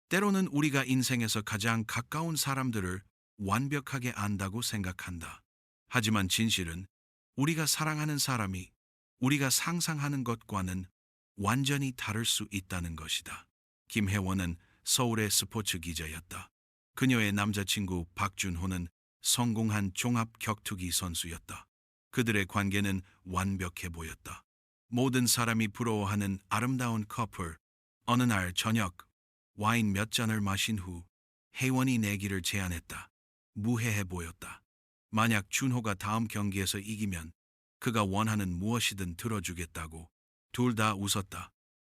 때로는 우리가 인생에서 가장 가까운 사람들을 완벽하게 안다고 생각한다. 하지만 진실은 우리가 사랑하는 사람이 우리가 상상하는 것과는 완전히 다를 수 있다는 것이다. 김혜원은 서울의 스포츠 기자였다. 그녀의 남자친구 박준호는 성공한 종합 격투기 선수였다. 그들의 관계는 완벽해 보였다. 모든 사람이 부러워하는 아름다운 커플. 어느 날 저녁, 와인 몇 잔을 마신 후 혜원이 내기를 제안했다. 무해해 보였다. 만약 준호가 다음 경기에서 이기면 그가 원하는 무엇이든 들어주겠다고. 둘 다 웃었다.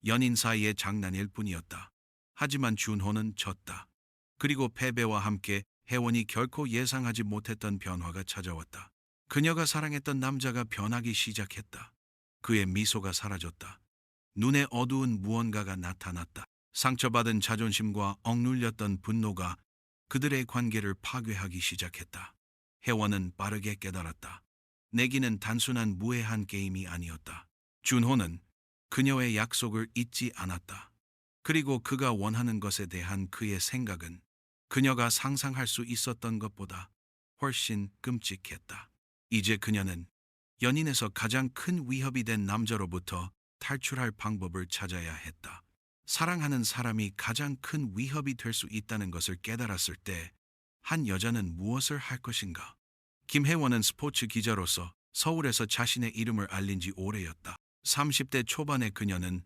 연인 사이의 장난일 뿐이었다. 하지만 준호는 졌다. 그리고 패배와 함께 혜원이 결코 예상하지 못했던 변화가 찾아왔다. 그녀가 사랑했던 남자가 변하기 시작했다. 그의 미소가 사라졌다. 눈에 어두운 무언가가 나타났다. 상처받은 자존심과 억눌렸던 분노가 그들의 관계를 파괴하기 시작했다. 혜원은 빠르게 깨달았다. 내기는 단순한 무해한 게임이 아니었다. 준호는 그녀의 약속을 잊지 않았다. 그리고 그가 원하는 것에 대한 그의 생각은 그녀가 상상할 수 있었던 것보다 훨씬 끔찍했다. 이제 그녀는 연인에서 가장 큰 위협이 된 남자로부터 탈출할 방법을 찾아야 했다. 사랑하는 사람이 가장 큰 위협이 될 수 있다는 것을 깨달았을 때 한 여자는 무엇을 할 것인가? 김혜원은 스포츠 기자로서 서울에서 자신의 이름을 알린 지 오래였다. 30대 초반의 그녀는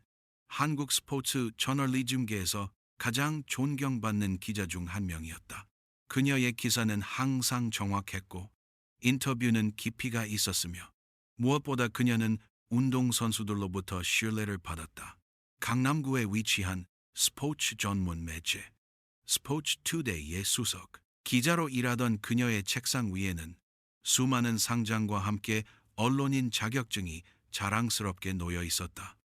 한국 스포츠 저널리즘계에서 가장 존경받는 기자 중 한 명이었다. 그녀의 기사는 항상 정확했고 인터뷰는 깊이가 있었으며 무엇보다 그녀는 운동선수들로부터 신뢰를 받았다. 강남구에 위치한 스포츠 전문 매체 스포츠 투데이의 수석 기자로 일하던 그녀의 책상 위에는 수많은 상장과 함께 언론인 자격증이 자랑스럽게 놓여 있었다.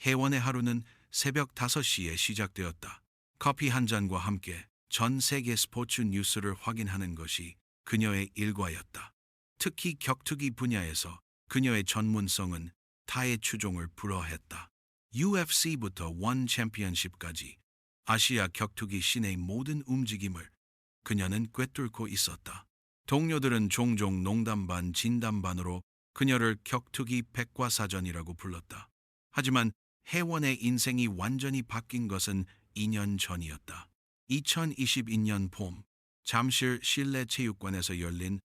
혜원의 하루는 새벽 5시에 시작되었다. 커피 한 잔과 함께 전 세계 스포츠 뉴스를 확인하는 것이 그녀의 일과였다. 특히 격투기 분야에서 그녀의 전문성은 타의 추종을 불허했다. UFC부터 원 챔피언십까지 아시아 격투기 씬의 모든 움직임을 그녀는 꿰뚫고 있었다. 동료들은 종종 농담 반 진담 반으로 그녀를 격투기 백과사전이라고 불렀다. 하지만 혜원의 인생이 완전히 바뀐 것은 2년 전이었다. 2022년 봄, 잠실 실내체육관에서 열린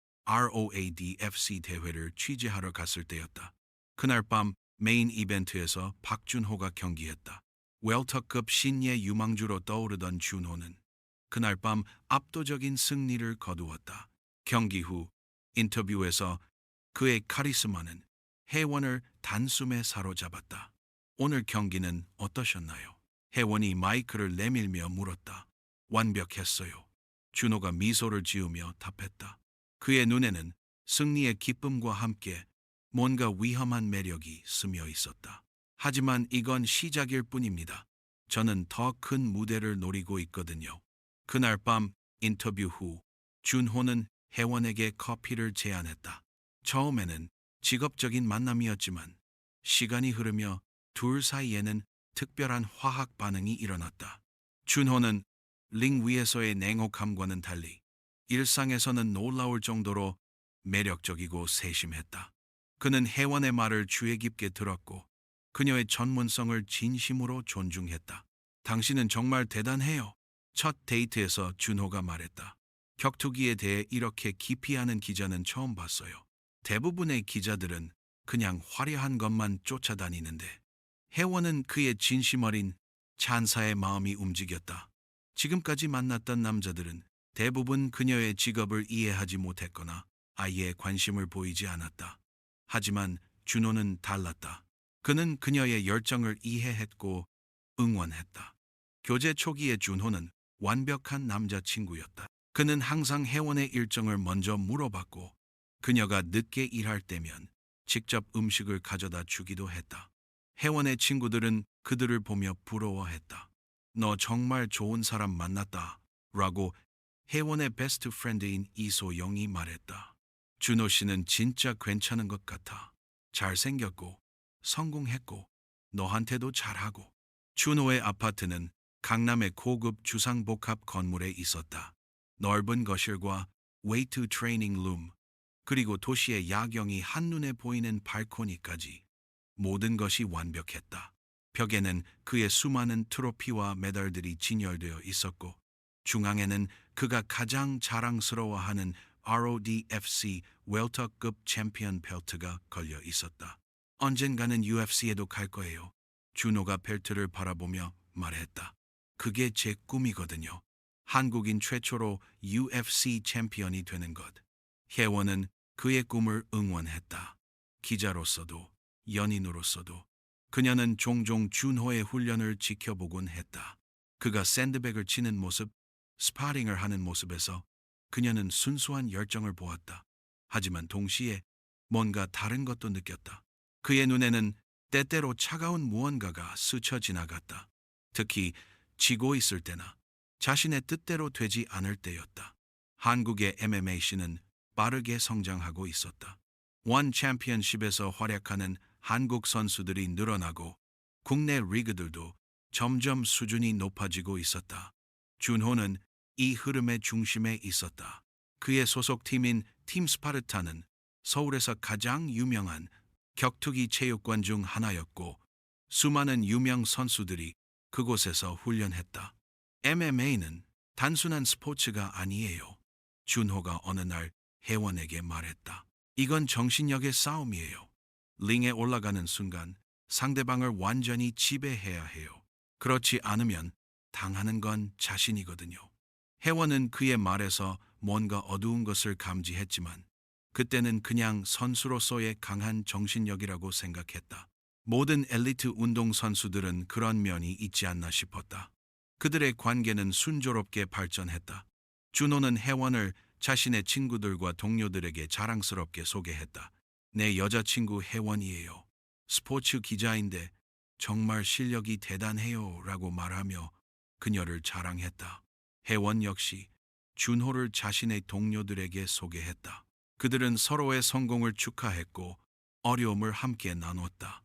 ROADFC 대회를 취재하러 갔을 때였다. 그날 밤 메인 이벤트에서 박준호가 경기했다. 웰터급 신예 유망주로 떠오르던 준호는 그날 밤 압도적인 승리를 거두었다. 경기 후 인터뷰에서 그의 카리스마는 혜원을 단숨에 사로잡았다. 오늘 경기는 어떠셨나요? 혜원이 마이크를 내밀며 물었다. 완벽했어요. 준호가 미소를 지으며 답했다. 그의 눈에는 승리의 기쁨과 함께 뭔가 위험한 매력이 스며 있었다. 하지만 이건 시작일 뿐입니다. 저는 더 큰 무대를 노리고 있거든요. 그날 밤 인터뷰 후 준호는 혜원에게 커피를 제안했다. 처음에는 직업적인 만남이었지만 시간이 흐르며 둘 사이에는 특별한 화학 반응이 일어났다. 준호는 링 위에서의 냉혹함과는 달리 일상에서는 놀라울 정도로 매력적이고 세심했다. 그는 혜원의 말을 주의 깊게 들었고 그녀의 전문성을 진심으로 존중했다. 당신은 정말 대단해요. 첫 데이트에서 준호가 말했다. 격투기에 대해 이렇게 깊이 아는 기자는 처음 봤어요. 대부분의 기자들은 그냥 화려한 것만 쫓아다니는데 혜원은 그의 진심 어린 찬사의 마음이 움직였다. 지금까지 만났던 남자들은 대부분 그녀의 직업을 이해하지 못했거나 아예 관심을 보이지 않았다. 하지만 준호는 달랐다. 그는 그녀의 열정을 이해했고 응원했다. 교제 초기의 준호는 완벽한 남자친구였다. 그는 항상 혜원의 일정을 먼저 물어봤고 그녀가 늦게 일할 때면 직접 음식을 가져다 주기도 했다. 혜원의 친구들은 그들을 보며 부러워했다. 너 정말 좋은 사람 만났다. 라고 혜원의 베스트 프렌드인 이소영이 말했다. 준호 씨는 진짜 괜찮은 것 같아. 잘생겼고 성공했고 너한테도 잘하고. 준호의 아파트는 강남의 고급 주상복합 건물에 있었다. 넓은 거실과 웨이트 트레이닝 룸, 그리고 도시의 야경이 한눈에 보이는 발코니까지 모든 것이 완벽했다. 벽에는 그의 수많은 트로피와 메달들이 진열되어 있었고 중앙에는 그가 가장 자랑스러워하는 RODFC 웰터급 챔피언 벨트가 걸려 있었다. 언젠가는 UFC에도 갈 거예요. 준호가 벨트를 바라보며 말했다. 그게 제 꿈이거든요. 한국인 최초로 UFC 챔피언이 되는 것. 혜원은 그의 꿈을 응원했다. 기자로서도 연인으로서도 그녀는 종종 준호의 훈련을 지켜보곤 했다. 그가 샌드백을 치는 모습, 스파링을 하는 모습에서 그녀는 순수한 열정을 보았다. 하지만 동시에 뭔가 다른 것도 느꼈다. 그의 눈에는 때때로 차가운 무언가가 스쳐 지나갔다. 특히 지고 있을 때나 자신의 뜻대로 되지 않을 때였다. 한국의 MMA씬은 빠르게 성장하고 있었다. 원 챔피언십에서 활약하는 한국 선수들이 늘어나고 국내 리그들도 점점 수준이 높아지고 있었다. 준호는 이 흐름의 중심에 있었다. 그의 소속팀인 팀 스파르타는 서울에서 가장 유명한 격투기 체육관 중 하나였고 수많은 유명 선수들이 그곳에서 훈련했다. MMA는 단순한 스포츠가 아니에요. 준호가 어느 날 혜원에게 말했다. 이건 정신력의 싸움이에요. 링에 올라가는 순간 상대방을 완전히 지배해야 해요. 그렇지 않으면 당하는 건 자신이거든요. 혜원은 그의 말에서 뭔가 어두운 것을 감지했지만 그때는 그냥 선수로서의 강한 정신력이라고 생각했다. 모든 엘리트 운동 선수들은 그런 면이 있지 않나 싶었다. 그들의 관계는 순조롭게 발전했다. 준호는 혜원을 자신의 친구들과 동료들에게 자랑스럽게 소개했다. 내 여자친구 혜원이에요. 스포츠 기자인데 정말 실력이 대단해요 라고 말하며 그녀를 자랑했다. 혜원 역시 준호를 자신의 동료들에게 소개했다. 그들은 서로의 성공을 축하했고 어려움을 함께 나눴다.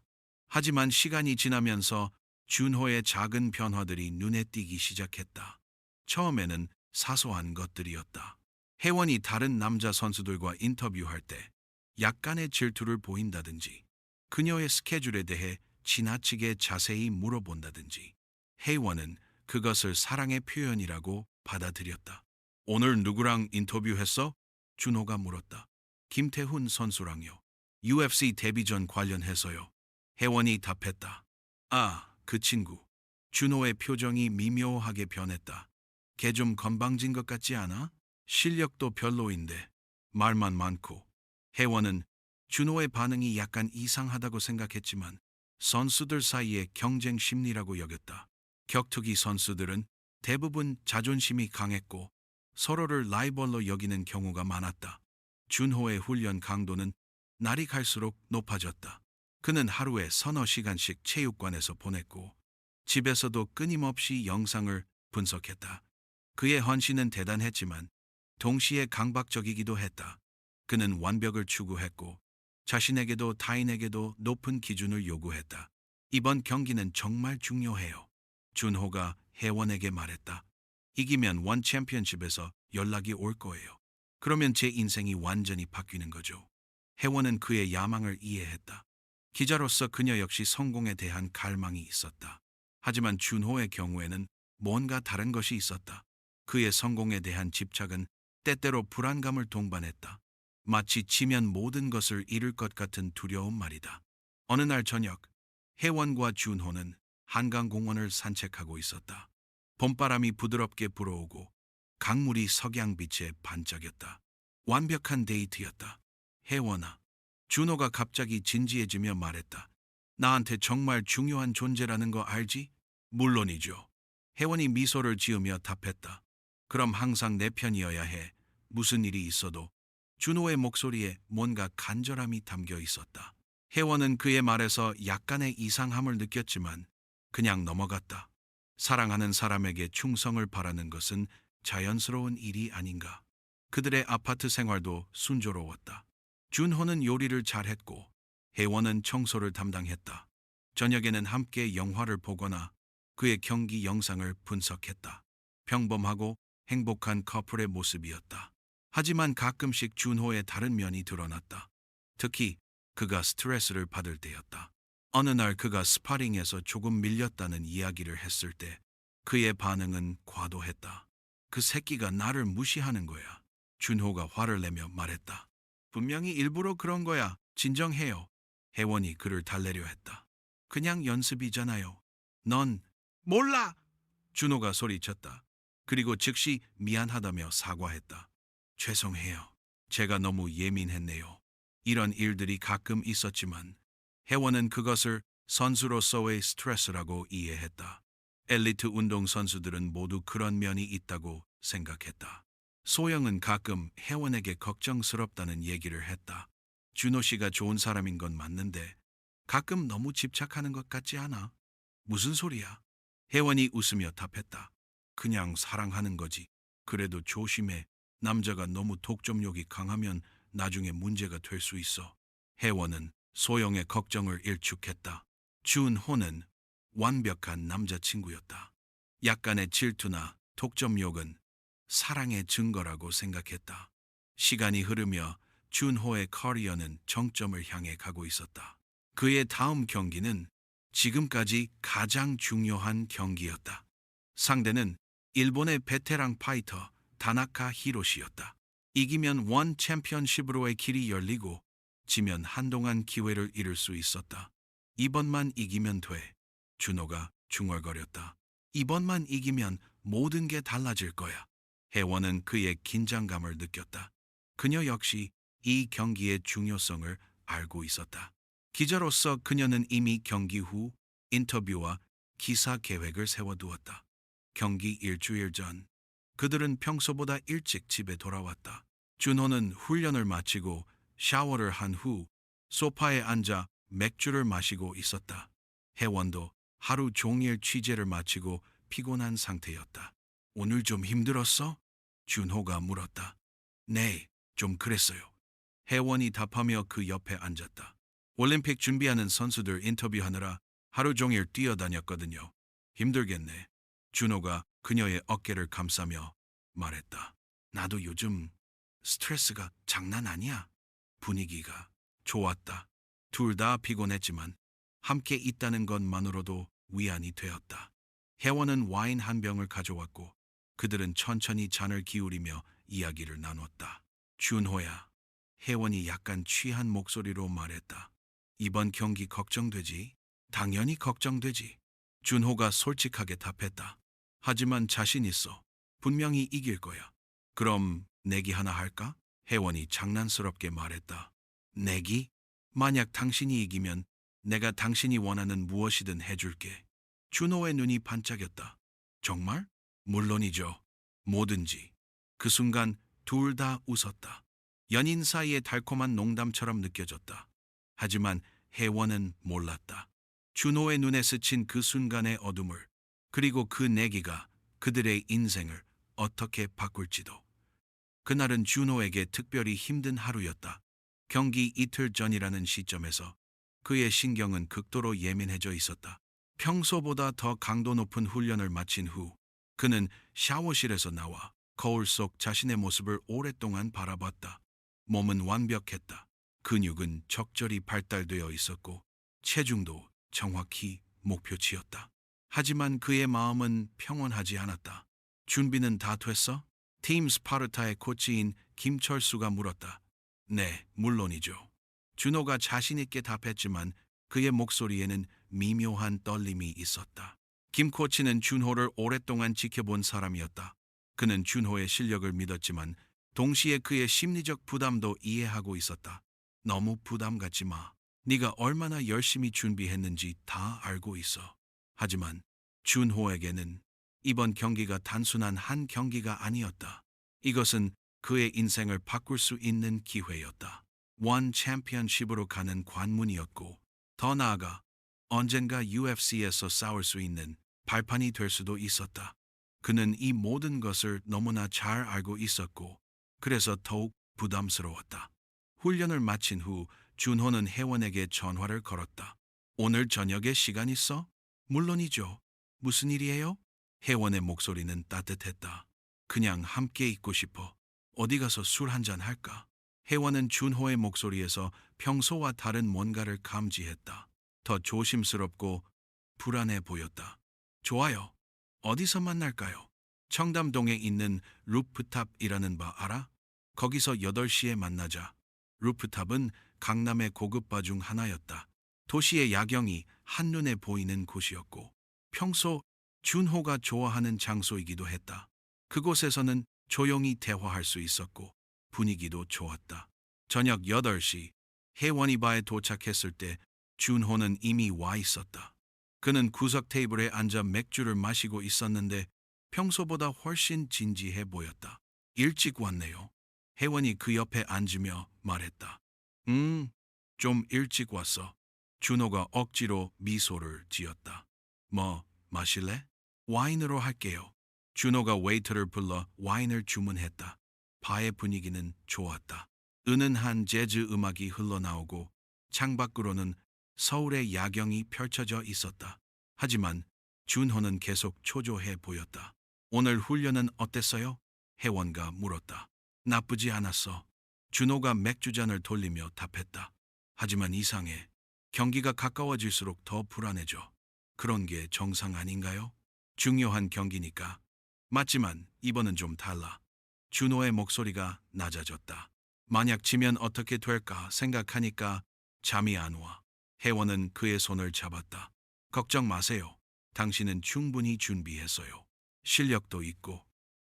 하지만 시간이 지나면서 준호의 작은 변화들이 눈에 띄기 시작했다. 처음에는 사소한 것들이었다. 혜원이 다른 남자 선수들과 인터뷰할 때 약간의 질투를 보인다든지 그녀의 스케줄에 대해 지나치게 자세히 물어본다든지 혜원은 그것을 사랑의 표현이라고 받아들였다. 오늘 누구랑 인터뷰했어? 준호가 물었다. 김태훈 선수랑요. UFC 데뷔전 관련해서요. 혜원이 답했다. 아, 그 친구. 준호의 표정이 미묘하게 변했다. 걔 좀 건방진 것 같지 않아? 실력도 별로인데 말만 많고. 혜원은 준호의 반응이 약간 이상하다고 생각했지만 선수들 사이의 경쟁 심리라고 여겼다. 격투기 선수들은 대부분 자존심이 강했고 서로를 라이벌로 여기는 경우가 많았다. 준호의 훈련 강도는 날이 갈수록 높아졌다. 그는 하루에 서너 시간씩 체육관에서 보냈고 집에서도 끊임없이 영상을 분석했다. 그의 헌신은 대단했지만 동시에 강박적이기도 했다. 그는 완벽을 추구했고 자신에게도 타인에게도 높은 기준을 요구했다. 이번 경기는 정말 중요해요. 준호가 혜원에게 말했다. 이기면 원 챔피언십에서 연락이 올 거예요. 그러면 제 인생이 완전히 바뀌는 거죠. 혜원은 그의 야망을 이해했다. 기자로서 그녀 역시 성공에 대한 갈망이 있었다. 하지만 준호의 경우에는 뭔가 다른 것이 있었다. 그의 성공에 대한 집착은 때때로 불안감을 동반했다. 마치 치면 모든 것을 잃을 것 같은 두려움 말이다. 어느 날 저녁, 혜원과 준호는 한강공원을 산책하고 있었다. 봄바람이 부드럽게 불어오고 강물이 석양빛에 반짝였다. 완벽한 데이트였다. 혜원아, 준호가 갑자기 진지해지며 말했다. 나한테 정말 중요한 존재라는 거 알지? 물론이죠. 혜원이 미소를 지으며 답했다. 그럼 항상 내 편이어야 해. 무슨 일이 있어도. 준호의 목소리에 뭔가 간절함이 담겨 있었다. 혜원은 그의 말에서 약간의 이상함을 느꼈지만 그냥 넘어갔다. 사랑하는 사람에게 충성을 바라는 것은 자연스러운 일이 아닌가. 그들의 아파트 생활도 순조로웠다. 준호는 요리를 잘했고 혜원은 청소를 담당했다. 저녁에는 함께 영화를 보거나 그의 경기 영상을 분석했다. 평범하고 행복한 커플의 모습이었다. 하지만 가끔씩 준호의 다른 면이 드러났다. 특히 그가 스트레스를 받을 때였다. 어느 날 그가 스파링에서 조금 밀렸다는 이야기를 했을 때 그의 반응은 과도했다. 그 새끼가 나를 무시하는 거야. 준호가 화를 내며 말했다. 분명히 일부러 그런 거야. 진정해요. 혜원이 그를 달래려 했다. 그냥 연습이잖아요. 넌 몰라! 준호가 소리쳤다. 그리고 즉시 미안하다며 사과했다. 죄송해요. 제가 너무 예민했네요. 이런 일들이 가끔 있었지만 혜원은 그것을 선수로서의 스트레스라고 이해했다. 엘리트 운동 선수들은 모두 그런 면이 있다고 생각했다. 소영은 가끔 혜원에게 걱정스럽다는 얘기를 했다. 준호 씨가 좋은 사람인 건 맞는데 가끔 너무 집착하는 것 같지 않아? 무슨 소리야? 혜원이 웃으며 답했다. 그냥 사랑하는 거지. 그래도 조심해. 남자가 너무 독점욕이 강하면 나중에 문제가 될 수 있어. 혜원은 소영의 걱정을 일축했다. 준호는 완벽한 남자친구였다. 약간의 질투나 독점욕은 사랑의 증거라고 생각했다. 시간이 흐르며 준호의 커리어는 정점을 향해 가고 있었다. 그의 다음 경기는 지금까지 가장 중요한 경기였다. 상대는 일본의 베테랑 파이터 다나카 히로시였다. 이기면 원 챔피언십으로의 길이 열리고 지면 한동안 기회를 잃을 수 있었다. 이번만 이기면 돼. 준호가 중얼거렸다. 이번만 이기면 모든 게 달라질 거야. 혜원은 그의 긴장감을 느꼈다. 그녀 역시 이 경기의 중요성을 알고 있었다. 기자로서 그녀는 이미 경기 후 인터뷰와 기사 계획을 세워두었다. 경기 일주일 전, 그들은 평소보다 일찍 집에 돌아왔다. 준호는 훈련을 마치고 샤워를 한 후 소파에 앉아 맥주를 마시고 있었다. 혜원도 하루 종일 취재를 마치고 피곤한 상태였다. 오늘 좀 힘들었어? 준호가 물었다. 네, 좀 그랬어요. 혜원이 답하며 그 옆에 앉았다. 올림픽 준비하는 선수들 인터뷰하느라 하루 종일 뛰어다녔거든요. 힘들겠네. 준호가 그녀의 어깨를 감싸며 말했다. 나도 요즘 스트레스가 장난 아니야. 분위기가 좋았다. 둘 다 피곤했지만 함께 있다는 것만으로도 위안이 되었다. 혜원은 와인 한 병을 가져왔고 그들은 천천히 잔을 기울이며 이야기를 나눴다. 준호야, 혜원이 약간 취한 목소리로 말했다. 이번 경기 걱정되지? 당연히 걱정되지. 준호가 솔직하게 답했다. 하지만 자신 있어. 분명히 이길 거야. 그럼 내기 하나 할까? 혜원이 장난스럽게 말했다. 내기? 만약 당신이 이기면 내가 당신이 원하는 무엇이든 해줄게. 준호의 눈이 반짝였다. 정말? 물론이죠. 뭐든지. 그 순간 둘 다 웃었다. 연인 사이의 달콤한 농담처럼 느껴졌다. 하지만 혜원은 몰랐다. 준호의 눈에 스친 그 순간의 어둠을, 그리고 그 내기가 그들의 인생을 어떻게 바꿀지도. 그날은 준호에게 특별히 힘든 하루였다. 경기 이틀 전이라는 시점에서 그의 신경은 극도로 예민해져 있었다. 평소보다 더 강도 높은 훈련을 마친 후 그는 샤워실에서 나와 거울 속 자신의 모습을 오랫동안 바라봤다. 몸은 완벽했다. 근육은 적절히 발달되어 있었고 체중도 정확히 목표치였다. 하지만 그의 마음은 평온하지 않았다. 준비는 다 됐어? 팀 스파르타의 코치인 김철수가 물었다. 네, 물론이죠. 준호가 자신있게 답했지만 그의 목소리에는 미묘한 떨림이 있었다. 김 코치는 준호를 오랫동안 지켜본 사람이었다. 그는 준호의 실력을 믿었지만 동시에 그의 심리적 부담도 이해하고 있었다. 너무 부담 갖지 마. 네가 얼마나 열심히 준비했는지 다 알고 있어. 하지만 준호에게는 이번 경기가 단순한 한 경기가 아니었다. 이것은 그의 인생을 바꿀 수 있는 기회였다. 원 챔피언십으로 가는 관문이었고 더 나아가 언젠가 UFC에서 싸울 수 있는 발판이 될 수도 있었다. 그는 이 모든 것을 너무나 잘 알고 있었고 그래서 더욱 부담스러웠다. 훈련을 마친 후 준호는 혜원에게 전화를 걸었다. 오늘 저녁에 시간 있어? 물론이죠. 무슨 일이에요? 혜원의 목소리는 따뜻했다. 그냥 함께 있고 싶어. 어디 가서 술 한잔 할까? 혜원은 준호의 목소리에서 평소와 다른 뭔가를 감지했다. 더 조심스럽고 불안해 보였다. 좋아요. 어디서 만날까요? 청담동에 있는 루프탑이라는 바 알아? 거기서 8시에 만나자. 루프탑은 강남의 고급 바 중 하나였다. 도시의 야경이 한눈에 보이는 곳이었고 평소 준호가 좋아하는 장소이기도 했다. 그곳에서는 조용히 대화할 수 있었고 분위기도 좋았다. 저녁 8시 혜원이 바에 도착했을 때 준호는 이미 와 있었다. 그는 구석 테이블에 앉아 맥주를 마시고 있었는데 평소보다 훨씬 진지해 보였다. 일찍 왔네요. 혜원이 그 옆에 앉으며 말했다. 좀 일찍 왔어. 준호가 억지로 미소를 지었다. 뭐 마실래? 와인으로 할게요. 준호가 웨이터를 불러 와인을 주문했다. 바의 분위기는 좋았다. 은은한 재즈 음악이 흘러나오고 창밖으로는 서울의 야경이 펼쳐져 있었다. 하지만 준호는 계속 초조해 보였다. 오늘 훈련은 어땠어요? 혜원가 물었다. 나쁘지 않았어. 준호가 맥주잔을 돌리며 답했다. 하지만 이상해. 경기가 가까워질수록 더 불안해져. 그런 게 정상 아닌가요? 중요한 경기니까. 맞지만 이번은 좀 달라. 준호의 목소리가 낮아졌다. 만약 지면 어떻게 될까 생각하니까 잠이 안 와. 혜원은 그의 손을 잡았다. 걱정 마세요. 당신은 충분히 준비했어요. 실력도 있고.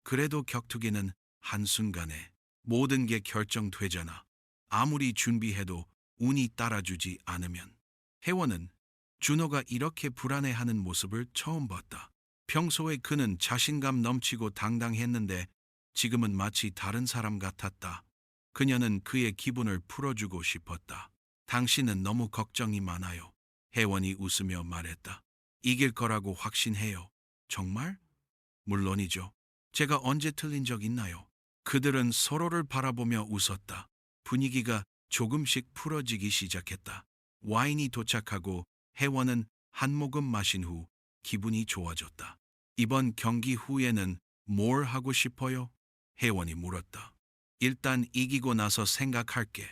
그래도 격투기는 한순간에 모든 게 결정되잖아. 아무리 준비해도 운이 따라주지 않으면. 혜원은 준호가 이렇게 불안해하는 모습을 처음 봤다. 평소에 그는 자신감 넘치고 당당했는데 지금은 마치 다른 사람 같았다. 그녀는 그의 기분을 풀어주고 싶었다. 당신은 너무 걱정이 많아요. 혜원이 웃으며 말했다. 이길 거라고 확신해요. 정말? 물론이죠. 제가 언제 틀린 적 있나요? 그들은 서로를 바라보며 웃었다. 분위기가 조금씩 풀어지기 시작했다. 와인이 도착하고 혜원은 한 모금 마신 후 기분이 좋아졌다. 이번 경기 후에는 뭘 하고 싶어요? 혜원이 물었다. 일단 이기고 나서 생각할게.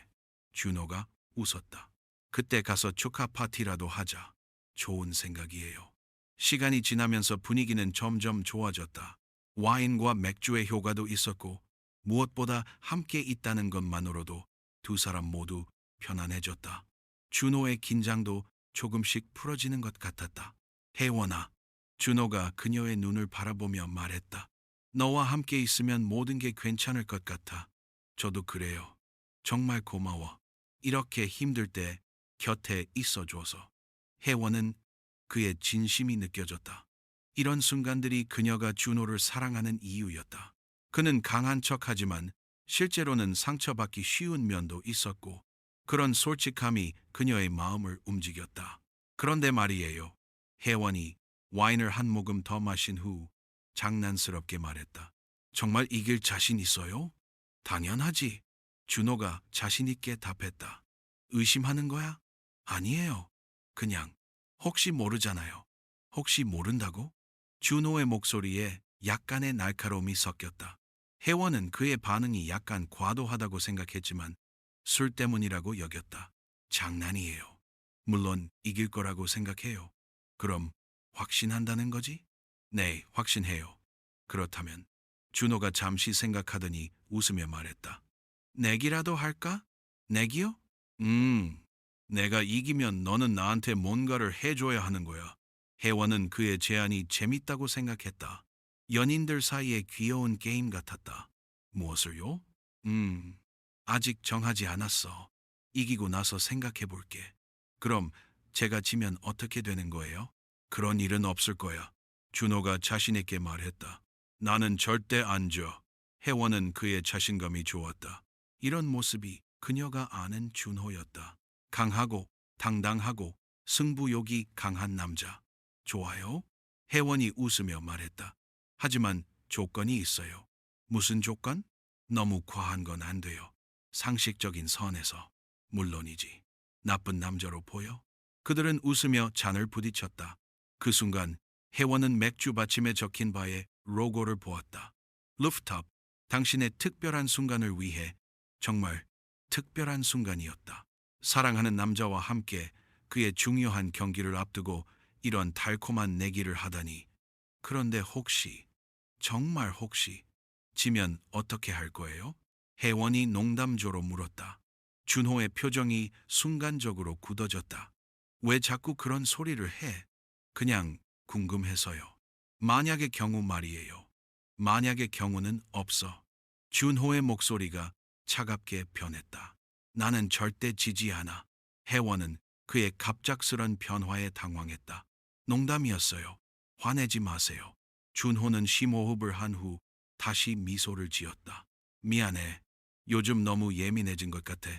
준호가 웃었다. 그때 가서 축하 파티라도 하자. 좋은 생각이에요. 시간이 지나면서 분위기는 점점 좋아졌다. 와인과 맥주의 효과도 있었고 무엇보다 함께 있다는 것만으로도 두 사람 모두 편안해졌다. 준호의 긴장도 조금씩 풀어지는 것 같았다. 혜원아, 준호가 그녀의 눈을 바라보며 말했다. 너와 함께 있으면 모든 게 괜찮을 것 같아. 저도 그래요. 정말 고마워. 이렇게 힘들 때 곁에 있어줘서. 혜원은 그의 진심이 느껴졌다. 이런 순간들이 그녀가 준호를 사랑하는 이유였다. 그는 강한 척하지만 실제로는 상처받기 쉬운 면도 있었고 그런 솔직함이 그녀의 마음을 움직였다. 그런데 말이에요. 혜원이 와인을 한 모금 더 마신 후 장난스럽게 말했다. 정말 이길 자신 있어요? 당연하지. 준호가 자신 있게 답했다. 의심하는 거야? 아니에요. 그냥 혹시 모르잖아요. 혹시 모른다고? 준호의 목소리에 약간의 날카로움이 섞였다. 혜원은 그의 반응이 약간 과도하다고 생각했지만 술 때문이라고 여겼다. 장난이에요. 물론 이길 거라고 생각해요. 그럼 확신한다는 거지? 네, 확신해요. 그렇다면 준호가 잠시 생각하더니 웃으며 말했다. 내기라도 할까? 내기요? 내가 이기면 너는 나한테 뭔가를 해줘야 하는 거야. 혜원은 그의 제안이 재밌다고 생각했다. 연인들 사이의 귀여운 게임 같았다. 무엇을요? 아직 정하지 않았어. 이기고 나서 생각해 볼게. 그럼 제가 지면 어떻게 되는 거예요? 그런 일은 없을 거야. 준호가 자신 있게 말했다. 나는 절대 안 져. 혜원은 그의 자신감이 좋았다. 이런 모습이 그녀가 아는 준호였다. 강하고 당당하고 승부욕이 강한 남자. 좋아요? 혜원이 웃으며 말했다. 하지만 조건이 있어요. 무슨 조건? 너무 과한 건 안 돼요. 상식적인 선에서. 물론이지. 나쁜 남자로 보여? 그들은 웃으며 잔을 부딪혔다. 그 순간 혜원은 맥주 받침에 적힌 바에 로고를 보았다. 루프탑, 당신의 특별한 순간을 위해. 정말 특별한 순간이었다. 사랑하는 남자와 함께 그의 중요한 경기를 앞두고 이런 달콤한 내기를 하다니. 그런데 혹시, 정말 혹시, 지면 어떻게 할 거예요? 혜원이 농담조로 물었다. 준호의 표정이 순간적으로 굳어졌다. 왜 자꾸 그런 소리를 해? 그냥 궁금해서요. 만약의 경우 말이에요. 만약의 경우는 없어. 준호의 목소리가 차갑게 변했다. 나는 절대 지지 않아. 혜원은 그의 갑작스런 변화에 당황했다. 농담이었어요. 화내지 마세요. 준호는 심호흡을 한 후 다시 미소를 지었다. 미안해. 요즘 너무 예민해진 것 같아.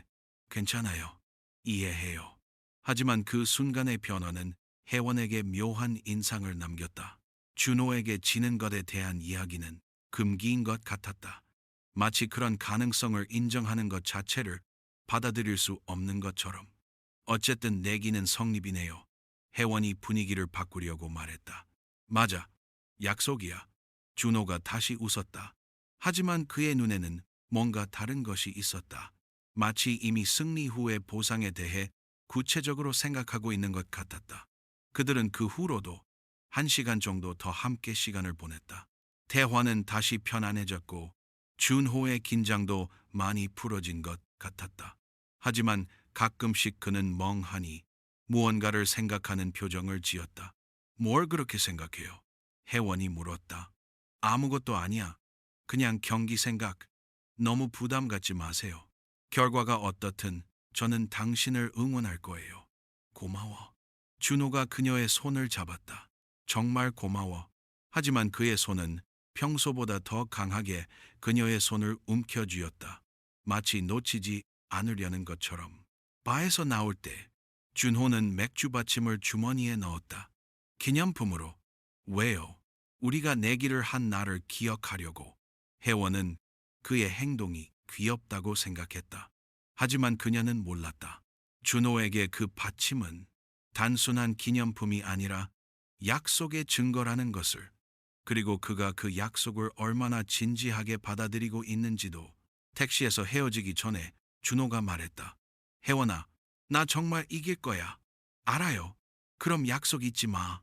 괜찮아요. 이해해요. 하지만 그 순간의 변화는 혜원에게 묘한 인상을 남겼다. 준호에게 지는 것에 대한 이야기는 금기인 것 같았다. 마치 그런 가능성을 인정하는 것 자체를 받아들일 수 없는 것처럼. 어쨌든 내기는 성립이네요. 혜원이 분위기를 바꾸려고 말했다. 맞아. 약속이야. 준호가 다시 웃었다. 하지만 그의 눈에는 뭔가 다른 것이 있었다. 마치 이미 승리 후의 보상에 대해 구체적으로 생각하고 있는 것 같았다. 그들은 그 후로도 1시간 정도 더 함께 시간을 보냈다. 대화는 다시 편안해졌고 준호의 긴장도 많이 풀어진 것 같았다. 하지만 가끔씩 그는 멍하니 무언가를 생각하는 표정을 지었다. 뭘 그렇게 생각해요? 혜원이 물었다. 아무것도 아니야. 그냥 경기 생각. 너무 부담 갖지 마세요. 결과가 어떻든 저는 당신을 응원할 거예요. 고마워. 준호가 그녀의 손을 잡았다. 정말 고마워. 하지만 그의 손은 평소보다 더 강하게 그녀의 손을 움켜쥐었다. 마치 놓치지 않으려는 것처럼. 바에서 나올 때 준호는 맥주 받침을 주머니에 넣었다. 기념품으로. 왜요? 우리가 내기를 한 날을 기억하려고. 혜원은 그의 행동이 귀엽다고 생각했다. 하지만 그녀는 몰랐다. 준호에게 그 받침은 단순한 기념품이 아니라 약속의 증거라는 것을, 그리고 그가 그 약속을 얼마나 진지하게 받아들이고 있는지도. 택시에서 헤어지기 전에 준호가 말했다. 혜원아, 나 정말 이길 거야. 알아요. 그럼 약속 잊지 마.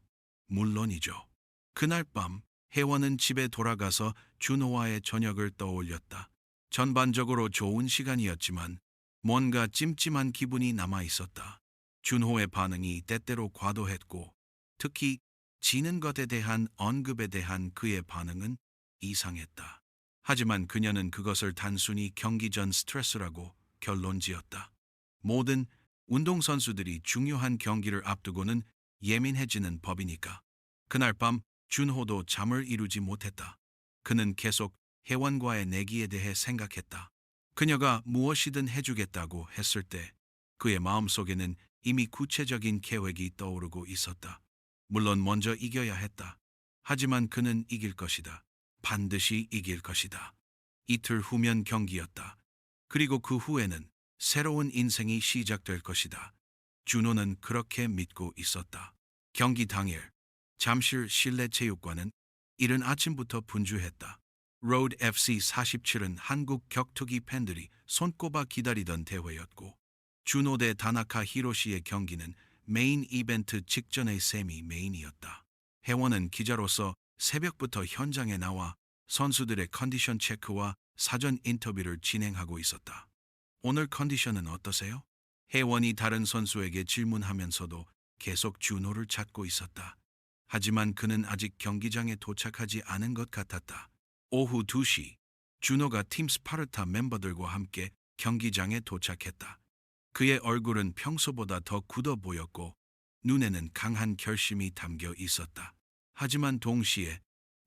물론이죠. 그날 밤 혜원은 집에 돌아가서 준호와의 저녁을 떠올렸다. 전반적으로 좋은 시간이었지만 뭔가 찜찜한 기분이 남아 있었다. 준호의 반응이 때때로 과도했고 특히 지는 것에 대한 언급에 대한 그의 반응은 이상했다. 하지만 그녀는 그것을 단순히 경기 전 스트레스라고 결론지었다. 모든 운동선수들이 중요한 경기를 앞두고는 예민해지는 법이니까. 그날 밤 준호도 잠을 이루지 못했다. 그는 계속 혜원과의 내기에 대해 생각했다. 그녀가 무엇이든 해주겠다고 했을 때 그의 마음속에는 이미 구체적인 계획이 떠오르고 있었다. 물론 먼저 이겨야 했다. 하지만 그는 이길 것이다. 반드시 이길 것이다. 이틀 후면 경기였다. 그리고 그 후에는 새로운 인생이 시작될 것이다. 준호는 그렇게 믿고 있었다. 경기 당일 잠실 실내체육관은 이른 아침부터 분주했다. 로드 FC 47은 한국 격투기 팬들이 손꼽아 기다리던 대회였고 준호 대 다나카 히로시의 경기는 메인 이벤트 직전의 세미 메인이었다. 혜원은 기자로서 새벽부터 현장에 나와 선수들의 컨디션 체크와 사전 인터뷰를 진행하고 있었다. 오늘 컨디션은 어떠세요? 혜원이 다른 선수에게 질문하면서도 계속 준호를 찾고 있었다. 하지만 그는 아직 경기장에 도착하지 않은 것 같았다. 오후 2시, 준호가 팀 스파르타 멤버들과 함께 경기장에 도착했다. 그의 얼굴은 평소보다 더 굳어 보였고 눈에는 강한 결심이 담겨 있었다. 하지만 동시에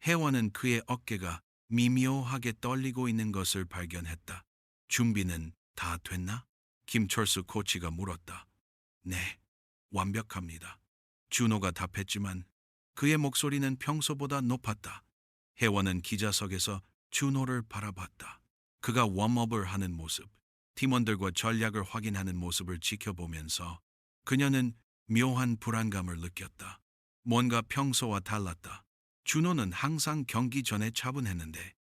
혜원은 그의 어깨가 미묘하게 떨리고 있는 것을 발견했다. 준비는 다 됐나? 김철수 코치가 물었다. 네, 완벽합니다. 준호가 답했지만 그의 목소리는 평소보다 높았다. 혜원은 기자석에서 준호를 바라봤다. 그가 웜업을 하는 모습, 팀원들과 전략을 확인하는 모습을 지켜보면서 그녀는 묘한 불안감을 느꼈다. 뭔가 평소와 달랐다. 준호는 항상 경기 전에 차분했는데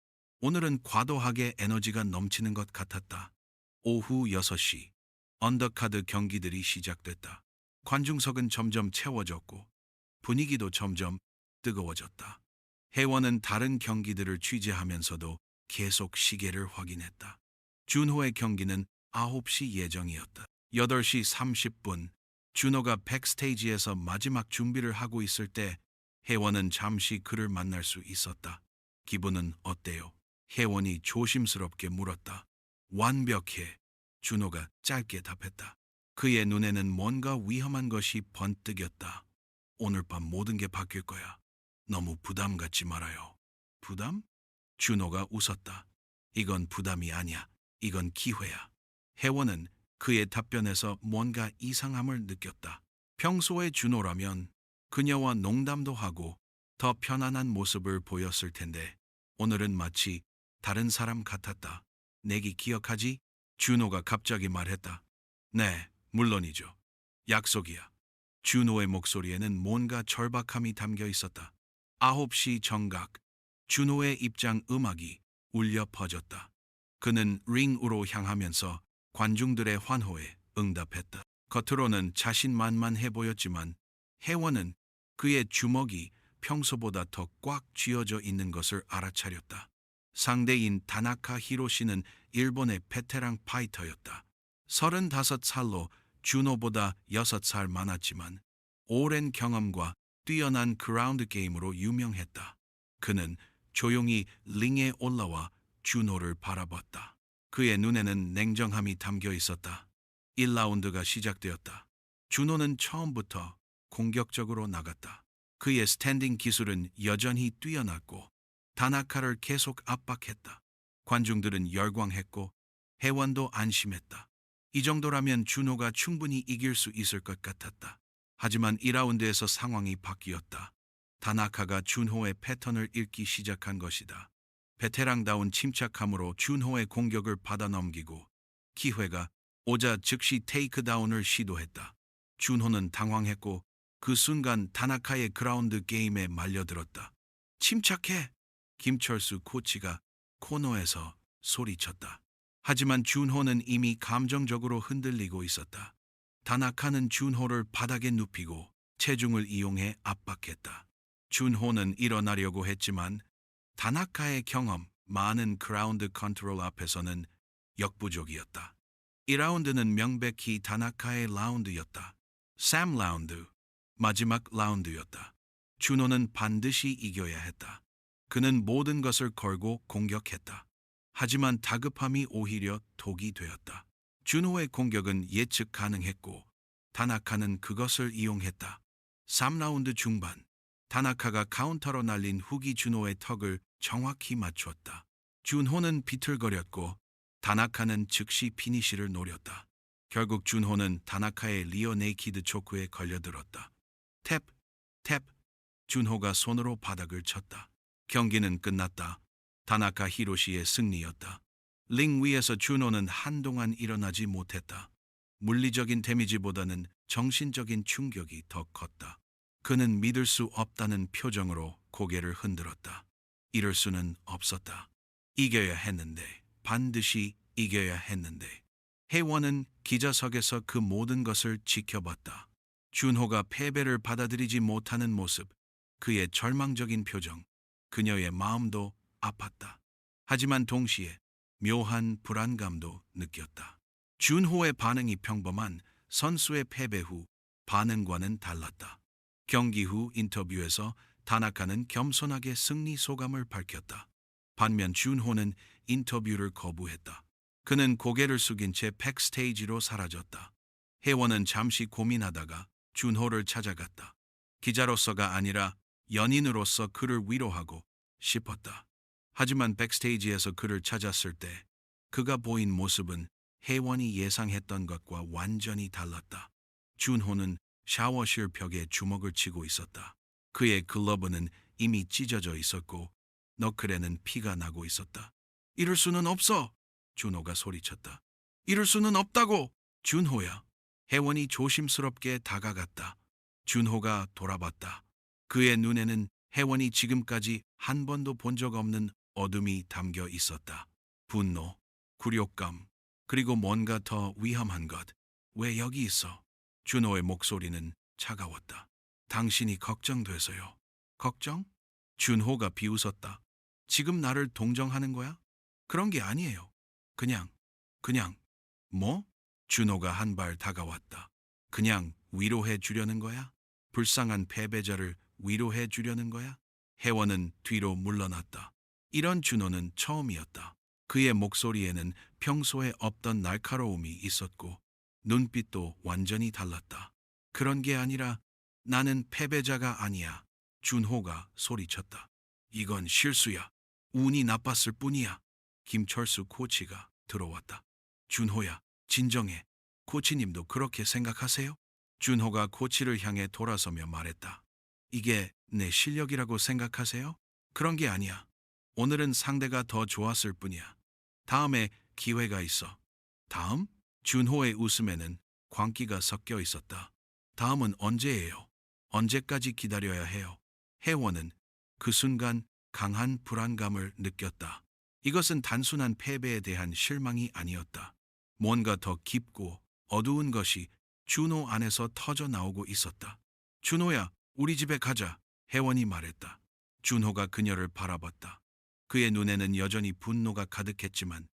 오늘은 과도하게 에너지가 넘치는 것 같았다. 오후 6시 언더카드 경기들이 시작됐다. 관중석은 점점 채워졌고 분위기도 점점 뜨거워졌다. 혜원은 다른 경기들을 취재하면서도 계속 시계를 확인했다. 준호의 경기는 9시 예정이었다. 8시 30분 준호가 백스테이지에서 마지막 준비를 하고 있을 때 혜원은 잠시 그를 만날 수 있었다. 기분은 어때요? 혜원이 조심스럽게 물었다. 완벽해. 준호가 짧게 답했다. 그의 눈에는 뭔가 위험한 것이 번뜩였다. 오늘 밤 모든 게 바뀔 거야. 너무 부담 갖지 말아요. 부담? 준호가 웃었다. 이건 부담이 아니야. 이건 기회야. 혜원은 그의 답변에서 뭔가 이상함을 느꼈다. 평소의 준호라면 그녀와 농담도 하고 더 편안한 모습을 보였을 텐데 오늘은 마치 다른 사람 같았다. 내기 기억하지? 준호가 갑자기 말했다. 네, 물론이죠. 약속이야. 준호의 목소리에는 뭔가 절박함이 담겨 있었다. 9시 정각, 준호의 입장 음악이 울려 퍼졌다. 그는 링으로 향하면서 관중들의 환호에 응답했다. 겉으로는 자신만만해 보였지만 혜원은 그의 주먹이 평소보다 더 꽉 쥐어져 있는 것을 알아차렸다. 상대인 다나카 히로시는 일본의 베테랑 파이터였다. 35살로 준호보다 6살 많았지만 오랜 경험과 뛰어난 그라운드 게임으로 유명했다. 그는 조용히 링에 올라와 준호를 바라봤다. 그의 눈에는 냉정함이 담겨 있었다. 1라운드가 시작되었다. 준호는 처음부터 공격적으로 나갔다. 그의 스탠딩 기술은 여전히 뛰어났고 다나카를 계속 압박했다. 관중들은 열광했고 혜원도 안심했다. 이 정도라면 준호가 충분히 이길 수 있을 것 같았다. 하지만 2라운드에서 상황이 바뀌었다. 다나카가 준호의 패턴을 읽기 시작한 것이다. 베테랑다운 침착함으로 준호의 공격을 받아넘기고 기회가 오자 즉시 테이크다운을 시도했다. 준호는 당황했고 그 순간 다나카의 그라운드 게임에 말려들었다. 침착해! 김철수 코치가 코너에서 소리쳤다. 하지만 준호는 이미 감정적으로 흔들리고 있었다. 다나카는 준호를 바닥에 눕히고 체중을 이용해 압박했다. 준호는 일어나려고 했지만 다나카의 경험, 많은 그라운드 컨트롤 앞에서는 역부족이었다. 2라운드는 명백히 다나카의 라운드였다. 3라운드, 마지막 라운드였다. 준호는 반드시 이겨야 했다. 그는 모든 것을 걸고 공격했다. 하지만 다급함이 오히려 독이 되었다. 준호의 공격은 예측 가능했고 다나카는 그것을 이용했다. 3라운드 중반, 다나카가 카운터로 날린 훅이 준호의 턱을 정확히 맞췄다. 준호는 비틀거렸고 다나카는 즉시 피니시를 노렸다. 결국 준호는 다나카의 리어 네이키드 초크에 걸려들었다. 탭, 탭, 준호가 손으로 바닥을 쳤다. 경기는 끝났다. 다나카 히로시의 승리였다. 링 위에서 준호는 한동안 일어나지 못했다. 물리적인 데미지보다는 정신적인 충격이 더 컸다. 그는 믿을 수 없다는 표정으로 고개를 흔들었다. 이럴 수는 없었다. 이겨야 했는데, 반드시 이겨야 했는데. 혜원은 기자석에서 그 모든 것을 지켜봤다. 준호가 패배를 받아들이지 못하는 모습, 그의 절망적인 표정, 그녀의 마음도 아팠다. 하지만 동시에 묘한 불안감도 느꼈다. 준호의 반응이 평범한 선수의 패배 후 반응과는 달랐다. 경기 후 인터뷰에서 다나카는 겸손하게 승리 소감을 밝혔다. 반면 준호는 인터뷰를 거부했다. 그는 고개를 숙인 채 백스테이지로 사라졌다. 혜원은 잠시 고민하다가 준호를 찾아갔다. 기자로서가 아니라 연인으로서 그를 위로하고 싶었다. 하지만 백스테이지에서 그를 찾았을 때 그가 보인 모습은 혜원이 예상했던 것과 완전히 달랐다. 준호는 샤워실 벽에 주먹을 치고 있었다. 그의 글러브는 이미 찢어져 있었고 너클에는 피가 나고 있었다. 이럴 수는 없어! 준호가 소리쳤다. 이럴 수는 없다고! 준호야. 혜원이 조심스럽게 다가갔다. 준호가 돌아봤다. 그의 눈에는 혜원이 지금까지 한 번도 본 적 없는 어둠이 담겨 있었다. 분노, 굴욕감, 그리고 뭔가 더 위험한 것. 왜 여기 있어? 준호의 목소리는 차가웠다. 당신이 걱정돼서요. 걱정? 준호가 비웃었다. 지금 나를 동정하는 거야? 그런 게 아니에요. 그냥, 뭐? 준호가 한 발 다가왔다. 그냥 위로해 주려는 거야? 불쌍한 패배자를 위로해 주려는 거야? 혜원은 뒤로 물러났다. 이런 준호는 처음이었다. 그의 목소리에는 평소에 없던 날카로움이 있었고 눈빛도 완전히 달랐다. 그런 게 아니라 나는 패배자가 아니야. 준호가 소리쳤다. 이건 실수야. 운이 나빴을 뿐이야. 김철수 코치가 들어왔다. 준호야, 진정해. 코치님도 그렇게 생각하세요? 준호가 코치를 향해 돌아서며 말했다. 이게 내 실력이라고 생각하세요? 그런 게 아니야. 오늘은 상대가 더 좋았을 뿐이야. 다음에 기회가 있어. 다음? 준호의 웃음에는 광기가 섞여 있었다. 다음은 언제예요? 언제까지 기다려야 해요? 혜원은 그 순간 강한 불안감을 느꼈다. 이것은 단순한 패배에 대한 실망이 아니었다. 뭔가 더 깊고 어두운 것이 준호 안에서 터져 나오고 있었다. 준호야, 우리 집에 가자. 혜원이 말했다. 준호가 그녀를 바라봤다. 그의 눈에는 여전히 분노가 가득했지만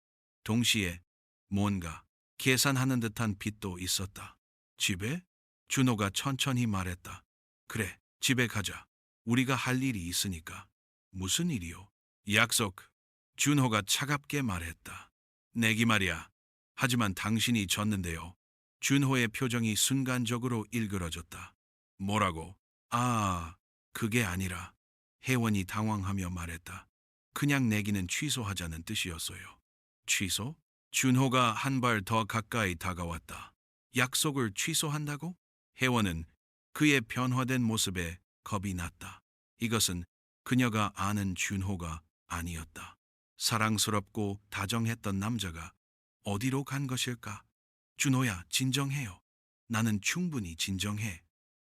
동시에 뭔가 계산하는 듯한 빛도 있었다. 집에? 준호가 천천히 말했다. 그래, 집에 가자. 우리가 할 일이 있으니까. 무슨 일이요? 약속. 준호가 차갑게 말했다. 내기 말이야. 하지만 당신이 졌는데요. 준호의 표정이 순간적으로 일그러졌다. 뭐라고? 아, 그게 아니라. 혜원이 당황하며 말했다. 그냥 내기는 취소하자는 뜻이었어요. 취소? 준호가 한 발 더 가까이 다가왔다. 약속을 취소한다고? 혜원은 그의 변화된 모습에 겁이 났다. 이것은 그녀가 아는 준호가 아니었다. 사랑스럽고 다정했던 남자가 어디로 간 것일까? 준호야, 진정해요. 나는 충분히 진정해.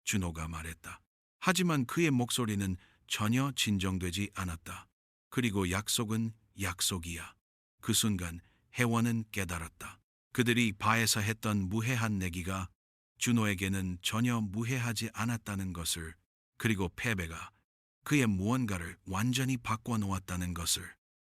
준호가 말했다. 하지만 그의 목소리는 전혀 진정되지 않았다. 그리고 약속은 약속이야. 그 순간 혜원은 깨달았다. 그들이 바에서 했던 무해한 내기가 준호에게는 전혀 무해하지 않았다는 것을, 그리고 패배가 그의 무언가를 완전히 바꿔놓았다는 것을.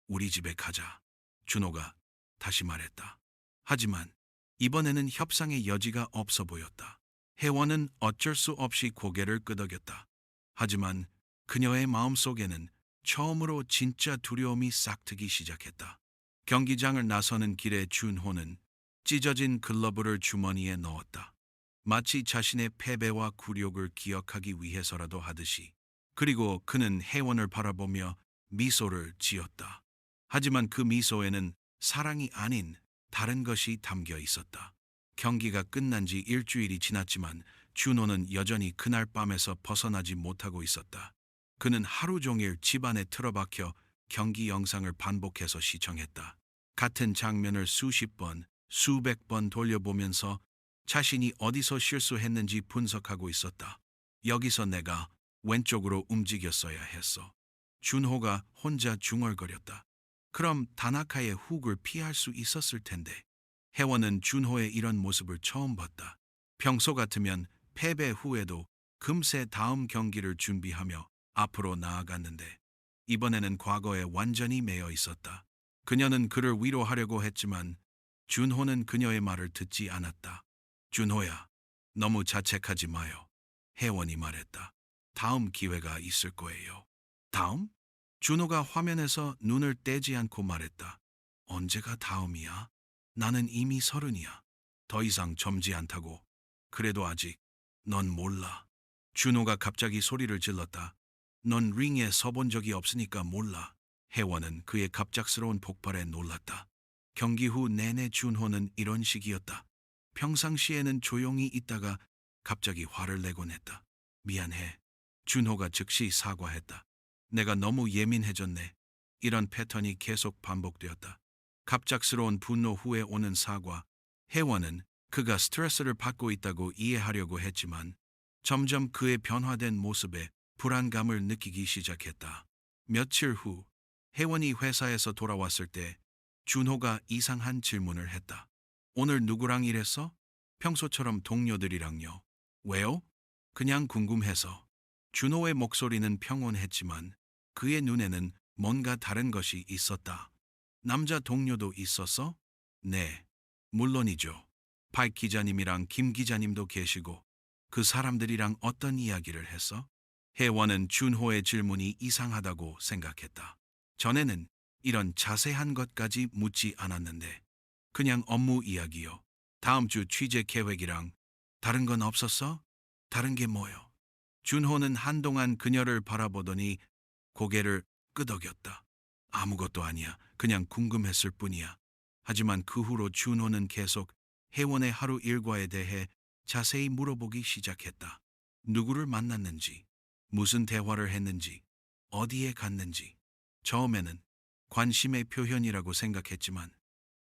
우리 집에 가자. 준호가 다시 말했다. 하지만 이번에는 협상의 여지가 없어 보였다. 혜원은 어쩔 수 없이 고개를 끄덕였다. 하지만 그녀의 마음속에는 처음으로 진짜 두려움이 싹트기 시작했다. 경기장을 나서는 길에 준호는 찢어진 글러브를 주머니에 넣었다. 마치 자신의 패배와 굴욕을 기억하기 위해서라도 하듯이. 그리고 그는 혜원을 바라보며 미소를 지었다. 하지만 그 미소에는 사랑이 아닌 다른 것이 담겨 있었다. 경기가 끝난 지 일주일이 지났지만 준호는 여전히 그날 밤에서 벗어나지 못하고 있었다. 그는 하루 종일 집안에 틀어박혀 경기 영상을 반복해서 시청했다. 같은 장면을 수십 번, 수백 번 돌려보면서 자신이 어디서 실수했는지 분석하고 있었다. 여기서 내가 왼쪽으로 움직였어야 했어. 준호가 혼자 중얼거렸다. 그럼 다나카의 훅을 피할 수 있었을 텐데. 혜원은 준호의 이런 모습을 처음 봤다. 평소 같으면 패배 후에도 금세 다음 경기를 준비하며 앞으로 나아갔는데 이번에는 과거에 완전히 매여 있었다. 그녀는 그를 위로하려고 했지만 준호는 그녀의 말을 듣지 않았다. 준호야, 너무 자책하지 마요. 혜원이 말했다. 다음 기회가 있을 거예요. 다음? 준호가 화면에서 눈을 떼지 않고 말했다. 언제가 다음이야? 나는 이미 30이야. 더 이상 젊지 않다고. 그래도 아직 넌 몰라. 준호가 갑자기 소리를 질렀다. 넌 링에 서본 적이 없으니까 몰라. 혜원은 그의 갑작스러운 폭발에 놀랐다. 경기 후 내내 준호는 이런 식이었다. 평상시에는 조용히 있다가 갑자기 화를 내곤 했다. 미안해. 준호가 즉시 사과했다. 내가 너무 예민해졌네. 이런 패턴이 계속 반복되었다. 갑작스러운 분노 후에 오는 사과. 혜원은 그가 스트레스를 받고 있다고 이해하려고 했지만 점점 그의 변화된 모습에 불안감을 느끼기 시작했다. 며칠 후 혜원이 회사에서 돌아왔을 때 준호가 이상한 질문을 했다. 오늘 누구랑 일했어? 평소처럼 동료들이랑요. 왜요? 그냥 궁금해서. 준호의 목소리는 평온했지만 그의 눈에는 뭔가 다른 것이 있었다. 남자 동료도 있었어? 네, 물론이죠. 박 기자님이랑 김 기자님도 계시고 그 사람들이랑 어떤 이야기를 했어? 혜원은 준호의 질문이 이상하다고 생각했다. 전에는 이런 자세한 것까지 묻지 않았는데 그냥 업무 이야기요. 다음 주 취재 계획이랑 다른 건 없었어? 다른 게 뭐요? 준호는 한동안 그녀를 바라보더니 고개를 끄덕였다. 아무것도 아니야. 그냥 궁금했을 뿐이야. 하지만 그 후로 준호는 계속 혜원의 하루 일과에 대해 자세히 물어보기 시작했다. 누구를 만났는지, 무슨 대화를 했는지, 어디에 갔는지. 처음에는 관심의 표현이라고 생각했지만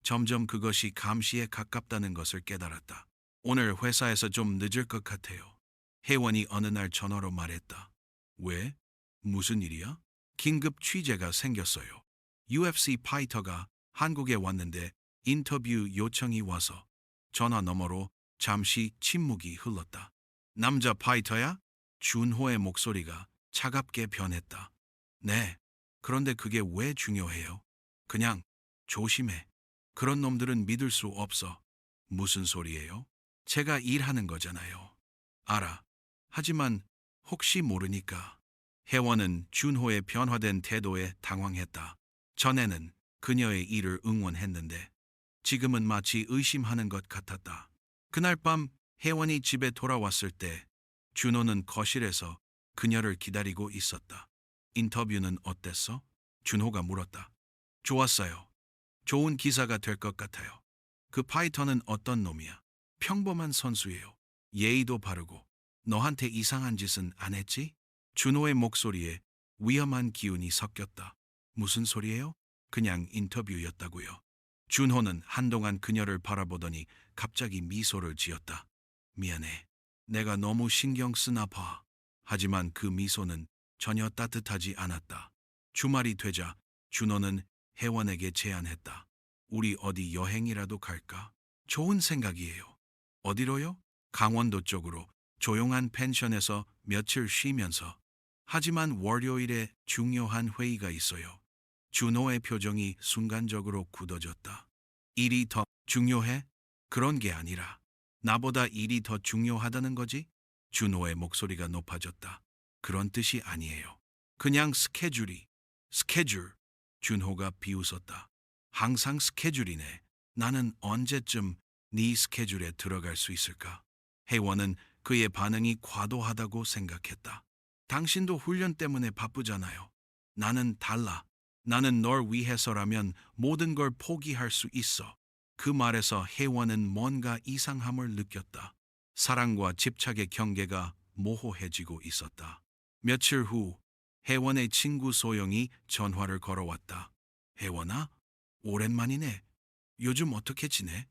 점점 그것이 감시에 가깝다는 것을 깨달았다. 오늘 회사에서 좀 늦을 것 같아요. 혜원이 어느 날 전화로 말했다. 왜? 무슨 일이야? 긴급 취재가 생겼어요. UFC 파이터가 한국에 왔는데 인터뷰 요청이 와서 전화 너머로 잠시 침묵이 흘렀다. 남자 파이터야? 준호의 목소리가 차갑게 변했다. 네. 그런데 그게 왜 중요해요? 그냥 조심해. 그런 놈들은 믿을 수 없어. 무슨 소리예요? 제가 일하는 거잖아요. 알아. 하지만 혹시 모르니까. 혜원은 준호의 변화된 태도에 당황했다. 전에는 그녀의 일을 응원했는데 지금은 마치 의심하는 것 같았다. 그날 밤 혜원이 집에 돌아왔을 때 준호는 거실에서 그녀를 기다리고 있었다. 인터뷰는 어땠어? 준호가 물었다. 좋았어요. 좋은 기사가 될 것 같아요. 그 파이터는 어떤 놈이야? 평범한 선수예요. 예의도 바르고. 너한테 이상한 짓은 안 했지? 준호의 목소리에 위험한 기운이 섞였다. 무슨 소리예요? 그냥 인터뷰였다고요. 준호는 한동안 그녀를 바라보더니 갑자기 미소를 지었다. 미안해. 내가 너무 신경 쓰나 봐. 하지만 그 미소는 전혀 따뜻하지 않았다. 주말이 되자 준호는 혜원에게 제안했다. 우리 어디 여행이라도 갈까? 좋은 생각이에요. 어디로요? 강원도 쪽으로 조용한 펜션에서 며칠 쉬면서. 하지만 월요일에 중요한 회의가 있어요. 준호의 표정이 순간적으로 굳어졌다. 일이 더 중요해? 그런 게 아니라 나보다 일이 더 중요하다는 거지? 준호의 목소리가 높아졌다. 그런 뜻이 아니에요. 그냥 스케줄. 준호가 비웃었다. 항상 스케줄이네. 나는 언제쯤 네 스케줄에 들어갈 수 있을까? 혜원은 그의 반응이 과도하다고 생각했다. 당신도 훈련 때문에 바쁘잖아요. 나는 달라. 나는 널 위해서라면 모든 걸 포기할 수 있어. 그 말에서 혜원은 뭔가 이상함을 느꼈다. 사랑과 집착의 경계가 모호해지고 있었다. 며칠 후 혜원의 친구 소영이 전화를 걸어왔다. 혜원아? 오랜만이네. 요즘 어떻게 지내?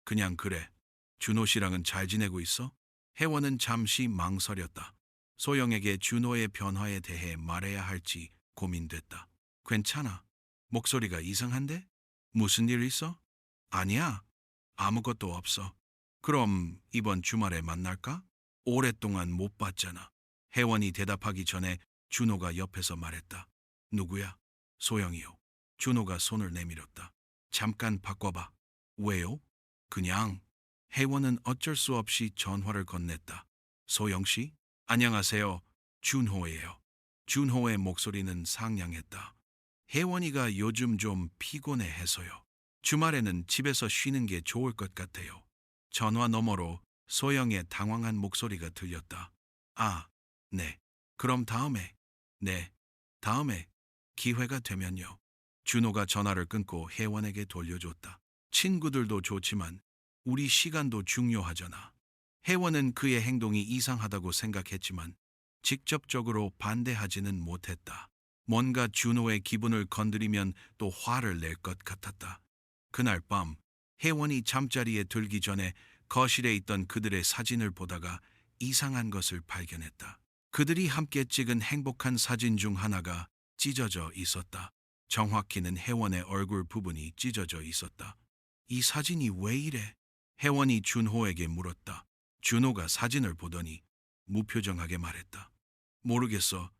그냥 그래. 준호 씨랑은 잘 지내고 있어? 혜원은 잠시 망설였다. 소영에게 준호의 변화에 대해 말해야 할지 고민됐다. 괜찮아. 목소리가 이상한데? 무슨 일 있어? 아니야. 아무것도 없어. 그럼 이번 주말에 만날까? 오랫동안 못 봤잖아. 혜원이 대답하기 전에 준호가 옆에서 말했다. 누구야? 소영이요. 준호가 손을 내밀었다. 잠깐 바꿔봐. 왜요? 그냥. 혜원은 어쩔 수 없이 전화를 건넸다. 소영씨? 안녕하세요. 준호예요. 준호의 목소리는 상냥했다. 혜원이가 요즘 좀 피곤해해서요. 주말에는 집에서 쉬는 게 좋을 것 같아요. 전화 너머로 소영의 당황한 목소리가 들렸다. 아, 네. 그럼 다음에. 네. 다음에 기회가 되면요. 준호가 전화를 끊고 혜원에게 돌려줬다. 친구들도 좋지만 우리 시간도 중요하잖아. 혜원은 그의 행동이 이상하다고 생각했지만 직접적으로 반대하지는 못했다. 뭔가 준호의 기분을 건드리면 또 화를 낼 것 같았다. 그날 밤 혜원이 잠자리에 들기 전에 거실에 있던 그들의 사진을 보다가 이상한 것을 발견했다. 그들이 함께 찍은 행복한 사진 중 하나가 찢어져 있었다. 정확히는 혜원의 얼굴 부분이 찢어져 있었다. 이 사진이 왜 이래? 혜원이 준호에게 물었다. 준호가 사진을 보더니 무표정하게 말했다. 모르겠어.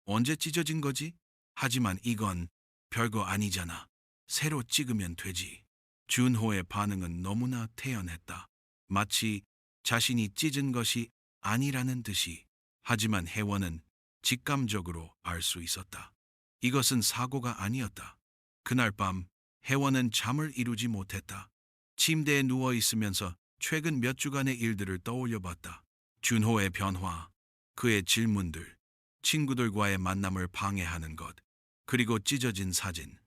언제 찢어진 거지? 하지만 이건 별거 아니잖아. 새로 찍으면 되지. 준호의 반응은 너무나 태연했다. 마치 자신이 찢은 것이 아니라는 듯이. 하지만 혜원은 직감적으로 알 수 있었다. 이것은 사고가 아니었다. 그날 밤 혜원은 잠을 이루지 못했다. 침대에 누워 있으면서 최근 몇 주간의 일들을 떠올려 봤다. 준호의 변화, 그의 질문들, 친구들과의 만남을 방해하는 것, 그리고 찢어진 사진.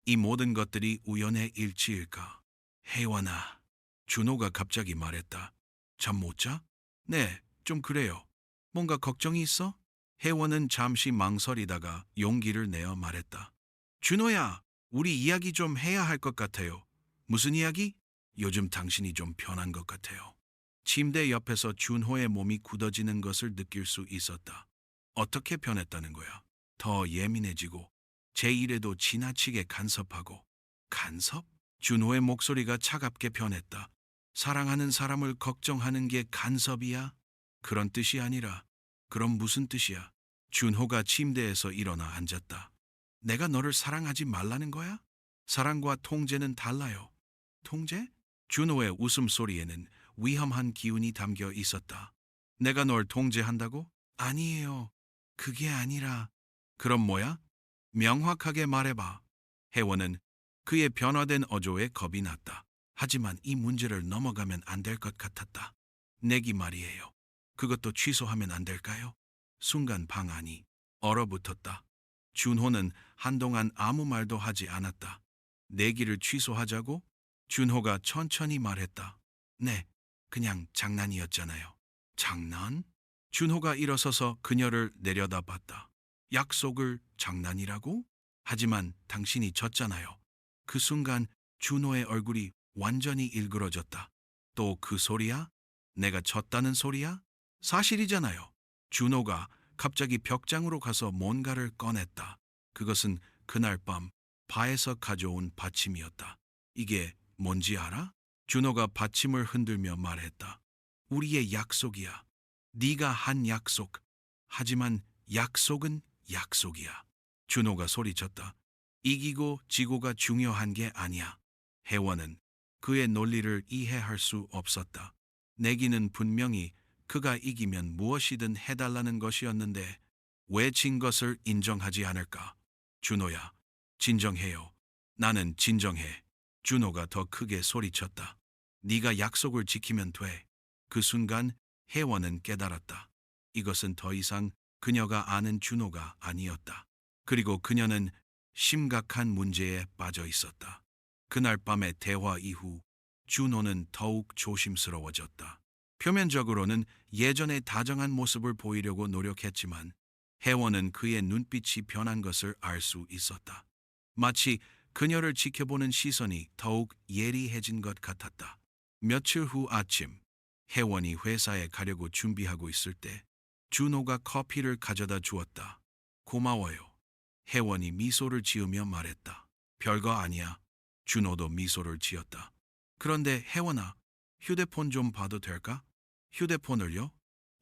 이 모든 것들이 우연의 일치일까? 혜원아, 준호가 갑자기 말했다. 잠 못 자? 네, 좀 그래요. 뭔가 걱정이 있어? 혜원은 잠시 망설이다가 용기를 내어 말했다. 준호야, 우리 이야기 좀 해야 할 것 같아요. 무슨 이야기? 요즘 당신이 좀 변한 것 같아요. 침대 옆에서 준호의 몸이 굳어지는 것을 느낄 수 있었다. 어떻게 변했다는 거야? 더 예민해지고 제 일에도 지나치게 간섭하고. 간섭? 준호의 목소리가 차갑게 변했다. 사랑하는 사람을 걱정하는 게 간섭이야? 그런 뜻이 아니라. 그럼 무슨 뜻이야? 준호가 침대에서 일어나 앉았다. 내가 너를 사랑하지 말라는 거야? 사랑과 통제는 달라요. 통제? 준호의 웃음소리에는 위험한 기운이 담겨 있었다. 내가 널 통제한다고? 아니에요. 그게 아니라. 그럼 뭐야? 명확하게 말해봐. 혜원은 그의 변화된 어조에 겁이 났다. 하지만 이 문제를 넘어가면 안 될 것 같았다. 내기 말이에요. 그것도 취소하면 안 될까요? 순간 방 안이 얼어붙었다. 준호는 한동안 아무 말도 하지 않았다. 내기를 취소하자고? 준호가 천천히 말했다. 네, 그냥 장난이었잖아요. 장난? 준호가 일어서서 그녀를 내려다봤다. 약속을 장난이라고? 하지만 당신이 졌잖아요. 그 순간 준호의 얼굴이 완전히 일그러졌다. 또 그 소리야? 내가 졌다는 소리야? 사실이잖아요. 준호가 갑자기 벽장으로 가서 뭔가를 꺼냈다. 그것은 그날 밤 바에서 가져온 받침이었다. 이게 뭔지 알아? 준호가 받침을 흔들며 말했다. 우리의 약속이야. 네가 한 약속. 하지만 약속은 약속이야. 준호가 소리쳤다. 이기고 지고가 중요한 게 아니야. 혜원은 그의 논리를 이해할 수 없었다. 내기는 분명히 그가 이기면 무엇이든 해달라는 것이었는데 왜 진 것을 인정하지 않을까? 준호야, 진정해요. 나는 진정해. 준호가 더 크게 소리쳤다. 네가 약속을 지키면 돼. 그 순간 혜원은 깨달았다. 이것은 더 이상 그녀가 아는 준호가 아니었다. 그리고 그녀는 심각한 문제에 빠져 있었다. 그날 밤의 대화 이후 준호는 더욱 조심스러워졌다. 표면적으로는 예전의 다정한 모습을 보이려고 노력했지만 혜원은 그의 눈빛이 변한 것을 알 수 있었다. 마치 그녀를 지켜보는 시선이 더욱 예리해진 것 같았다. 며칠 후 아침, 혜원이 회사에 가려고 준비하고 있을 때 준호가 커피를 가져다 주었다. 고마워요. 혜원이 미소를 지으며 말했다. 별거 아니야. 준호도 미소를 지었다. 그런데 혜원아, 휴대폰 좀 봐도 될까? 휴대폰을요?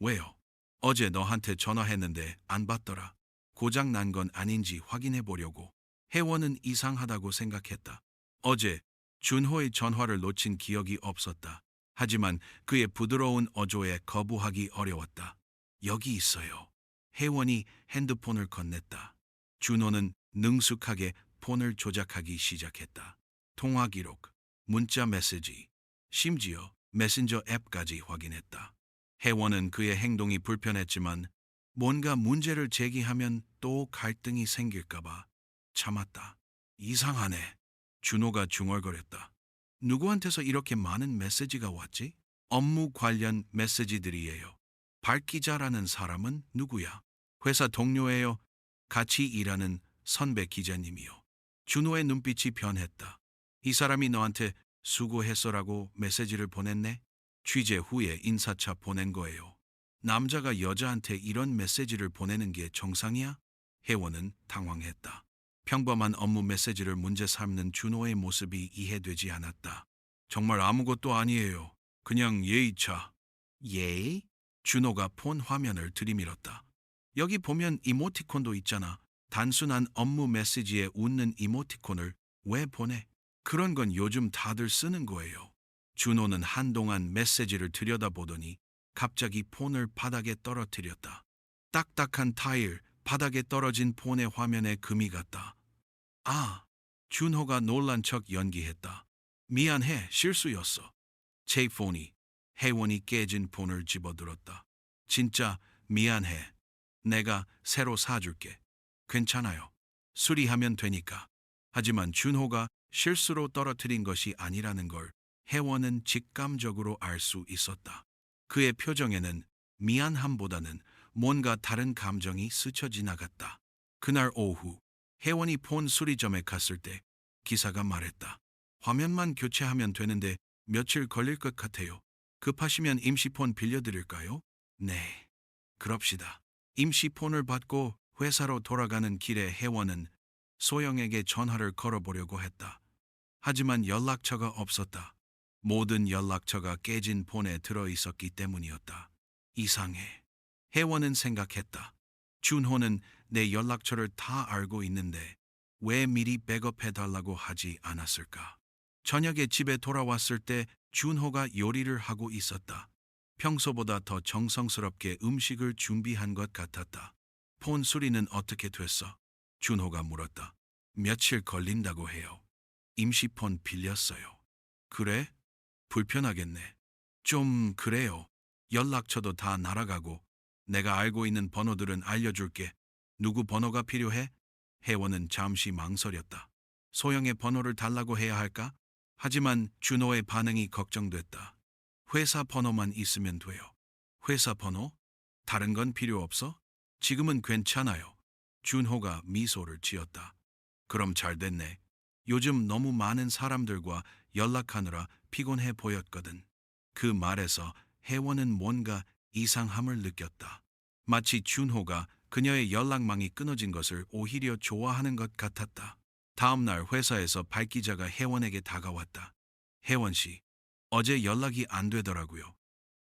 왜요? 어제 너한테 전화했는데 안 받더라. 고장 난 건 아닌지 확인해 보려고. 혜원은 이상하다고 생각했다. 어제 준호의 전화를 놓친 기억이 없었다. 하지만 그의 부드러운 어조에 거부하기 어려웠다. 여기 있어요. 혜원이 핸드폰을 건넸다. 준호는 능숙하게 폰을 조작하기 시작했다. 통화 기록, 문자 메시지, 심지어 메신저 앱까지 확인했다. 혜원은 그의 행동이 불편했지만 뭔가 문제를 제기하면 또 갈등이 생길까봐 참았다. 이상하네. 준호가 중얼거렸다. 누구한테서 이렇게 많은 메시지가 왔지? 업무 관련 메시지들이에요. 박 기자라는 사람은 누구야? 회사 동료예요. 같이 일하는 선배 기자님이요. 준호의 눈빛이 변했다. 이 사람이 너한테 수고했어라고 메시지를 보냈네? 취재 후에 인사차 보낸 거예요. 남자가 여자한테 이런 메시지를 보내는 게 정상이야? 혜원은 당황했다. 평범한 업무 메시지를 문제 삼는 준호의 모습이 이해되지 않았다. 정말 아무것도 아니에요. 그냥 예의차. 예의? 준호가 폰 화면을 들이밀었다. 여기 보면 이모티콘도 있잖아. 단순한 업무 메시지에 웃는 이모티콘을 왜 보내? 그런 건 요즘 다들 쓰는 거예요. 준호는 한동안 메시지를 들여다보더니 갑자기 폰을 바닥에 떨어뜨렸다. 딱딱한 타일, 바닥에 떨어진 폰의 화면에 금이 갔다. 아, 준호가 놀란 척 연기했다. 미안해, 실수였어. 제 폰이, 혜원이 깨진 폰을 집어들었다. 진짜 미안해. 내가 새로 사줄게. 괜찮아요. 수리하면 되니까. 하지만 준호가 실수로 떨어뜨린 것이 아니라는 걸 혜원은 직감적으로 알 수 있었다. 그의 표정에는 미안함보다는 뭔가 다른 감정이 스쳐 지나갔다. 그날 오후 혜원이 폰 수리점에 갔을 때 기사가 말했다. 화면만 교체하면 되는데 며칠 걸릴 것 같아요. 급하시면 임시폰 빌려드릴까요? 네. 그럽시다. 임시폰을 받고 회사로 돌아가는 길에 혜원은 소영에게 전화를 걸어보려고 했다. 하지만 연락처가 없었다. 모든 연락처가 깨진 폰에 들어있었기 때문이었다. 이상해. 혜원은 생각했다. 준호는 내 연락처를 다 알고 있는데 왜 미리 백업해달라고 하지 않았을까? 저녁에 집에 돌아왔을 때 준호가 요리를 하고 있었다. 평소보다 더 정성스럽게 음식을 준비한 것 같았다. 폰 수리는 어떻게 됐어? 준호가 물었다. 며칠 걸린다고 해요. 임시폰 빌렸어요. 그래? 불편하겠네. 좀 그래요. 연락처도 다 날아가고 내가 알고 있는 번호들은 알려줄게. 누구 번호가 필요해? 혜원은 잠시 망설였다. 소영의 번호를 달라고 해야 할까? 하지만 준호의 반응이 걱정됐다. 회사 번호만 있으면 돼요. 회사 번호? 다른 건 필요 없어? 지금은 괜찮아요. 준호가 미소를 지었다. 그럼 잘 됐네. 요즘 너무 많은 사람들과 연락하느라 피곤해 보였거든. 그 말에서 혜원은 뭔가 이상함을 느꼈다. 마치 준호가 그녀의 연락망이 끊어진 것을 오히려 좋아하는 것 같았다. 다음 날 회사에서 박 기자가 혜원에게 다가왔다. 혜원 씨, 어제 연락이 안 되더라고요.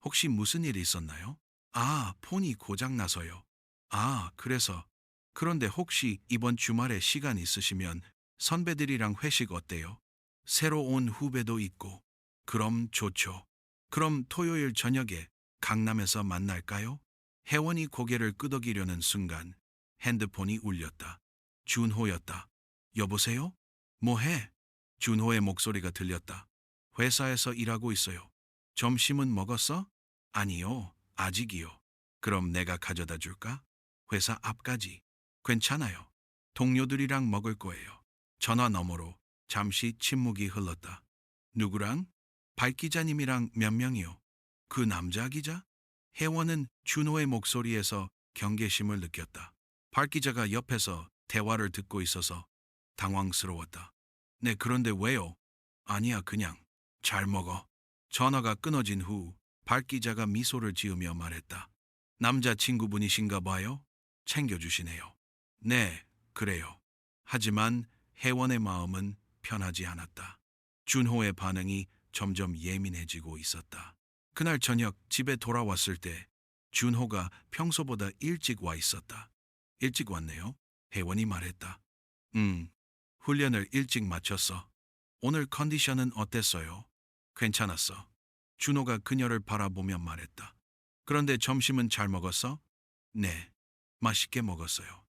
혹시 무슨 일 있었나요? 아, 폰이 고장나서요. 아, 그래서. 그런데 혹시 이번 주말에 시간 있으시면 선배들이랑 회식 어때요? 새로 온 후배도 있고. 그럼 좋죠. 그럼 토요일 저녁에 강남에서 만날까요? 혜원이 고개를 끄덕이려는 순간 핸드폰이 울렸다. 준호였다. 여보세요? 뭐해? 준호의 목소리가 들렸다. 회사에서 일하고 있어요. 점심은 먹었어? 아니요, 아직이요. 그럼 내가 가져다 줄까? 회사 앞까지. 괜찮아요. 동료들이랑 먹을 거예요. 전화 너머로 잠시 침묵이 흘렀다. 누구랑? 박 기자님이랑 몇 명이요? 그 남자 기자? 혜원은 준호의 목소리에서 경계심을 느꼈다. 박 기자가 옆에서 대화를 듣고 있어서 당황스러웠다. 네, 그런데 왜요? 아니야, 그냥. 잘 먹어. 전화가 끊어진 후 박 기자가 미소를 지으며 말했다. 남자친구분이신가 봐요? 챙겨주시네요. 네, 그래요. 하지만 혜원의 마음은 편하지 않았다. 준호의 반응이 점점 예민해지고 있었다. 그날 저녁 집에 돌아왔을 때 준호가 평소보다 일찍 와 있었다. 일찍 왔네요. 혜원이 말했다. 훈련을 일찍 마쳤어. 오늘 컨디션은 어땠어요? 괜찮았어. 준호가 그녀를 바라보며 말했다. 그런데 점심은 잘 먹었어? 네, 맛있게 먹었어요.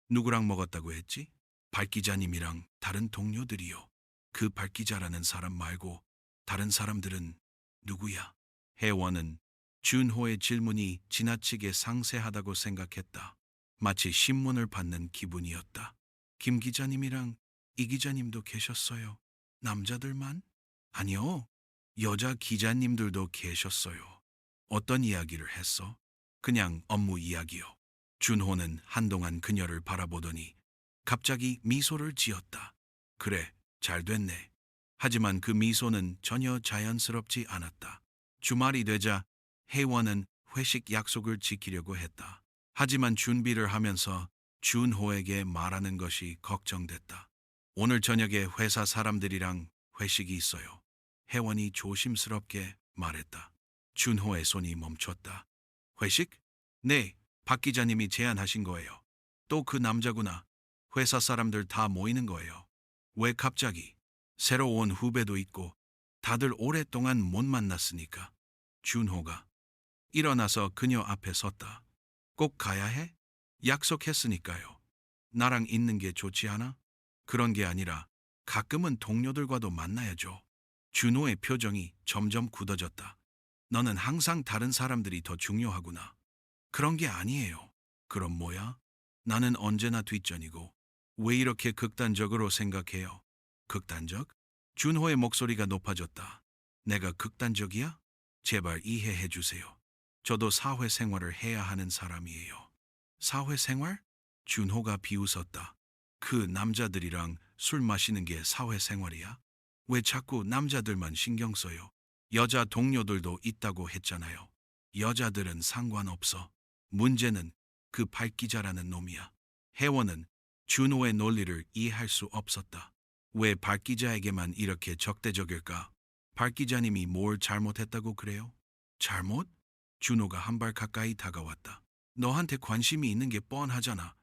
누구랑 먹었다고 했지? 박 기자님이랑 다른 동료들이요. 그 박 기자라는 사람 말고 다른 사람들은 누구야? 혜원은 준호의 질문이 지나치게 상세하다고 생각했다. 마치 신문을 받는 기분이었다. 김 기자님이랑 이 기자님도 계셨어요. 남자들만? 아니요. 여자 기자님들도 계셨어요. 어떤 이야기를 했어? 그냥 업무 이야기요. 준호는 한동안 그녀를 바라보더니 갑자기 미소를 지었다. 그래, 잘 됐네. 하지만 그 미소는 전혀 자연스럽지 않았다. 주말이 되자 혜원은 회식 약속을 지키려고 했다. 하지만 준비를 하면서 준호에게 말하는 것이 걱정됐다. 오늘 저녁에 회사 사람들이랑 회식이 있어요. 혜원이 조심스럽게 말했다. 준호의 손이 멈췄다. 회식? 네, 박 기자님이 제안하신 거예요. 또 그 남자구나. 회사 사람들 다 모이는 거예요. 왜 갑자기? 새로 온 후배도 있고 다들 오랫동안 못 만났으니까. 준호가 일어나서 그녀 앞에 섰다. 꼭 가야 해? 약속했으니까요. 나랑 있는 게 좋지 않아? 그런 게 아니라 가끔은 동료들과도 만나야죠. 준호의 표정이 점점 굳어졌다. 너는 항상 다른 사람들이 더 중요하구나. 그런 게 아니에요. 그럼 뭐야? 나는 언제나 뒷전이고. 왜 이렇게 극단적으로 생각해요? 극단적? 준호의 목소리가 높아졌다. 내가 극단적이야? 제발 이해해 주세요. 저도 사회생활을 해야 하는 사람이에요. 사회생활? 준호가 비웃었다. 그 남자들이랑 술 마시는 게 사회생활이야? 왜 자꾸 남자들만 신경 써요? 여자 동료들도 있다고 했잖아요. 여자들은 상관없어. 문제는 그 발기자라는 놈이야. 혜원은 준호의 논리를 이해할 수 없었다. 왜 발기자에게만 이렇게 적대적일까? 발기자님이 뭘 잘못했다고 그래요? 잘못? 준호가 한 발 가까이 다가왔다. 너한테 관심이 있는 게 뻔하잖아.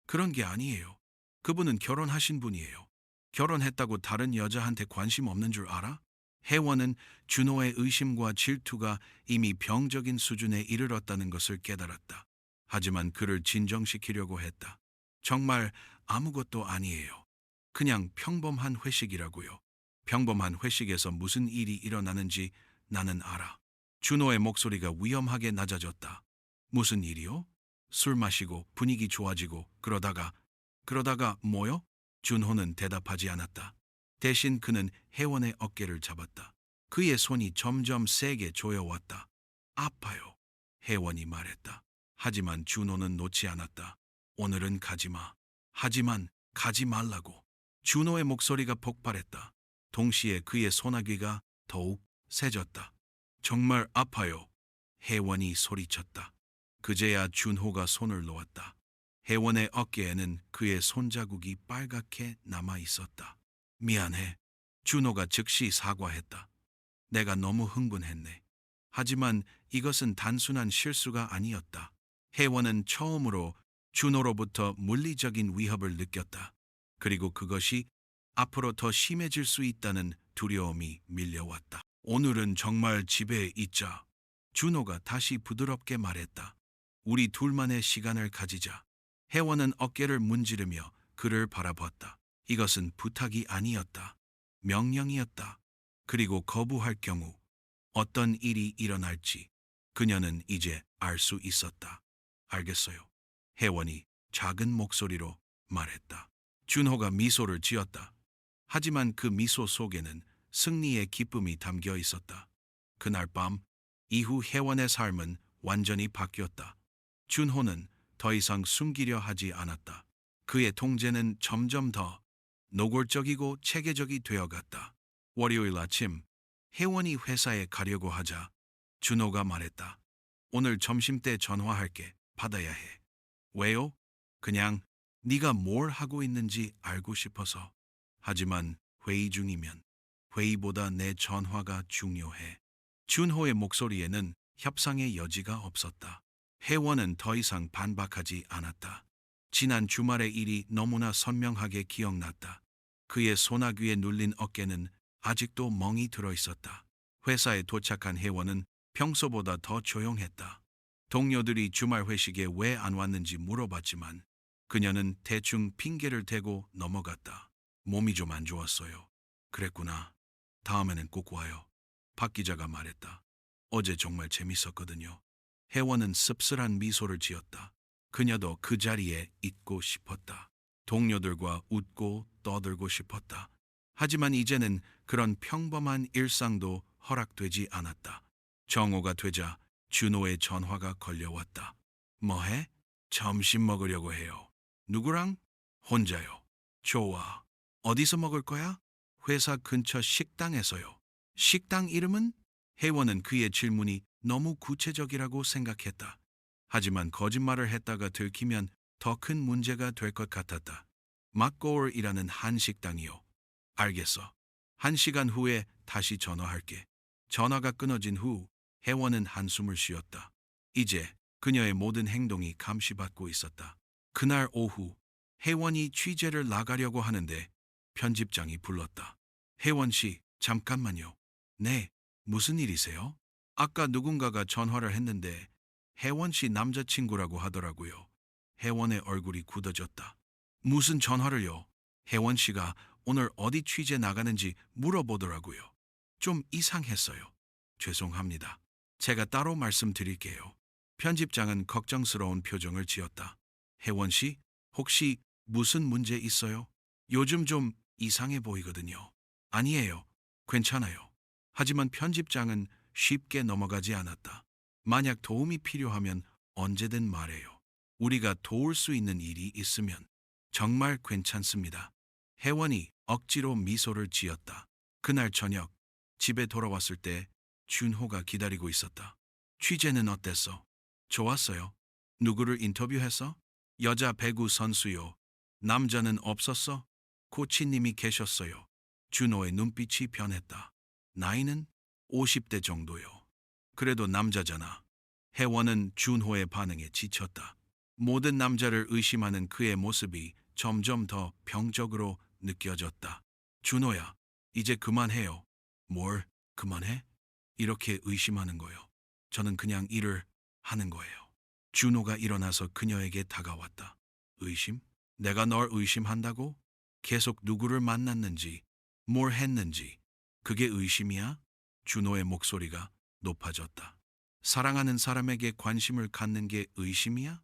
그런 게 아니에요. 그분은 결혼하신 분이에요. 결혼했다고 다른 여자한테 관심 없는 줄 알아? 혜원은 준호의 의심과 질투가 이미 병적인 수준에 이르렀다는 것을 깨달았다. 하지만 그를 진정시키려고 했다. 정말 아무것도 아니에요. 그냥 평범한 회식이라고요. 평범한 회식에서 무슨 일이 일어나는지 나는 알아. 준호의 목소리가 위험하게 낮아졌다. 무슨 일이요? 술 마시고 분위기 좋아지고 그러다가 뭐요? 준호는 대답하지 않았다. 대신 그는 혜원의 어깨를 잡았다. 그의 손이 점점 세게 조여왔다. 아파요. 혜원이 말했다. 하지만 준호는 놓지 않았다. 오늘은 가지 마. 하지만 가지 말라고. 준호의 목소리가 폭발했다. 동시에 그의 소나귀가 더욱 세졌다. 정말 아파요. 혜원이 소리쳤다. 그제야 준호가 손을 놓았다. 혜원의 어깨에는 그의 손자국이 빨갛게 남아 있었다. 미안해. 준호가 즉시 사과했다. 내가 너무 흥분했네. 하지만 이것은 단순한 실수가 아니었다. 혜원은 처음으로 준호로부터 물리적인 위협을 느꼈다. 그리고 그것이 앞으로 더 심해질 수 있다는 두려움이 밀려왔다. 오늘은 정말 집에 있자. 준호가 다시 부드럽게 말했다. 우리 둘만의 시간을 가지자. 혜원은 어깨를 문지르며 그를 바라봤다. 이것은 부탁이 아니었다. 명령이었다. 그리고 거부할 경우 어떤 일이 일어날지 그녀는 이제 알 수 있었다. 알겠어요. 혜원이 작은 목소리로 말했다. 준호가 미소를 지었다. 하지만 그 미소 속에는 승리의 기쁨이 담겨 있었다. 그날 밤 이후 혜원의 삶은 완전히 바뀌었다. 준호는 더 이상 숨기려 하지 않았다. 그의 통제는 점점 더 노골적이고 체계적이 되어갔다. 월요일 아침 혜원이 회사에 가려고 하자 준호가 말했다. 오늘 점심때 전화할게. 받아야 해. 왜요? 그냥 네가 뭘 하고 있는지 알고 싶어서. 하지만 회의 중이면 회의보다 내 전화가 중요해. 준호의 목소리에는 협상의 여지가 없었다. 혜원은 더 이상 반박하지 않았다. 지난 주말의 일이 너무나 선명하게 기억났다. 그의 소나귀에 눌린 어깨는 아직도 멍이 들어 있었다. 회사에 도착한 혜원은 평소보다 더 조용했다. 동료들이 주말 회식에 왜 안 왔는지 물어봤지만 그녀는 대충 핑계를 대고 넘어갔다. 몸이 좀 안 좋았어요. 그랬구나. 다음에는 꼭 와요. 박 기자가 말했다. 어제 정말 재밌었거든요. 혜원은 씁쓸한 미소를 지었다. 그녀도 그 자리에 있고 싶었다. 동료들과 웃고 떠들고 싶었다. 하지만 이제는 그런 평범한 일상도 허락되지 않았다. 정오가 되자 준호의 전화가 걸려왔다. 뭐해? 점심 먹으려고 해요. 누구랑? 혼자요. 좋아. 어디서 먹을 거야? 회사 근처 식당에서요. 식당 이름은? 혜원은 그의 질문이 너무 구체적이라고 생각했다. 하지만 거짓말을 했다가 들키면 더 큰 문제가 될 것 같았다. 막고울이라는 한식당이요. 알겠어. 1시간 후에 다시 전화할게. 전화가 끊어진 후 혜원은 한숨을 쉬었다. 이제 그녀의 모든 행동이 감시받고 있었다. 그날 오후 혜원이 취재를 나가려고 하는데 편집장이 불렀다. 혜원 씨, 잠깐만요. 네, 무슨 일이세요? 아까 누군가가 전화를 했는데 혜원 씨 남자친구라고 하더라고요. 혜원의 얼굴이 굳어졌다. 무슨 전화를요? 혜원 씨가 오늘 어디 취재 나가는지 물어보더라고요. 좀 이상했어요. 죄송합니다. 제가 따로 말씀드릴게요. 편집장은 걱정스러운 표정을 지었다. 혜원 씨, 혹시 무슨 문제 있어요? 요즘 좀 이상해 보이거든요. 아니에요. 괜찮아요. 하지만 편집장은 쉽게 넘어가지 않았다. 만약 도움이 필요하면 언제든 말해요. 우리가 도울 수 있는 일이 있으면 정말 괜찮습니다. 혜원이 억지로 미소를 지었다. 그날 저녁 집에 돌아왔을 때 준호가 기다리고 있었다. 취재는 어땠어? 좋았어요. 누구를 인터뷰했어? 여자 배구 선수요. 남자는 없었어? 코치님이 계셨어요. 준호의 눈빛이 변했다. 나이는 50대 정도요. 그래도 남자잖아. 혜원은 준호의 반응에 지쳤다. 모든 남자를 의심하는 그의 모습이 점점 더 병적으로 느껴졌다. 준호야, 이제 그만해요. 뭘 그만해? 이렇게 의심하는 거요. 저는 그냥 일을 하는 거예요. 준호가 일어나서 그녀에게 다가왔다. 의심? 내가 널 의심한다고? 계속 누구를 만났는지, 뭘 했는지, 그게 의심이야? 준호의 목소리가 높아졌다. 사랑하는 사람에게 관심을 갖는 게 의심이야?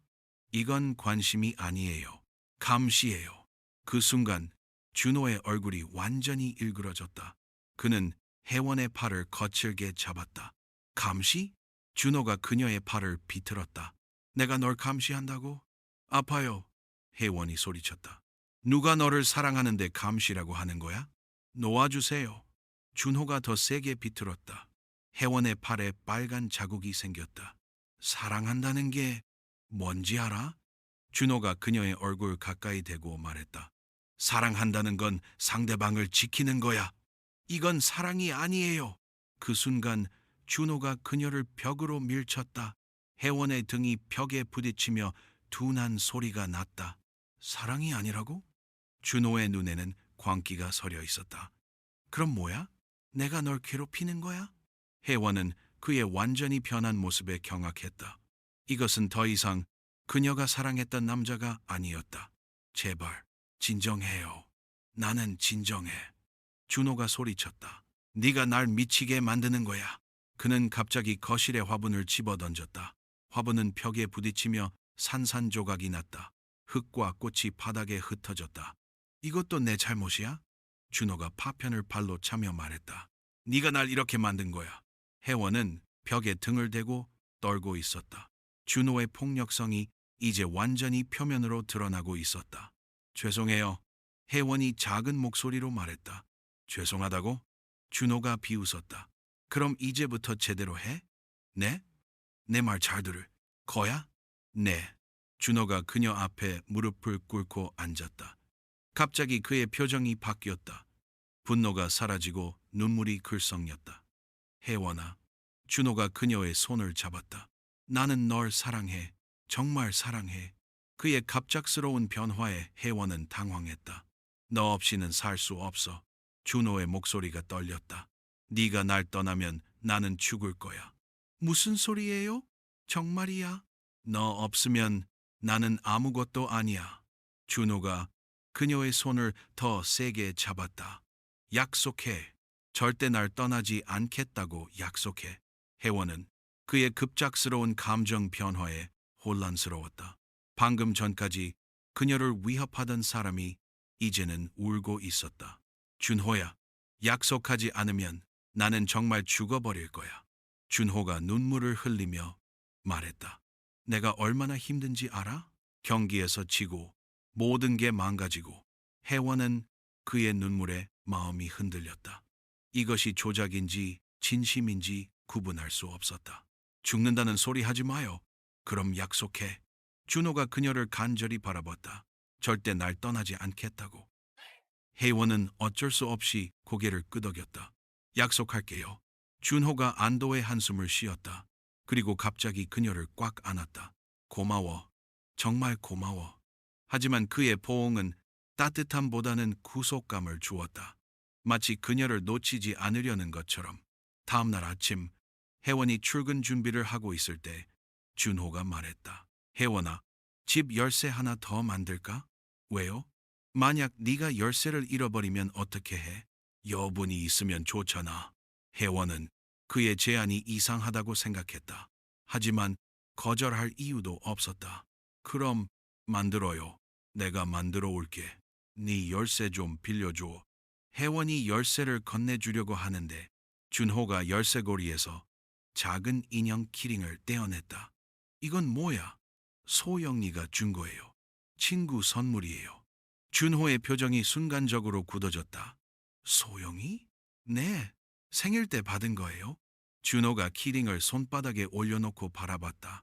이건 관심이 아니에요. 감시예요. 그 순간 준호의 얼굴이 완전히 일그러졌다. 그는 혜원의 팔을 거칠게 잡았다. 감시? 준호가 그녀의 팔을 비틀었다. 내가 널 감시한다고? 아파요. 혜원이 소리쳤다. 누가 너를 사랑하는데 감시라고 하는 거야? 놓아주세요. 준호가 더 세게 비틀었다. 혜원의 팔에 빨간 자국이 생겼다. 사랑한다는 게 뭔지 알아? 준호가 그녀의 얼굴 가까이 대고 말했다. 사랑한다는 건 상대방을 지키는 거야. 이건 사랑이 아니에요. 그 순간 준호가 그녀를 벽으로 밀쳤다. 혜원의 등이 벽에 부딪히며 둔한 소리가 났다. 사랑이 아니라고? 준호의 눈에는 광기가 서려 있었다. 그럼 뭐야? 내가 널 괴롭히는 거야? 혜원은 그의 완전히 변한 모습에 경악했다. 이것은 더 이상 그녀가 사랑했던 남자가 아니었다. 제발, 진정해요. 나는 진정해. 준호가 소리쳤다. 네가 날 미치게 만드는 거야. 그는 갑자기 거실에 화분을 집어던졌다. 화분은 벽에 부딪히며 산산조각이 났다. 흙과 꽃이 바닥에 흩어졌다. 이것도 내 잘못이야? 준호가 파편을 발로 차며 말했다. 네가 날 이렇게 만든 거야. 혜원은 벽에 등을 대고 떨고 있었다. 준호의 폭력성이 이제 완전히 표면으로 드러나고 있었다. 죄송해요. 혜원이 작은 목소리로 말했다. 죄송하다고? 준호가 비웃었다. 그럼 이제부터 제대로 해? 네? 내 말 잘 들을 거야? 네. 준호가 그녀 앞에 무릎을 꿇고 앉았다. 갑자기 그의 표정이 바뀌었다. 분노가 사라지고 눈물이 글썽였다. 혜원아. 준호가 그녀의 손을 잡았다. 나는 널 사랑해. 정말 사랑해. 그의 갑작스러운 변화에 혜원은 당황했다. 너 없이는 살 수 없어. 준호의 목소리가 떨렸다. 네가 날 떠나면 나는 죽을 거야. 무슨 소리예요? 정말이야? 너 없으면 나는 아무것도 아니야. 준호가 그녀의 손을 더 세게 잡았다. 약속해. 절대 날 떠나지 않겠다고 약속해. 혜원은 그의 급작스러운 감정 변화에 혼란스러웠다. 방금 전까지 그녀를 위협하던 사람이 이제는 울고 있었다. 준호야, 약속하지 않으면 나는 정말 죽어버릴 거야. 준호가 눈물을 흘리며 말했다. 내가 얼마나 힘든지 알아? 경기에서 지고 모든 게 망가지고. 혜원은 그의 눈물에 마음이 흔들렸다. 이것이 조작인지 진심인지 구분할 수 없었다. 죽는다는 소리 하지 마요. 그럼 약속해. 준호가 그녀를 간절히 바라봤다. 절대 날 떠나지 않겠다고. 혜원은 어쩔 수 없이 고개를 끄덕였다. 약속할게요. 준호가 안도의 한숨을 쉬었다. 그리고 갑자기 그녀를 꽉 안았다. 고마워. 정말 고마워. 하지만 그의 포옹은 따뜻함보다는 구속감을 주었다. 마치 그녀를 놓치지 않으려는 것처럼. 다음날 아침, 혜원이 출근 준비를 하고 있을 때 준호가 말했다. 혜원아, 집 열쇠 하나 더 만들까? 왜요? 만약 네가 열쇠를 잃어버리면 어떻게 해? 여분이 있으면 좋잖아. 혜원은 그의 제안이 이상하다고 생각했다. 하지만 거절할 이유도 없었다. 그럼 만들어요. 내가 만들어 올게. 네 열쇠 좀 빌려줘. 혜원이 열쇠를 건네주려고 하는데 준호가 열쇠고리에서 작은 인형 키링을 떼어냈다. 이건 뭐야? 소영이가 준 거예요. 친구 선물이에요. 준호의 표정이 순간적으로 굳어졌다. 소영이? 네, 생일 때 받은 거예요. 준호가 키링을 손바닥에 올려놓고 바라봤다.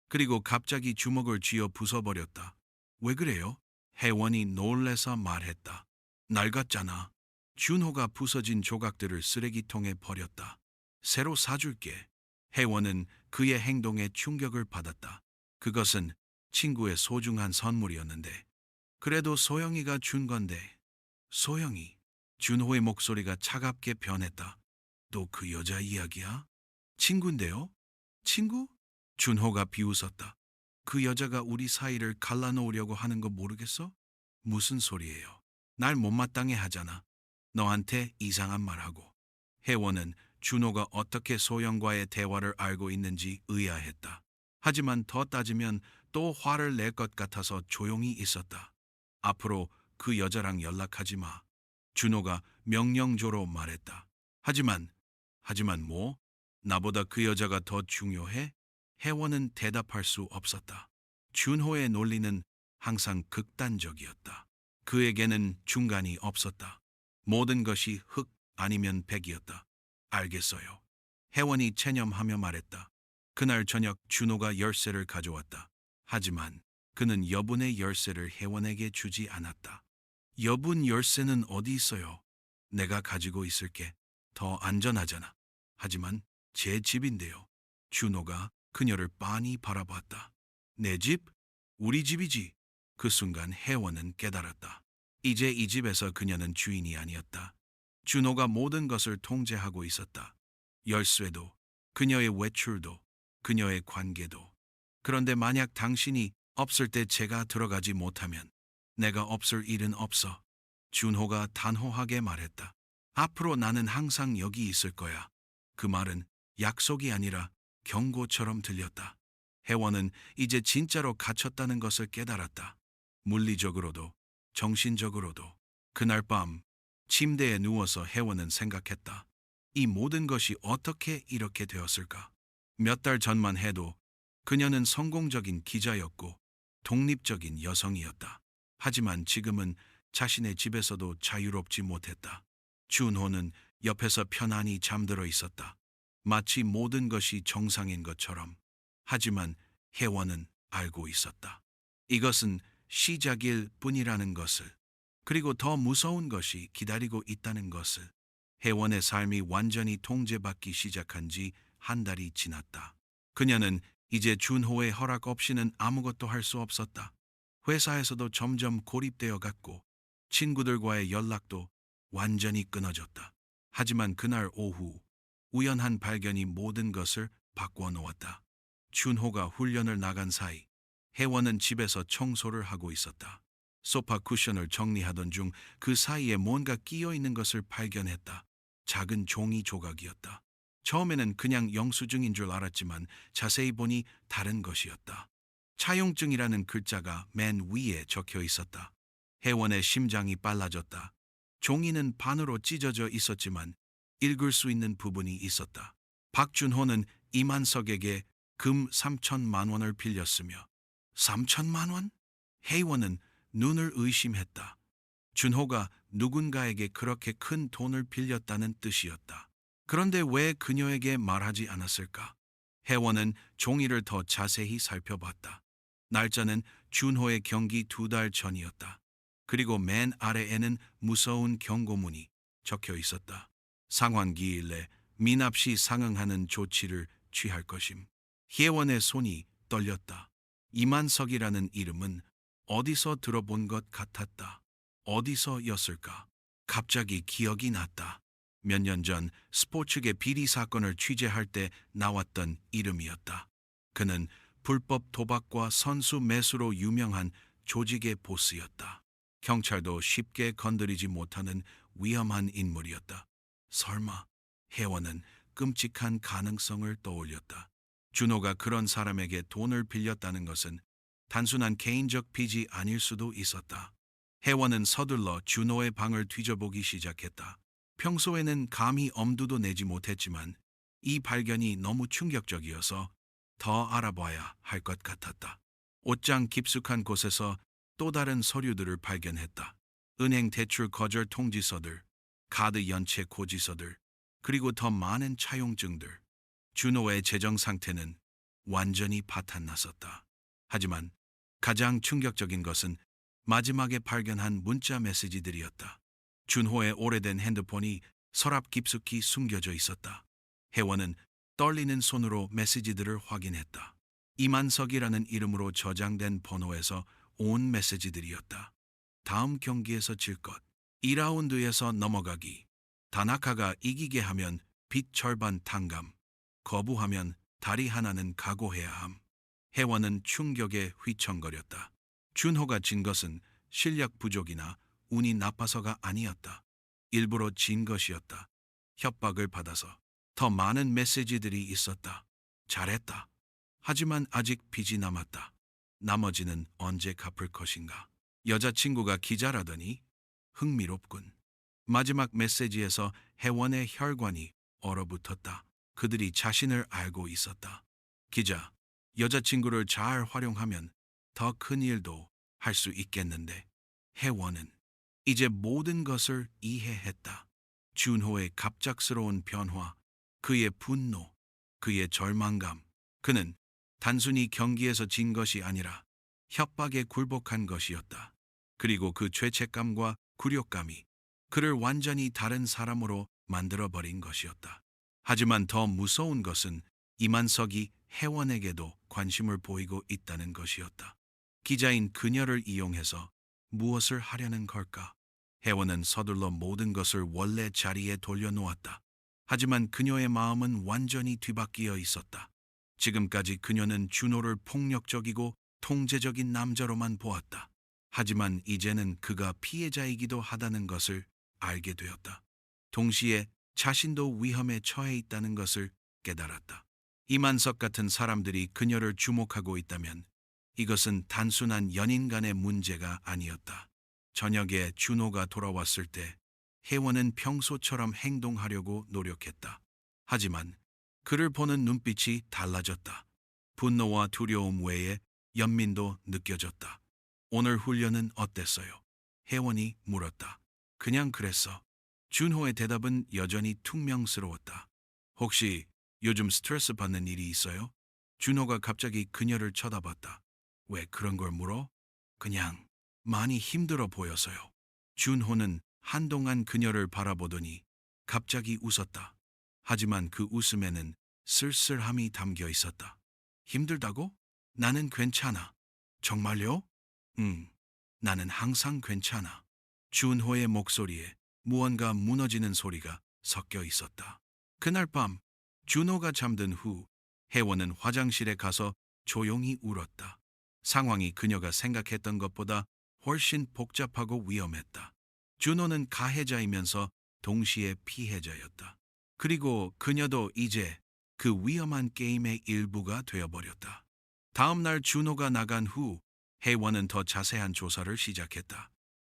그리고 갑자기 주먹을 쥐어 부숴버렸다. 왜 그래요? 혜원이 놀래서 말했다. 낡았잖아. 준호가 부서진 조각들을 쓰레기통에 버렸다. 새로 사줄게. 혜원은 그의 행동에 충격을 받았다. 그것은 친구의 소중한 선물이었는데 그래도 소영이가 준 건데. 소영이. 준호의 목소리가 차갑게 변했다. 또 그 여자 이야기야? 친구인데요? 친구? 준호가 비웃었다. 그 여자가 우리 사이를 갈라놓으려고 하는 거 모르겠어? 무슨 소리예요? 날 못마땅해 하잖아. 너한테 이상한 말하고. 혜원은 준호가 어떻게 소영과의 대화를 알고 있는지 의아했다. 하지만 더 따지면 또 화를 낼 것 같아서 조용히 있었다. 앞으로 그 여자랑 연락하지 마. 준호가 명령조로 말했다. 하지만 뭐? 나보다 그 여자가 더 중요해? 혜원은 대답할 수 없었다. 준호의 논리는 항상 극단적이었다. 그에게는 중간이 없었다. 모든 것이 흑 아니면 백이었다. 알겠어요. 혜원이 체념하며 말했다. 그날 저녁 준호가 열쇠를 가져왔다. 하지만 그는 여분의 열쇠를 혜원에게 주지 않았다. 여분 열쇠는 어디 있어요? 내가 가지고 있을게. 더 안전하잖아. 하지만 제 집인데요. 준호가 그녀를 빤히 바라봤다. 내 집? 우리 집이지. 그 순간 혜원은 깨달았다. 이제 이 집에서 그녀는 주인이 아니었다. 준호가 모든 것을 통제하고 있었다. 열쇠도, 그녀의 외출도, 그녀의 관계도. 그런데 만약 당신이 없을 때 제가 들어가지 못하면 내가 없을 일은 없어. 준호가 단호하게 말했다. 앞으로 나는 항상 여기 있을 거야. 그 말은 약속이 아니라 경고처럼 들렸다. 혜원은 이제 진짜로 갇혔다는 것을 깨달았다. 물리적으로도 정신적으로도. 그날 밤 침대에 누워서 혜원은 생각했다. 이 모든 것이 어떻게 이렇게 되었을까? 몇 달 전만 해도 그녀는 성공적인 기자였고 독립적인 여성이었다. 하지만 지금은 자신의 집에서도 자유롭지 못했다. 준호는 옆에서 편안히 잠들어 있었다. 마치 모든 것이 정상인 것처럼. 하지만 혜원은 알고 있었다. 이것은 시작일 뿐이라는 것을. 그리고 더 무서운 것이 기다리고 있다는 것을. 혜원의 삶이 완전히 통제받기 시작한 지 한 달이 지났다. 그녀는 이제 준호의 허락 없이는 아무것도 할 수 없었다. 회사에서도 점점 고립되어 갔고 친구들과의 연락도 완전히 끊어졌다. 하지만 그날 오후 우연한 발견이 모든 것을 바꿔 놓았다. 준호가 훈련을 나간 사이 혜원은 집에서 청소를 하고 있었다. 소파 쿠션을 정리하던 중 그 사이에 뭔가 끼어 있는 것을 발견했다. 작은 종이 조각이었다. 처음에는 그냥 영수증인 줄 알았지만 자세히 보니 다른 것이었다. 차용증이라는 글자가 맨 위에 적혀 있었다. 혜원의 심장이 빨라졌다. 종이는 반으로 찢어져 있었지만 읽을 수 있는 부분이 있었다. 박준호는 이만석에게 금 3천만 원을 빌렸으며 3천만 원? 혜원은 눈을 의심했다. 준호가 누군가에게 그렇게 큰 돈을 빌렸다는 뜻이었다. 그런데 왜 그녀에게 말하지 않았을까? 혜원은 종이를 더 자세히 살펴봤다. 날짜는 준호의 경기 2달 전이었다. 그리고 맨 아래에는 무서운 경고문이 적혀 있었다. 상환기일내 미납시 상응하는 조치를 취할 것임. 혜원의 손이 떨렸다. 이만석이라는 이름은 어디서 들어본 것 같았다. 어디서였을까? 갑자기 기억이 났다. 몇 년 전 스포츠계 비리 사건을 취재할 때 나왔던 이름이었다. 그는 불법 도박과 선수 매수로 유명한 조직의 보스였다. 경찰도 쉽게 건드리지 못하는 위험한 인물이었다. 설마 혜원은 끔찍한 가능성을 떠올렸다. 준호가 그런 사람에게 돈을 빌렸다는 것은 단순한 개인적 빚이 아닐 수도 있었다. 혜원은 서둘러 준호의 방을 뒤져보기 시작했다. 평소에는 감히 엄두도 내지 못했지만 이 발견이 너무 충격적이어서 더 알아봐야 할 것 같았다. 옷장 깊숙한 곳에서 또 다른 서류들을 발견했다. 은행 대출 거절 통지서들, 카드 연체 고지서들, 그리고 더 많은 차용증들. 준호의 재정 상태는 완전히 파탄났었다. 하지만 가장 충격적인 것은 마지막에 발견한 문자 메시지들이었다. 준호의 오래된 핸드폰이 서랍 깊숙이 숨겨져 있었다. 혜원은 떨리는 손으로 메시지들을 확인했다. 이만석이라는 이름으로 저장된 번호에서 온 메시지들이었다. 다음 경기에서 질 것, 2라운드에서 넘어가기, 다나카가 이기게 하면 빚 절반 탕감, 거부하면 다리 하나는 각오해야 함. 혜원은 충격에 휘청거렸다. 준호가 진 것은 실력 부족이나 운이 나빠서가 아니었다. 일부러 진 것이었다. 협박을 받아서. 더 많은 메시지들이 있었다. 잘했다. 하지만 아직 빚이 남았다. 나머지는 언제 갚을 것인가? 여자친구가 기자라더니 흥미롭군. 마지막 메시지에서 혜원의 혈관이 얼어붙었다. 그들이 자신을 알고 있었다. 기자, 여자친구를 잘 활용하면 더 큰 일도 할 수 있겠는데. 혜원은 이제 모든 것을 이해했다. 준호의 갑작스러운 변화, 그의 분노, 그의 절망감. 그는 단순히 경기에서 진 것이 아니라 협박에 굴복한 것이었다. 그리고 그 죄책감과 굴욕감이 그를 완전히 다른 사람으로 만들어버린 것이었다. 하지만 더 무서운 것은 이만석이 혜원에게도 관심을 보이고 있다는 것이었다. 기자인 그녀를 이용해서 무엇을 하려는 걸까? 혜원은 서둘러 모든 것을 원래 자리에 돌려놓았다. 하지만 그녀의 마음은 완전히 뒤바뀌어 있었다. 지금까지 그녀는 준호를 폭력적이고 통제적인 남자로만 보았다. 하지만 이제는 그가 피해자이기도 하다는 것을 알게 되었다. 동시에 자신도 위험에 처해 있다는 것을 깨달았다. 이만석 같은 사람들이 그녀를 주목하고 있다면 이것은 단순한 연인 간의 문제가 아니었다. 저녁에 준호가 돌아왔을 때 혜원은 평소처럼 행동하려고 노력했다. 하지만 그를 보는 눈빛이 달라졌다. 분노와 두려움 외에 연민도 느껴졌다. 오늘 훈련은 어땠어요? 혜원이 물었다. 그냥 그랬어. 준호의 대답은 여전히 퉁명스러웠다. 혹시 요즘 스트레스 받는 일이 있어요? 준호가 갑자기 그녀를 쳐다봤다. 왜 그런 걸 물어? 그냥 많이 힘들어 보여서요. 준호는 한동안 그녀를 바라보더니 갑자기 웃었다. 하지만 그 웃음에는 쓸쓸함이 담겨 있었다. 힘들다고? 나는 괜찮아. 정말요? 응. 나는 항상 괜찮아. 준호의 목소리에 무언가 무너지는 소리가 섞여 있었다. 그날 밤 준호가 잠든 후 혜원은 화장실에 가서 조용히 울었다. 상황이 그녀가 생각했던 것보다 훨씬 복잡하고 위험했다. 준호는 가해자이면서 동시에 피해자였다. 그리고 그녀도 이제 그 위험한 게임의 일부가 되어버렸다. 다음 날 준호가 나간 후 혜원은 더 자세한 조사를 시작했다.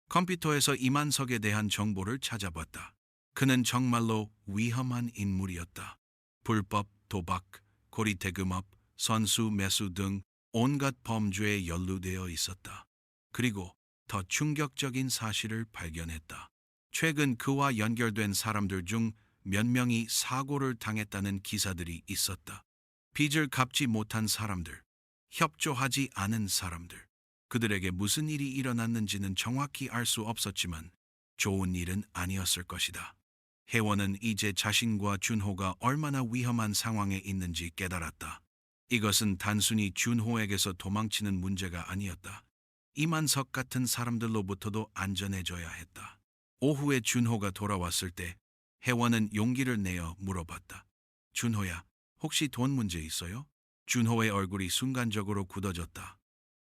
컴퓨터에서 이만석에 대한 정보를 찾아봤다. 그는 정말로 위험한 인물이었다. 불법 도박, 고리대금업, 선수 매수 등 온갖 범죄에 연루되어 있었다. 그리고 더 충격적인 사실을 발견했다. 최근 그와 연결된 사람들 중 몇 명이 사고를 당했다는 기사들이 있었다. 빚을 갚지 못한 사람들, 협조하지 않은 사람들. 그들에게 무슨 일이 일어났는지는 정확히 알 수 없었지만 좋은 일은 아니었을 것이다. 혜원은 이제 자신과 준호가 얼마나 위험한 상황에 있는지 깨달았다. 이것은 단순히 준호에게서 도망치는 문제가 아니었다. 이만석 같은 사람들로부터도 안전해져야 했다. 오후에 준호가 돌아왔을 때 혜원은 용기를 내어 물어봤다. 준호야, 혹시 돈 문제 있어요? 준호의 얼굴이 순간적으로 굳어졌다.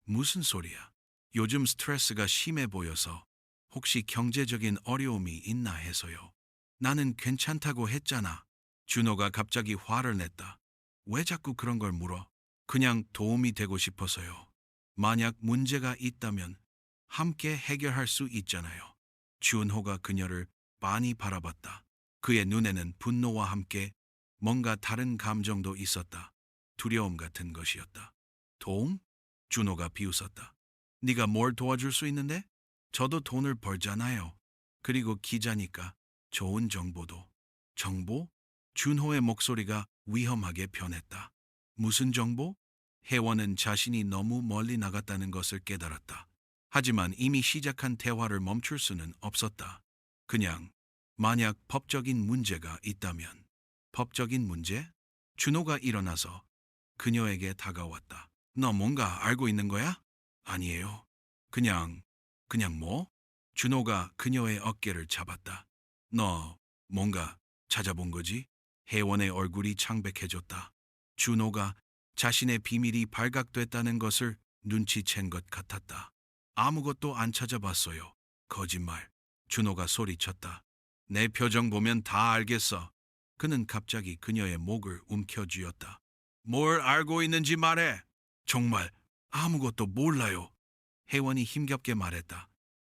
무슨 소리야? 요즘 스트레스가 심해 보여서 혹시 경제적인 어려움이 있나 해서요. 나는 괜찮다고 했잖아. 준호가 갑자기 화를 냈다. 왜 자꾸 그런 걸 물어? 그냥 도움이 되고 싶어서요. 만약 문제가 있다면 함께 해결할 수 있잖아요. 준호가 그녀를 빤히 바라봤다. 그의 눈에는 분노와 함께 뭔가 다른 감정도 있었다. 두려움 같은 것이었다. 도움? 준호가 비웃었다. 네가 뭘 도와줄 수 있는데? 저도 돈을 벌잖아요. 그리고 기자니까 좋은 정보도. 정보? 준호의 목소리가 위험하게 변했다. 무슨 정보? 혜원은 자신이 너무 멀리 나갔다는 것을 깨달았다. 하지만 이미 시작한 대화를 멈출 수는 없었다. 그냥 만약 법적인 문제가 있다면. 법적인 문제? 준호가 일어나서 그녀에게 다가왔다. 너 뭔가 알고 있는 거야? 아니에요. 그냥 뭐? 준호가 그녀의 어깨를 잡았다. 너 뭔가 찾아본 거지? 혜원의 얼굴이 창백해졌다. 준호가 자신의 비밀이 발각됐다는 것을 눈치챈 것 같았다. 아무것도 안 찾아봤어요. 거짓말. 준호가 소리쳤다. 내 표정 보면 다 알겠어. 그는 갑자기 그녀의 목을 움켜쥐었다. 뭘 알고 있는지 말해. 정말 아무것도 몰라요. 혜원이 힘겹게 말했다.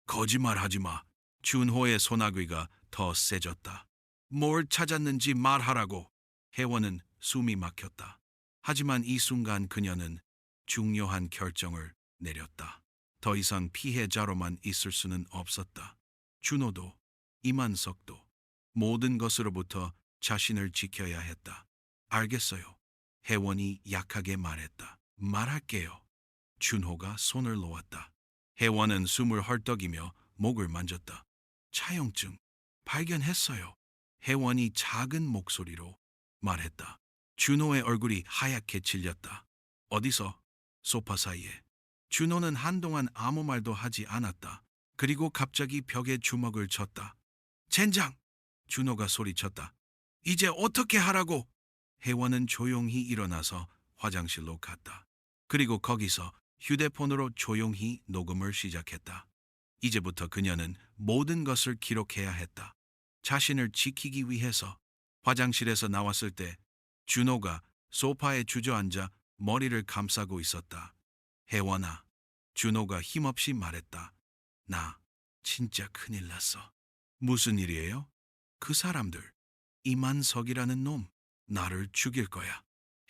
거짓말하지 마. 준호의 소나귀가 더 세졌다. 뭘 찾았는지 말하라고. 혜원은 숨이 막혔다. 하지만 이 순간 그녀는 중요한 결정을 내렸다. 더 이상 피해자로만 있을 수는 없었다. 준호도 이만석도 모든 것으로부터 자신을 지켜야 했다. 알겠어요. 혜원이 약하게 말했다. 말할게요. 준호가 손을 놓았다. 혜원은 숨을 헐떡이며 목을 만졌다. 차용증 발견했어요. 혜원이 작은 목소리로 말했다. 준호의 얼굴이 하얗게 질렸다. 어디서? 소파 사이에. 준호는 한동안 아무 말도 하지 않았다. 그리고 갑자기 벽에 주먹을 쳤다. 젠장! 준호가 소리쳤다. 이제 어떻게 하라고? 혜원은 조용히 일어나서 화장실로 갔다. 그리고 거기서 휴대폰으로 조용히 녹음을 시작했다. 이제부터 그녀는 모든 것을 기록해야 했다. 자신을 지키기 위해서. 화장실에서 나왔을 때 준호가 소파에 주저앉아 머리를 감싸고 있었다. 혜원아, 준호가 힘없이 말했다. 나 진짜 큰일 났어. 무슨 일이에요? 그 사람들, 이만석이라는 놈, 나를 죽일 거야.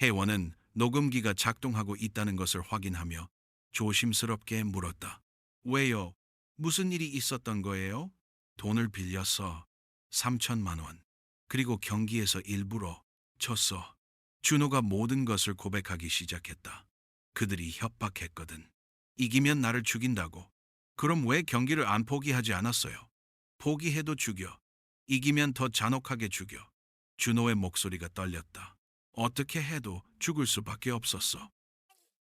혜원은 녹음기가 작동하고 있다는 것을 확인하며 조심스럽게 물었다. 왜요? 무슨 일이 있었던 거예요? 돈을 빌렸어. 3천만 원. 그리고 경기에서 일부러 졌어. 준호가 모든 것을 고백하기 시작했다. 그들이 협박했거든. 이기면 나를 죽인다고. 그럼 왜 경기를 안 포기하지 않았어요? 포기해도 죽여. 이기면 더 잔혹하게 죽여. 준호의 목소리가 떨렸다. 어떻게 해도 죽을 수밖에 없었어.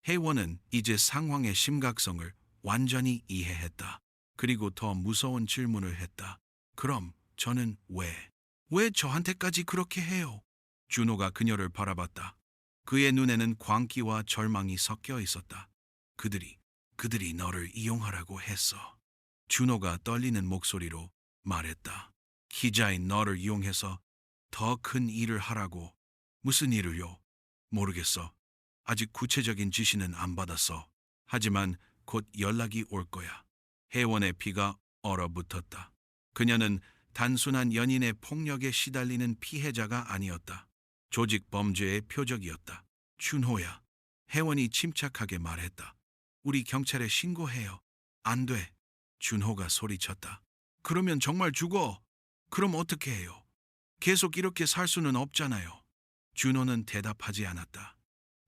혜원은 이제 상황의 심각성을 완전히 이해했다. 그리고 더 무서운 질문을 했다. 그럼 저는 왜 저한테까지 그렇게 해요? 준호가 그녀를 바라봤다. 그의 눈에는 광기와 절망이 섞여 있었다. 그들이 너를 이용하라고 했어. 준호가 떨리는 목소리로 말했다. 기자인 너를 이용해서 더 큰 일을 하라고. 무슨 일을요? 모르겠어. 아직 구체적인 지시는 안 받았어. 하지만 곧 연락이 올 거야. 혜원의 피가 얼어붙었다. 그녀는 단순한 연인의 폭력에 시달리는 피해자가 아니었다. 조직 범죄의 표적이었다. 준호야. 혜원이 침착하게 말했다. 우리 경찰에 신고해요. 안 돼. 준호가 소리쳤다. 그러면 정말 죽어. 그럼 어떻게 해요? 계속 이렇게 살 수는 없잖아요. 준호는 대답하지 않았다.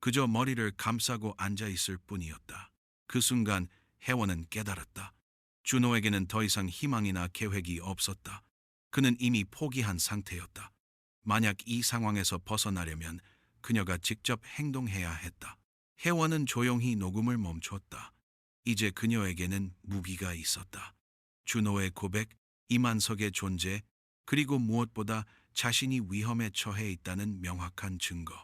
그저 머리를 감싸고 앉아 있을 뿐이었다. 그 순간 혜원은 깨달았다. 준호에게는 더 이상 희망이나 계획이 없었다. 그는 이미 포기한 상태였다. 만약 이 상황에서 벗어나려면 그녀가 직접 행동해야 했다. 혜원은 조용히 녹음을 멈췄다. 이제 그녀에게는 무기가 있었다. 준호의 고백, 이만석의 존재, 그리고 무엇보다 자신이 위험에 처해 있다는 명확한 증거.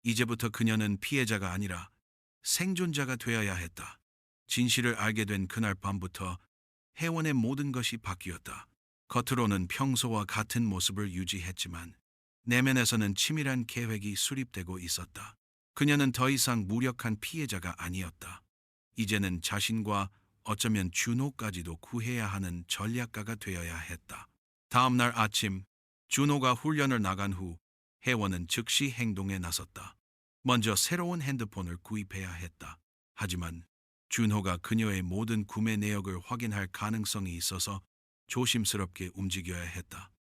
이제부터 그녀는 피해자가 아니라 생존자가 되어야 했다. 진실을 알게 된 그날 밤부터 혜원의 모든 것이 바뀌었다. 겉으로는 평소와 같은 모습을 유지했지만 내면에서는 치밀한 계획이 수립되고 있었다. 그녀는 더 이상 무력한 피해자가 아니었다. 이제는 자신과 어쩌면 준호까지도 구해야 하는 전략가가 되어야 했다. 다음 날 아침, 준호가 훈련을 나간 후 혜원은 즉시 행동에 나섰다. 먼저 새로운 핸드폰을 구입해야 했다. 하지만 준호가 그녀의 모든 구매 내역을 확인할 가능성이 있어서 조심스럽게 움직여야 했다.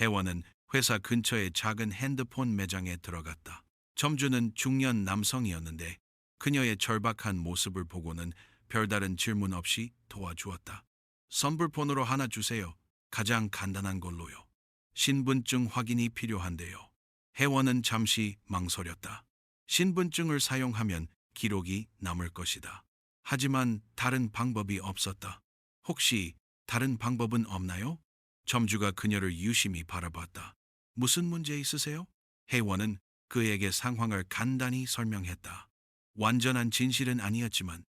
혜원은 회사 근처의 작은 핸드폰 매장에 들어갔다. 점주는 중년 남성이었는데 그녀의 절박한 모습을 보고는 별다른 질문 없이 도와주었다. 선불폰으로 하나 주세요. 가장 간단한 걸로요. 신분증 확인이 필요한데요. 혜원은 잠시 망설였다. 신분증을 사용하면 기록이 남을 것이다. 하지만 다른 방법이 없었다. 혹시 다른 방법은 없나요? 점주가 그녀를 유심히 바라봤다. 무슨 문제 있으세요? 혜원은 그에게 상황을 간단히 설명했다. 완전한 진실은 아니었지만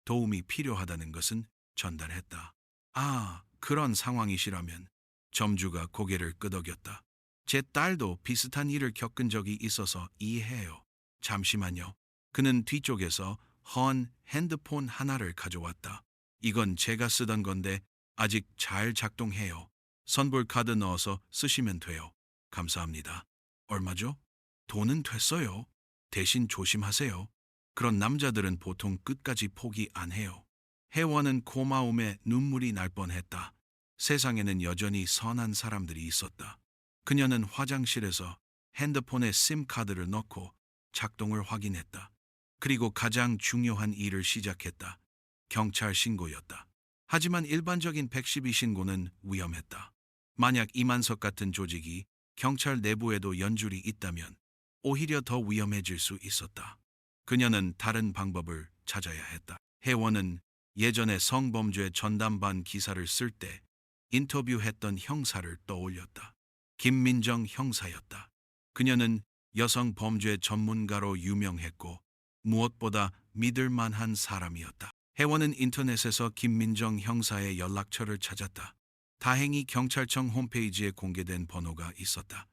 도움이 필요하다는 것은 전달했다. 아, 그런 상황이시라면. 점주가 고개를 끄덕였다. 제 딸도 비슷한 일을 겪은 적이 있어서 이해해요. 잠시만요. 그는 뒤쪽에서 헌 핸드폰 하나를 가져왔다. 이건 제가 쓰던 건데 아직 잘 작동해요. 선불 카드 넣어서 쓰시면 돼요. 감사합니다. 얼마죠? 돈은 됐어요. 대신 조심하세요. 그런 남자들은 보통 끝까지 포기 안 해요. 혜원은 고마움에 눈물이 날 뻔했다. 세상에는 여전히 선한 사람들이 있었다. 그녀는 화장실에서 핸드폰에 심카드를 넣고 작동을 확인했다. 그리고 가장 중요한 일을 시작했다. 경찰 신고였다. 하지만 일반적인 112 신고는 위험했다. 만약 이만석 같은 조직이 경찰 내부에도 연줄이 있다면 오히려 더 위험해질 수 있었다. 그녀는 다른 방법을 찾아야 했다. 혜원은 예전에 성범죄 전담반 기사를 쓸 때 인터뷰했던 형사를 떠올렸다. 김민정 형사였다. 그녀는 여성 범죄 전문가로 유명했고 무엇보다 믿을 만한 사람이었다. 혜원은 인터넷에서 김민정 형사의 연락처를 찾았다. 다행히 경찰청 홈페이지에 공개된 번호가 있었다.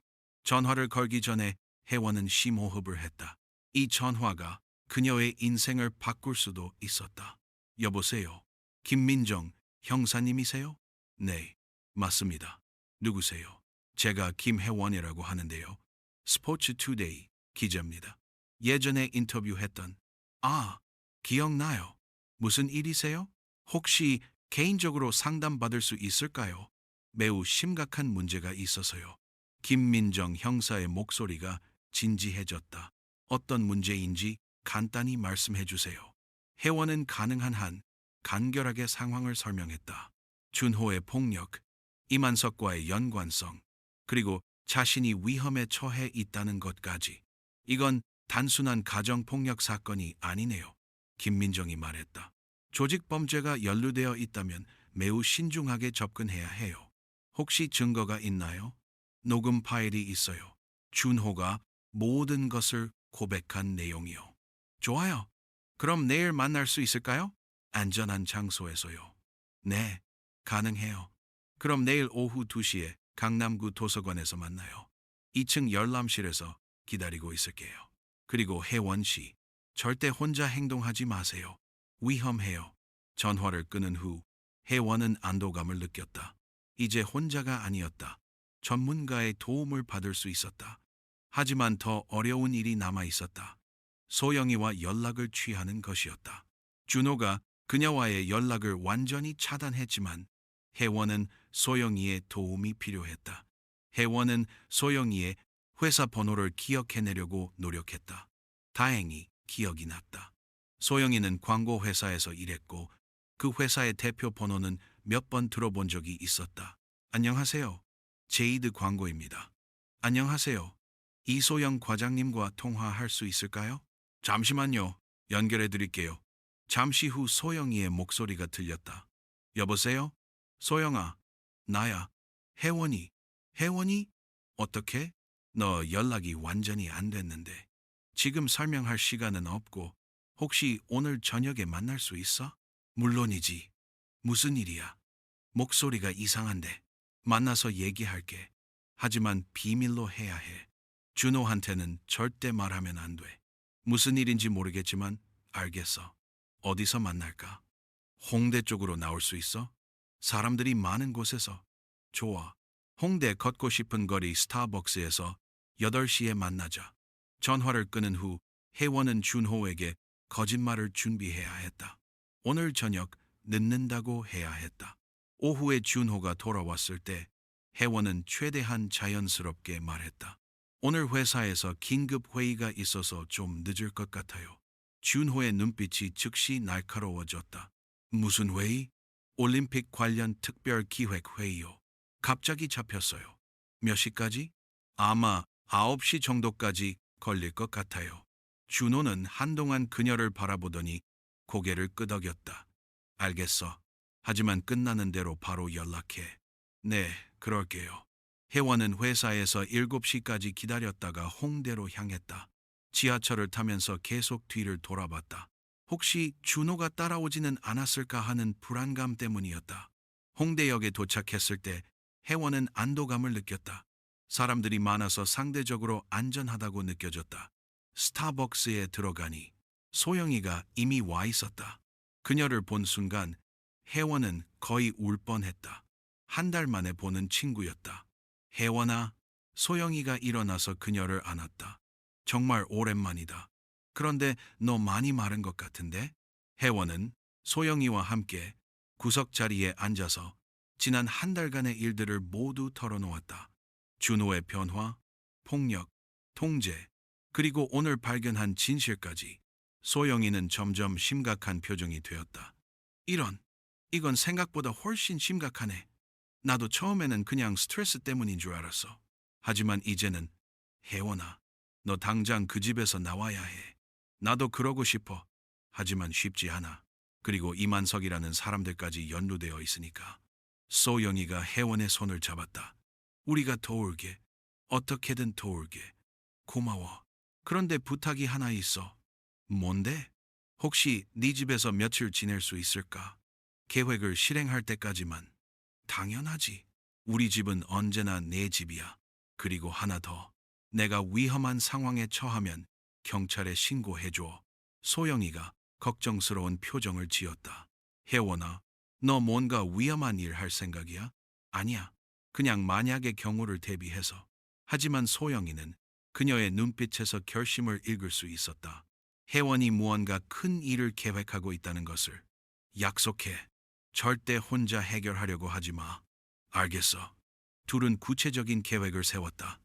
전화를 걸기 전에 혜원은 심호흡을 했다. 이 전화가 그녀의 인생을 바꿀 수도 있었다. 여보세요. 김민정 형사님이세요? 네, 맞습니다. 누구세요? 제가 김혜원이라고 하는데요. 스포츠 투데이 기자입니다. 예전에 인터뷰했던 기억나요. 무슨 일이세요? 혹시 개인적으로 상담받을 수 있을까요? 매우 심각한 문제가 있어서요. 김민정 형사의 목소리가 진지해졌다. 어떤 문제인지 간단히 말씀해 주세요. 혜원은 가능한 한 간결하게 상황을 설명했다. 준호의 폭력, 이만석과의 연관성, 그리고 자신이 위험에 처해 있다는 것까지. 이건 단순한 가정폭력 사건이 아니네요. 김민정이 말했다. 조직범죄가 연루되어 있다면 매우 신중하게 접근해야 해요. 혹시 증거가 있나요? 녹음 파일이 있어요. 준호가 모든 것을 고백한 내용이요. 좋아요. 그럼 내일 만날 수 있을까요? 안전한 장소에서요. 네, 가능해요. 그럼 내일 오후 2시에 강남구 도서관에서 만나요. 2층 열람실에서 기다리고 있을게요. 그리고 혜원 씨, 절대 혼자 행동하지 마세요. 위험해요. 전화를 끊은 후 혜원은 안도감을 느꼈다. 이제 혼자가 아니었다. 전문가의 도움을 받을 수 있었다. 하지만 더 어려운 일이 남아 있었다. 소영이와 연락을 취하는 것이었다. 준호가 그녀와의 연락을 완전히 차단했지만 혜원은 소영이의 도움이 필요했다. 혜원은 소영이의 회사 번호를 기억해내려고 노력했다. 다행히 기억이 났다. 소영이는 광고 회사에서 일했고 그 회사의 대표 번호는 몇 번 들어본 적이 있었다. 안녕하세요. 제이드 광고입니다. 안녕하세요. 이소영 과장님과 통화할 수 있을까요? 잠시만요. 연결해 드릴게요. 잠시 후 소영이의 목소리가 들렸다. 여보세요? 소영아, 나야. 혜원이. 혜원이? 어떻게? 너 연락이 완전히 안 됐는데. 지금 설명할 시간은 없고 혹시 오늘 저녁에 만날 수 있어? 물론이지. 무슨 일이야? 목소리가 이상한데. 만나서 얘기할게. 하지만 비밀로 해야 해. 준호한테는 절대 말하면 안 돼. 무슨 일인지 모르겠지만 알겠어. 어디서 만날까? 홍대 쪽으로 나올 수 있어? 사람들이 많은 곳에서. 좋아. 홍대 걷고 싶은 거리 스타벅스에서 8시에 만나자. 전화를 끊은 후 혜원은 준호에게 거짓말을 준비해야 했다. 오늘 저녁 늦는다고 해야 했다. 오후에 준호가 돌아왔을 때 혜원은 최대한 자연스럽게 말했다. 오늘 회사에서 긴급 회의가 있어서 좀 늦을 것 같아요. 준호의 눈빛이 즉시 날카로워졌다. 무슨 회의? 올림픽 관련 특별 기획 회의요. 갑자기 잡혔어요. 몇 시까지? 아마 9시 정도까지 걸릴 것 같아요. 준호는 한동안 그녀를 바라보더니 고개를 끄덕였다. 알겠어. 하지만 끝나는 대로 바로 연락해. 네, 그럴게요. 혜원은 회사에서 7시까지 기다렸다가 홍대로 향했다. 지하철을 타면서 계속 뒤를 돌아봤다. 혹시 준호가 따라오지는 않았을까 하는 불안감 때문이었다. 홍대역에 도착했을 때 혜원은 안도감을 느꼈다. 사람들이 많아서 상대적으로 안전하다고 느껴졌다. 스타벅스에 들어가니 소영이가 이미 와 있었다. 그녀를 본 순간 혜원은 거의 울 뻔했다. 한 달 만에 보는 친구였다. 혜원아, 소영이가 일어나서 그녀를 안았다. 정말 오랜만이다. 그런데 너 많이 마른 것 같은데? 혜원은 소영이와 함께 구석 자리에 앉아서 지난 한 달간의 일들을 모두 털어놓았다. 준호의 변화, 폭력, 통제, 그리고 오늘 발견한 진실까지. 소영이는 점점 심각한 표정이 되었다. 이건 생각보다 훨씬 심각하네. 나도 처음에는 그냥 스트레스 때문인 줄 알았어. 하지만 이제는 혜원아, 너 당장 그 집에서 나와야 해. 나도 그러고 싶어. 하지만 쉽지 않아. 그리고 이만석이라는 사람들까지 연루되어 있으니까. 소영이가 혜원의 손을 잡았다. 우리가 도울게. 어떻게든 도울게. 고마워. 그런데 부탁이 하나 있어. 뭔데? 혹시 네 집에서 며칠 지낼 수 있을까? 계획을 실행할 때까지만. 당연하지. 우리 집은 언제나 내 집이야. 그리고 하나 더. 내가 위험한 상황에 처하면 경찰에 신고해줘. 소영이가 걱정스러운 표정을 지었다. 혜원아, 너 뭔가 위험한 일 할 생각이야? 아니야. 그냥 만약의 경우를 대비해서. 하지만 소영이는 그녀의 눈빛에서 결심을 읽을 수 있었다. 혜원이 무언가 큰 일을 계획하고 있다는 것을. 약속해. 절대 혼자 해결하려고 하지 마. 알겠어. 둘은 구체적인 계획을 세웠다.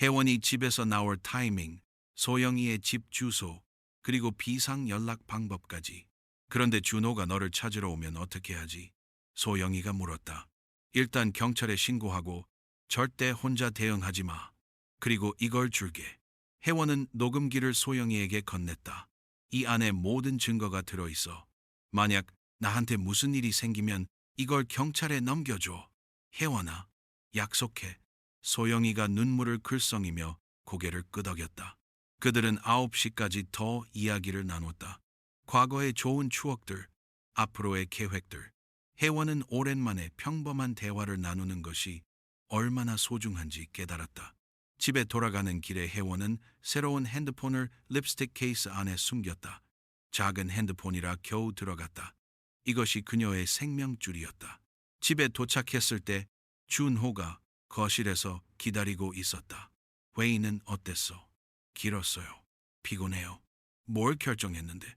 혜원이 집에서 나올 타이밍, 소영이의 집 주소, 그리고 비상 연락 방법까지. 그런데 준호가 너를 찾으러 오면 어떻게 하지? 소영이가 물었다. 일단 경찰에 신고하고 절대 혼자 대응하지 마. 그리고 이걸 줄게. 혜원은 녹음기를 소영이에게 건넸다. 이 안에 모든 증거가 들어있어. 만약 나한테 무슨 일이 생기면 이걸 경찰에 넘겨줘. 혜원아, 약속해. 소영이가 눈물을 글썽이며 고개를 끄덕였다. 그들은 9시까지 더 이야기를 나눴다. 과거의 좋은 추억들, 앞으로의 계획들. 혜원은 오랜만에 평범한 대화를 나누는 것이 얼마나 소중한지 깨달았다. 집에 돌아가는 길에 혜원은 새로운 핸드폰을 립스틱 케이스 안에 숨겼다. 작은 핸드폰이라 겨우 들어갔다. 이것이 그녀의 생명줄이었다. 집에 도착했을 때 준호가 거실에서 기다리고 있었다. 회의는 어땠어? 길었어요. 피곤해요. 뭘 결정했는데?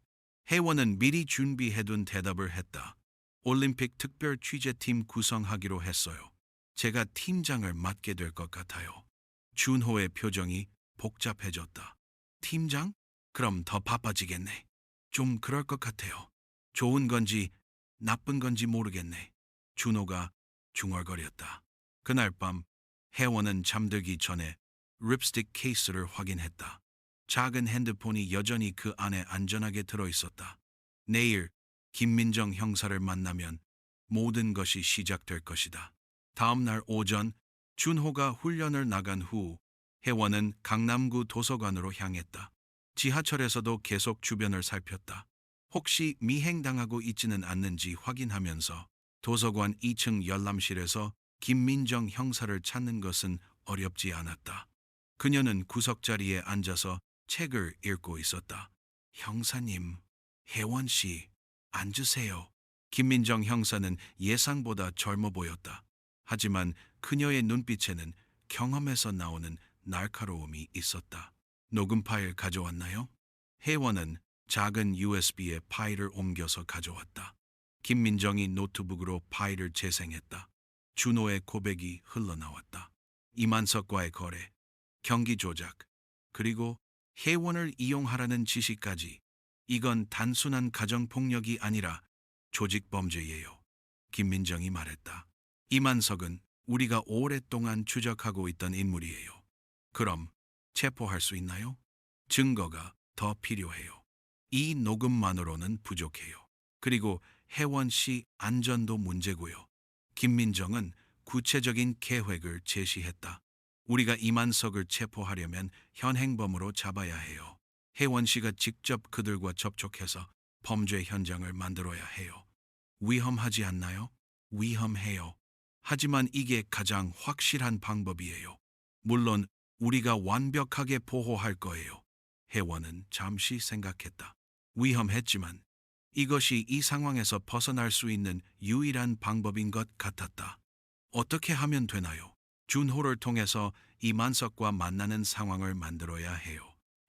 혜원은 미리 준비해둔 대답을 했다. 올림픽 특별 취재팀 구성하기로 했어요. 제가 팀장을 맡게 될 것 같아요. 준호의 표정이 복잡해졌다. 팀장? 그럼 더 바빠지겠네. 좀 그럴 것 같아요. 좋은 건지 나쁜 건지 모르겠네. 준호가 중얼거렸다. 그날 밤 혜원은 잠들기 전에 립스틱 케이스를 확인했다. 작은 핸드폰이 여전히 그 안에 안전하게 들어있었다. 내일 김민정 형사를 만나면 모든 것이 시작될 것이다. 다음 날 오전 준호가 훈련을 나간 후 혜원은 강남구 도서관으로 향했다. 지하철에서도 계속 주변을 살폈다. 혹시 미행당하고 있지는 않는지 확인하면서 도서관 2층 열람실에서 김민정 형사를 찾는 것은 어렵지 않았다. 그녀는 구석자리에 앉아서 책을 읽고 있었다. 형사님, 혜원 씨, 앉으세요. 김민정 형사는 예상보다 젊어 보였다. 하지만 그녀의 눈빛에는 경험에서 나오는 날카로움이 있었다. 녹음 파일 가져왔나요? 혜원은 작은 USB에 파일을 옮겨서 가져왔다. 김민정이 노트북으로 파일을 재생했다. 준호의 고백이 흘러나왔다. 이만석과의 거래, 경기 조작, 그리고 혜원을 이용하라는 지시까지. 이건 단순한 가정폭력이 아니라 조직범죄예요. 김민정이 말했다. 이만석은 우리가 오랫동안 추적하고 있던 인물이에요. 그럼 체포할 수 있나요? 증거가 더 필요해요. 이 녹음만으로는 부족해요. 그리고 혜원 씨 안전도 문제고요. 김민정은 구체적인 계획을 제시했다. 우리가 이만석을 체포하려면 현행범으로 잡아야 해요. 혜원 씨가 직접 그들과 접촉해서 범죄 현장을 만들어야 해요. 위험하지 않나요? 위험해요. 하지만 이게 가장 확실한 방법이에요. 물론 우리가 완벽하게 보호할 거예요. 혜원은 잠시 생각했다. 위험했지만 이것이 이 상황에서 벗어날 수 있는 유일한 방법인 것 같았다. 어떻게 하면 되나요? 준호를 통해서 이만석과 만나는 상황을 만들어야 해요.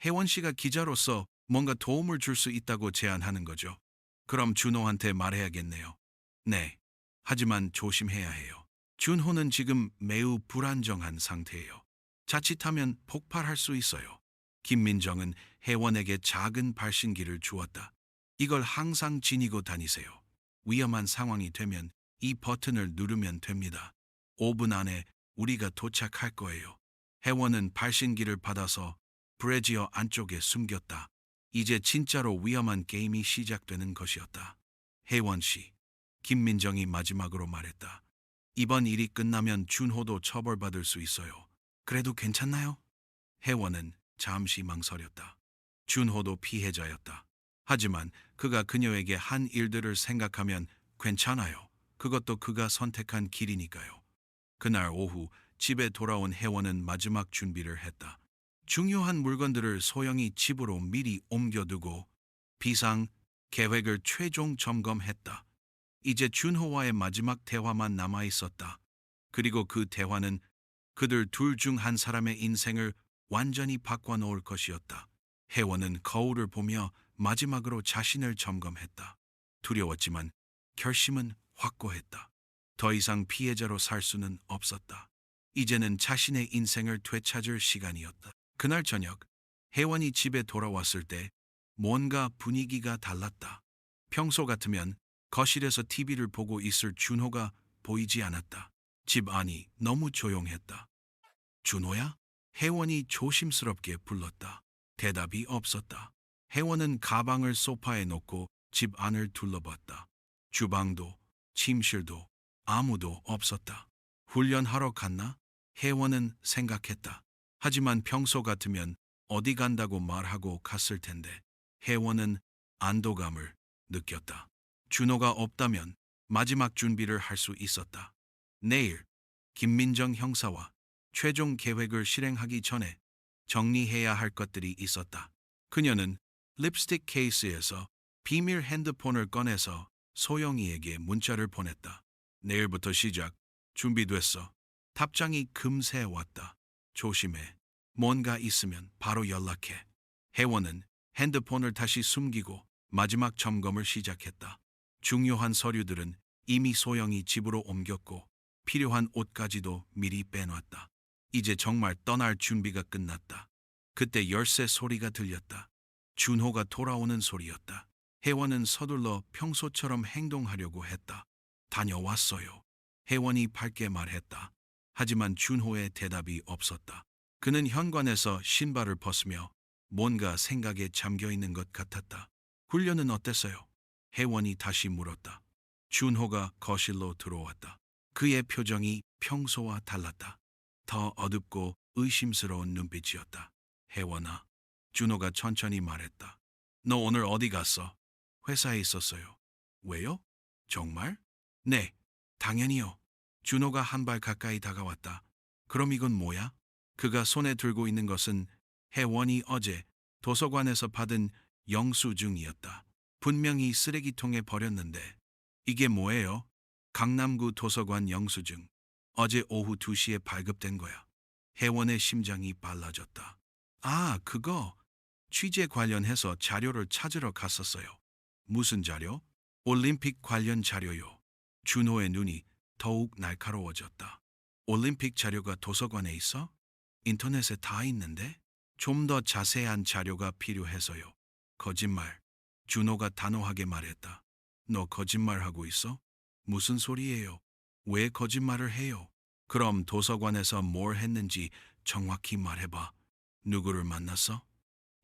혜원 씨가 기자로서 뭔가 도움을 줄 수 있다고 제안하는 거죠. 그럼 준호한테 말해야겠네요. 네. 하지만 조심해야 해요. 준호는 지금 매우 불안정한 상태예요. 자칫하면 폭발할 수 있어요. 김민정은 혜원에게 작은 발신기를 주었다. 이걸 항상 지니고 다니세요. 위험한 상황이 되면 이 버튼을 누르면 됩니다. 5분 안에 우리가 도착할 거예요. 혜원은 발신기를 받아서 브래지어 안쪽에 숨겼다. 이제 진짜로 위험한 게임이 시작되는 것이었다. 혜원 씨, 김민정이 마지막으로 말했다. 이번 일이 끝나면 준호도 처벌받을 수 있어요. 그래도 괜찮나요? 혜원은 잠시 망설였다. 준호도 피해자였다. 하지만 그가 그녀에게 한 일들을 생각하면 괜찮아요. 그것도 그가 선택한 길이니까요. 그날 오후 집에 돌아온 혜원은 마지막 준비를 했다. 중요한 물건들을 소영이 집으로 미리 옮겨두고 비상 계획을 최종 점검했다. 이제 준호와의 마지막 대화만 남아 있었다. 그리고 그 대화는 그들 둘 중 한 사람의 인생을 완전히 바꿔놓을 것이었다. 혜원은 거울을 보며 마지막으로 자신을 점검했다. 두려웠지만 결심은 확고했다. 더 이상 피해자로 살 수는 없었다. 이제는 자신의 인생을 되찾을 시간이었다. 그날 저녁, 혜원이 집에 돌아왔을 때 뭔가 분위기가 달랐다. 평소 같으면 거실에서 TV를 보고 있을 준호가 보이지 않았다. 집 안이 너무 조용했다. 준호야? 혜원이 조심스럽게 불렀다. 대답이 없었다. 혜원은 가방을 소파에 놓고 집 안을 둘러봤다. 주방도 침실도 아무도 없었다. 훈련하러 갔나? 혜원은 생각했다. 하지만 평소 같으면 어디 간다고 말하고 갔을 텐데 혜원은 안도감을 느꼈다. 준호가 없다면 마지막 준비를 할 수 있었다. 내일 김민정 형사와 최종 계획을 실행하기 전에 정리해야 할 것들이 있었다. 그녀는 립스틱 케이스에서 비밀 핸드폰을 꺼내서 소영이에게 문자를 보냈다. 내일부터 시작. 준비됐어. 답장이 금세 왔다. 조심해. 뭔가 있으면 바로 연락해. 혜원은 핸드폰을 다시 숨기고 마지막 점검을 시작했다. 중요한 서류들은 이미 소영이 집으로 옮겼고 필요한 옷까지도 미리 빼놨다. 이제 정말 떠날 준비가 끝났다. 그때 열쇠 소리가 들렸다. 준호가 돌아오는 소리였다. 혜원은 서둘러 평소처럼 행동하려고 했다. 다녀왔어요. 혜원이 밝게 말했다. 하지만 준호의 대답이 없었다. 그는 현관에서 신발을 벗으며 뭔가 생각에 잠겨 있는 것 같았다. 훈련은 어땠어요? 혜원이 다시 물었다. 준호가 거실로 들어왔다. 그의 표정이 평소와 달랐다. 더 어둡고 의심스러운 눈빛이었다. 혜원아, 준호가 천천히 말했다. 너 오늘 어디 갔어? 회사에 있었어요. 왜요? 정말? 네, 당연히요. 준호가 한 발 가까이 다가왔다. 그럼 이건 뭐야? 그가 손에 들고 있는 것은 혜원이 어제 도서관에서 받은 영수증이었다. 분명히 쓰레기통에 버렸는데. 이게 뭐예요? 강남구 도서관 영수증. 어제 오후 2시에 발급된 거야. 혜원의 심장이 빨라졌다. 아, 그거. 취재 관련해서 자료를 찾으러 갔었어요. 무슨 자료? 올림픽 관련 자료요. 준호의 눈이 더욱 날카로워졌다. 올림픽 자료가 도서관에 있어? 인터넷에 다 있는데? 좀 더 자세한 자료가 필요해서요. 거짓말. 준호가 단호하게 말했다. 너 거짓말하고 있어? 무슨 소리예요? 왜 거짓말을 해요? 그럼 도서관에서 뭘 했는지 정확히 말해봐. 누구를 만났어?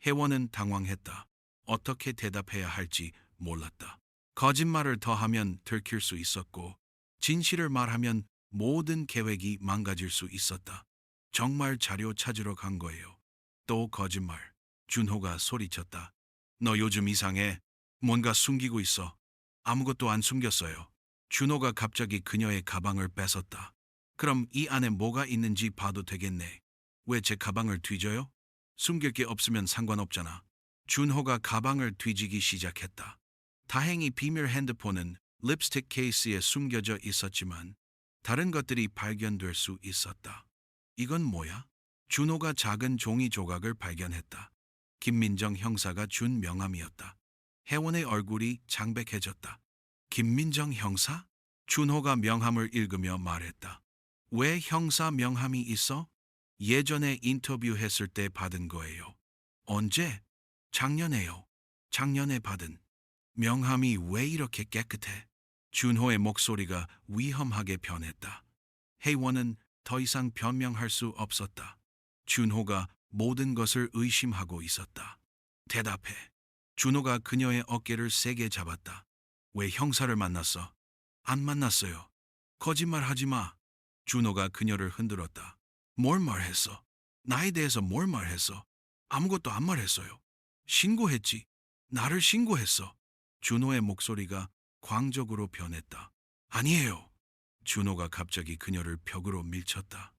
혜원은 당황했다. 어떻게 대답해야 할지 몰랐다. 거짓말을 더하면 들킬 수 있었고, 진실을 말하면 모든 계획이 망가질 수 있었다. 정말 자료 찾으러 간 거예요. 또 거짓말. 준호가 소리쳤다. 너 요즘 이상해. 뭔가 숨기고 있어. 아무것도 안 숨겼어요. 준호가 갑자기 그녀의 가방을 뺏었다. 그럼 이 안에 뭐가 있는지 봐도 되겠네. 왜 제 가방을 뒤져요? 숨길 게 없으면 상관없잖아. 준호가 가방을 뒤지기 시작했다. 다행히 비밀 핸드폰은 립스틱 케이스에 숨겨져 있었지만 다른 것들이 발견될 수 있었다. 이건 뭐야? 준호가 작은 종이 조각을 발견했다. 김민정 형사가 준 명함이었다. 혜원의 얼굴이 창백해졌다. 김민정 형사? 준호가 명함을 읽으며 말했다. 왜 형사 명함이 있어? 예전에 인터뷰했을 때 받은 거예요. 언제? 작년에요. 작년에 받은. 명함이 왜 이렇게 깨끗해? 준호의 목소리가 위험하게 변했다. 혜원은 더 이상 변명할 수 없었다. 준호가 모든 것을 의심하고 있었다. 대답해. 준호가 그녀의 어깨를 세게 잡았다. 왜 형사를 만났어? 안 만났어요. 거짓말하지 마. 준호가 그녀를 흔들었다. 뭘 말했어? 나에 대해서 뭘 말했어? 아무것도 안 말했어요. 신고했지. 나를 신고했어. 준호의 목소리가 광적으로 변했다. 아니에요. 준호가 갑자기 그녀를 벽으로 밀쳤다.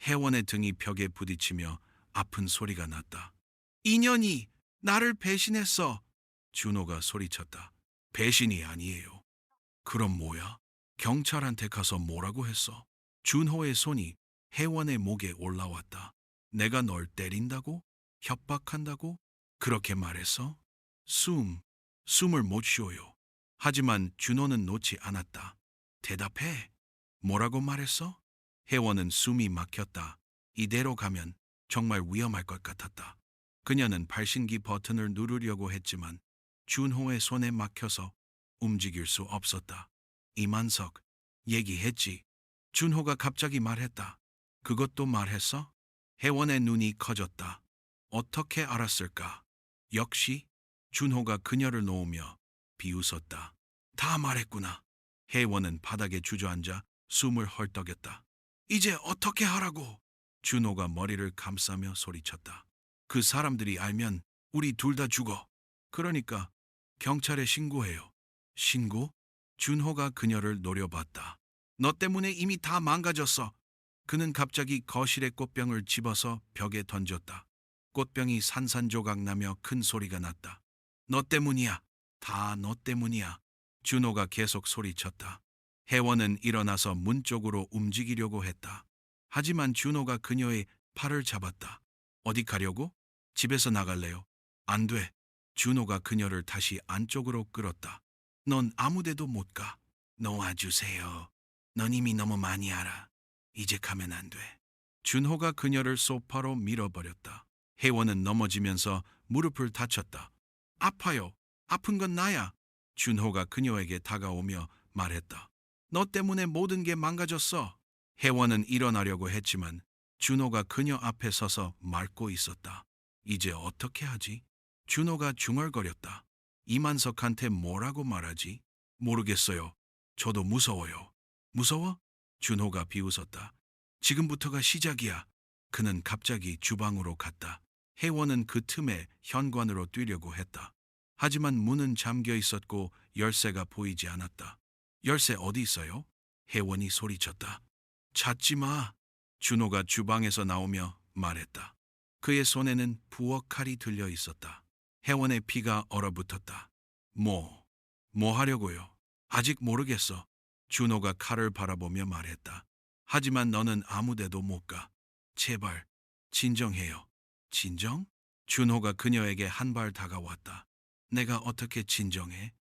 혜원의 등이 벽에 부딪히며 아픈 소리가 났다. 인연이 나를 배신했어. 준호가 소리쳤다. 배신이 아니에요. 그럼 뭐야? 경찰한테 가서 뭐라고 했어? 준호의 손이 혜원의 목에 올라왔다. 내가 널 때린다고? 협박한다고? 그렇게 말했어? 숨을 못 쉬어요. 하지만 준호는 놓지 않았다. 대답해. 뭐라고 말했어? 혜원은 숨이 막혔다. 이대로 가면 정말 위험할 것 같았다. 그녀는 발신기 버튼을 누르려고 했지만 준호의 손에 막혀서 움직일 수 없었다. 이만석, 얘기했지. 준호가 갑자기 말했다. 그것도 말했어? 혜원의 눈이 커졌다. 어떻게 알았을까? 역시 준호가 그녀를 놓으며 비웃었다. 다 말했구나. 혜원은 바닥에 주저앉아 숨을 헐떡였다. 이제 어떻게 하라고? 준호가 머리를 감싸며 소리쳤다. 그 사람들이 알면 우리 둘 다 죽어. 그러니까 경찰에 신고해요. 신고? 준호가 그녀를 노려봤다. 너 때문에 이미 다 망가졌어. 그는 갑자기 거실의 꽃병을 집어서 벽에 던졌다. 꽃병이 산산조각 나며 큰 소리가 났다. 너 때문이야. 다 너 때문이야. 준호가 계속 소리쳤다. 혜원은 일어나서 문 쪽으로 움직이려고 했다. 하지만 준호가 그녀의 팔을 잡았다. 어디 가려고? 집에서 나갈래요? 안 돼. 준호가 그녀를 다시 안쪽으로 끌었다. 넌 아무데도 못 가. 놓아주세요. 넌 이미 너무 많이 알아. 이제 가면 안 돼. 준호가 그녀를 소파로 밀어버렸다. 혜원은 넘어지면서 무릎을 다쳤다. 아파요. 아픈 건 나야. 준호가 그녀에게 다가오며 말했다. 너 때문에 모든 게 망가졌어. 혜원은 일어나려고 했지만 준호가 그녀 앞에 서서 막고 있었다. 이제 어떻게 하지? 준호가 중얼거렸다. 이만석한테 뭐라고 말하지? 모르겠어요. 저도 무서워요. 무서워? 준호가 비웃었다. 지금부터가 시작이야. 그는 갑자기 주방으로 갔다. 혜원은 그 틈에 현관으로 뛰려고 했다. 하지만 문은 잠겨 있었고 열쇠가 보이지 않았다. 열쇠 어디 있어요? 혜원이 소리쳤다. 찾지 마. 준호가 주방에서 나오며 말했다. 그의 손에는 부엌 칼이 들려 있었다. 혜원의 피가 얼어붙었다. 뭐 하려고요? 아직 모르겠어. 준호가 칼을 바라보며 말했다. 하지만 너는 아무데도 못 가. 제발, 진정해요. 진정? 준호가 그녀에게 한 발 다가왔다. 내가 어떻게 진정해?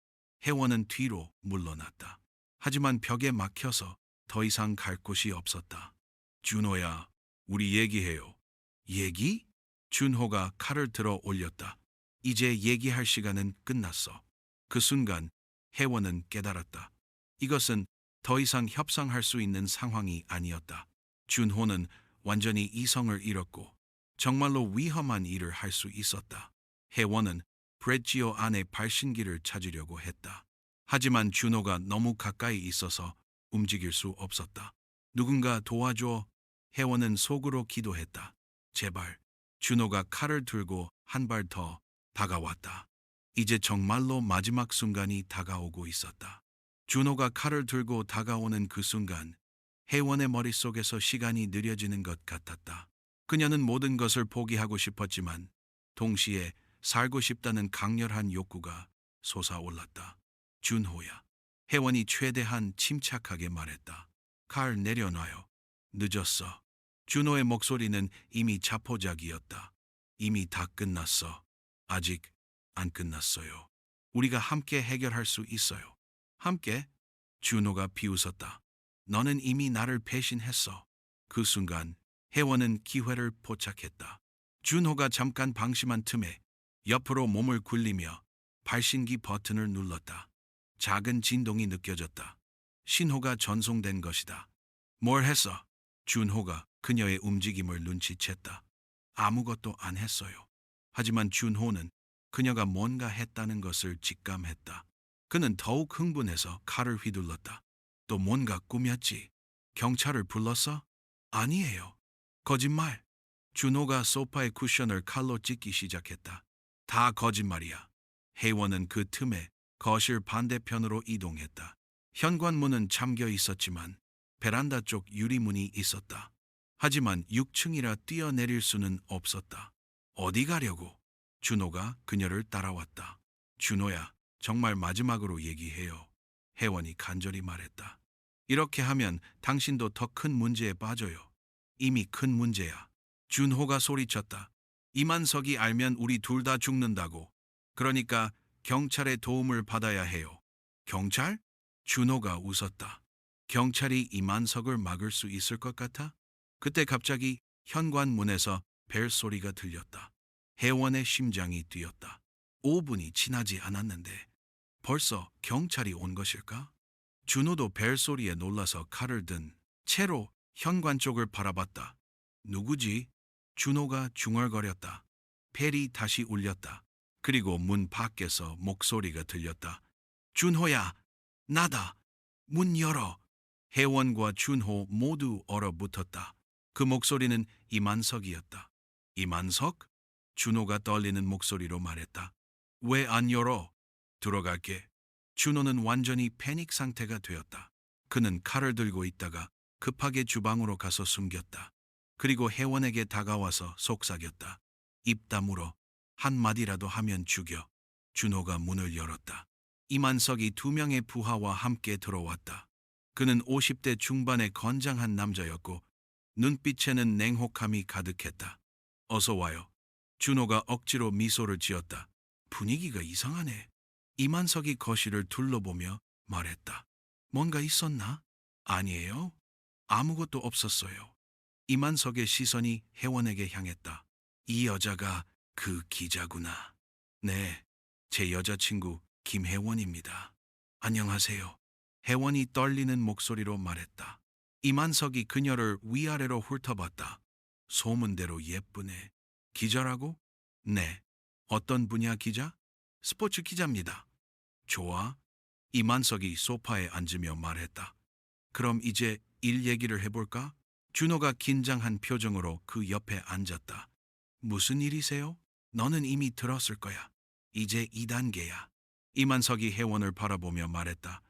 혜원은 뒤로 물러났다. 하지만 벽에 막혀서 더 이상 갈 곳이 없었다. 준호야, 우리 얘기해요. 얘기? 준호가 칼을 들어 올렸다. 이제 얘기할 시간은 끝났어. 그 순간 혜원은 깨달았다. 이것은 더 이상 협상할 수 있는 상황이 아니었다. 준호는 완전히 이성을 잃었고 정말로 위험한 일을 할 수 있었다. 혜원은 브레지오 안의 발신기를 찾으려고 했다. 하지만 준호가 너무 가까이 있어서 움직일 수 없었다. 누군가 도와줘. 혜원은 속으로 기도했다. 제발. 준호가 칼을 들고 한 발 더 다가왔다. 이제 정말로 마지막 순간이 다가오고 있었다. 준호가 칼을 들고 다가오는 그 순간 혜원의 머릿속에서 시간이 느려지는 것 같았다. 그녀는 모든 것을 포기하고 싶었지만 동시에 살고 싶다는 강렬한 욕구가 솟아올랐다. 준호야. 혜원이 최대한 침착하게 말했다. 칼 내려놔요. 늦었어. 준호의 목소리는 이미 자포자기였다. 이미 다 끝났어. 아직 안 끝났어요. 우리가 함께 해결할 수 있어요. 함께? 준호가 비웃었다. 너는 이미 나를 배신했어. 그 순간 혜원은 기회를 포착했다. 준호가 잠깐 방심한 틈에 옆으로 몸을 굴리며 발신기 버튼을 눌렀다. 작은 진동이 느껴졌다. 신호가 전송된 것이다. 뭘 했어? 준호가 그녀의 움직임을 눈치챘다. 아무것도 안 했어요. 하지만 준호는 그녀가 뭔가 했다는 것을 직감했다. 그는 더욱 흥분해서 칼을 휘둘렀다. 또 뭔가 꾸몄지. 경찰을 불렀어? 아니에요. 거짓말. 준호가 소파의 쿠션을 칼로 찢기 시작했다. 다 거짓말이야. 혜원은 그 틈에 거실 반대편으로 이동했다. 현관문은 잠겨 있었지만 베란다 쪽 유리문이 있었다. 하지만 6층이라 뛰어내릴 수는 없었다. 어디 가려고? 준호가 그녀를 따라왔다. 준호야, 정말 마지막으로 얘기해요. 혜원이 간절히 말했다. 이렇게 하면 당신도 더 큰 문제에 빠져요. 이미 큰 문제야. 준호가 소리쳤다. 이만석이 알면 우리 둘 다 죽는다고. 그러니까 경찰의 도움을 받아야 해요. 경찰? 준호가 웃었다. 경찰이 이만석을 막을 수 있을 것 같아? 그때 갑자기 현관문에서 벨소리가 들렸다. 혜원의 심장이 뛰었다. 5분이 지나지 않았는데 벌써 경찰이 온 것일까? 준호도 벨소리에 놀라서 칼을 든 채로 현관 쪽을 바라봤다. 누구지? 준호가 중얼거렸다. 벨이 다시 울렸다. 그리고 문 밖에서 목소리가 들렸다. 준호야, 나다. 문 열어. 혜원과 준호 모두 얼어붙었다. 그 목소리는 이만석이었다. 이만석? 준호가 떨리는 목소리로 말했다. 왜 안 열어? 들어갈게. 준호는 완전히 패닉 상태가 되었다. 그는 칼을 들고 있다가 급하게 주방으로 가서 숨겼다. 그리고 혜원에게 다가와서 속삭였다. 입 다물어. 한마디라도 하면 죽여. 준호가 문을 열었다. 이만석이 2명의 부하와 함께 들어왔다. 그는 50대 중반의 건장한 남자였고 눈빛에는 냉혹함이 가득했다. 어서 와요. 준호가 억지로 미소를 지었다. 분위기가 이상하네. 이만석이 거실을 둘러보며 말했다. 뭔가 있었나? 아니에요. 아무것도 없었어요. 이만석의 시선이 혜원에게 향했다. 이 여자가 그 기자구나. 네. 제 여자친구 김혜원입니다. 안녕하세요. 혜원이 떨리는 목소리로 말했다. 이만석이 그녀를 위아래로 훑어봤다. 소문대로 예쁘네. 기자라고? 네. 어떤 분야 기자? 스포츠 기자입니다. 좋아. 이만석이 소파에 앉으며 말했다. 그럼 이제 일 얘기를 해볼까? 준호가 긴장한 표정으로 그 옆에 앉았다. 무슨 일이세요? 너는 이미 들었을 거야. 이제 2단계야. 이만석이 혜원을 바라보며 말했다.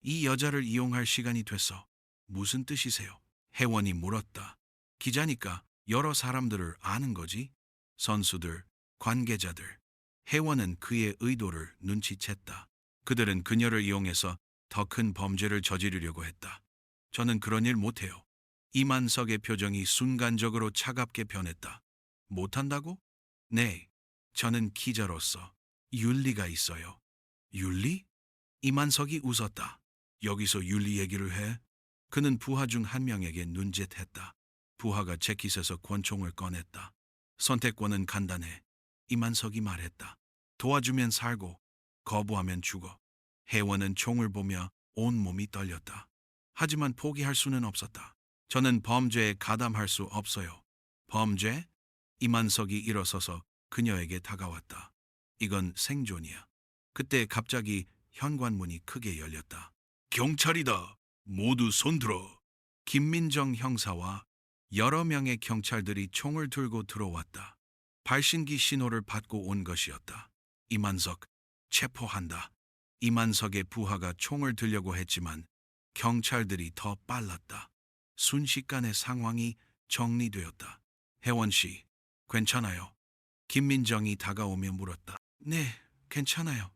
이 여자를 이용할 시간이 됐어. 무슨 뜻이세요? 혜원이 물었다. 기자니까 여러 사람들을 아는 거지? 선수들, 관계자들. 혜원은 그의 의도를 눈치챘다. 그들은 그녀를 이용해서 더 큰 범죄를 저지르려고 했다. 저는 그런 일 못해요. 이만석의 표정이 순간적으로 차갑게 변했다. 못한다고? 네, 저는 기자로서 윤리가 있어요. 윤리? 이만석이 웃었다. 여기서 윤리 얘기를 해? 그는 부하 중 한 명에게 눈짓했다. 부하가 재킷에서 권총을 꺼냈다. 선택권은 간단해. 이만석이 말했다. 도와주면 살고 거부하면 죽어. 혜원은 총을 보며 온몸이 떨렸다. 하지만 포기할 수는 없었다. 저는 범죄에 가담할 수 없어요. 범죄? 이만석이 일어서서 그녀에게 다가왔다. 이건 생존이야. 그때 갑자기 현관문이 크게 열렸다. 경찰이다. 모두 손들어. 김민정 형사와 여러 명의 경찰들이 총을 들고 들어왔다. 발신기 신호를 받고 온 것이었다. 이만석, 체포한다. 이만석의 부하가 총을 들려고 했지만 경찰들이 더 빨랐다. 순식간에 상황이 정리되었다. 혜원 씨, 괜찮아요? 김민정이 다가오며 물었다. 네, 괜찮아요.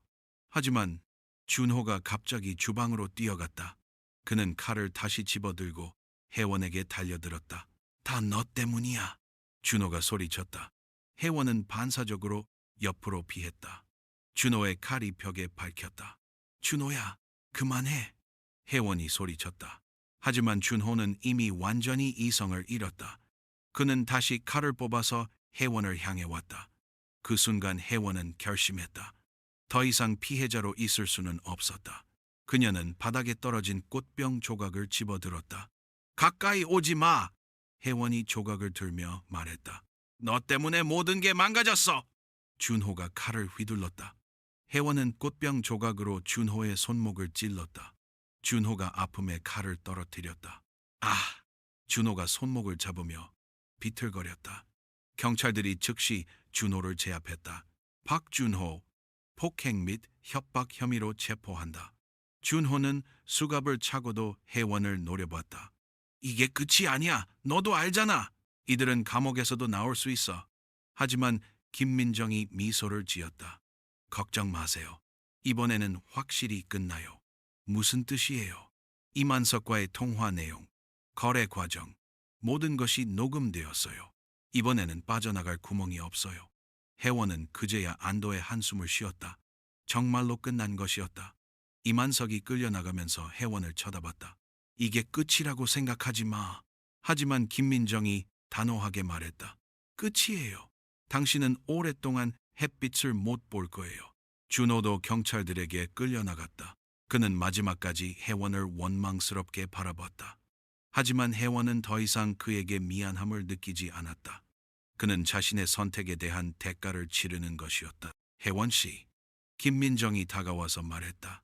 하지만 준호가 갑자기 주방으로 뛰어갔다. 그는 칼을 다시 집어들고 혜원에게 달려들었다. 다 너 때문이야. 준호가 소리쳤다. 혜원은 반사적으로 옆으로 피했다. 준호의 칼이 벽에 박혔다. 준호야, 그만해. 혜원이 소리쳤다. 하지만 준호는 이미 완전히 이성을 잃었다. 그는 다시 칼을 뽑아서 혜원을 향해 왔다. 그 순간 혜원은 결심했다. 더 이상 피해자로 있을 수는 없었다. 그녀는 바닥에 떨어진 꽃병 조각을 집어들었다. 가까이 오지 마! 혜원이 조각을 들며 말했다. 너 때문에 모든 게 망가졌어! 준호가 칼을 휘둘렀다. 혜원은 꽃병 조각으로 준호의 손목을 찔렀다. 준호가 아픔에 칼을 떨어뜨렸다. 아! 준호가 손목을 잡으며 비틀거렸다. 경찰들이 즉시 준호를 제압했다. 박준호, 폭행 및 협박 혐의로 체포한다. 준호는 수갑을 차고도 혜원을 노려봤다. 이게 끝이 아니야. 너도 알잖아. 이들은 감옥에서도 나올 수 있어. 하지만 김민정이 미소를 지었다. 걱정 마세요. 이번에는 확실히 끝나요. 무슨 뜻이에요? 이만석과의 통화 내용, 거래 과정, 모든 것이 녹음되었어요. 이번에는 빠져나갈 구멍이 없어요. 혜원은 그제야 안도의 한숨을 쉬었다. 정말로 끝난 것이었다. 이만석이 끌려나가면서 혜원을 쳐다봤다. 이게 끝이라고 생각하지 마. 하지만 김민정이 단호하게 말했다. 끝이에요. 당신은 오랫동안 햇빛을 못 볼 거예요. 준호도 경찰들에게 끌려나갔다. 그는 마지막까지 혜원을 원망스럽게 바라봤다. 하지만 혜원은 더 이상 그에게 미안함을 느끼지 않았다. 그는 자신의 선택에 대한 대가를 치르는 것이었다. 혜원 씨, 김민정이 다가와서 말했다.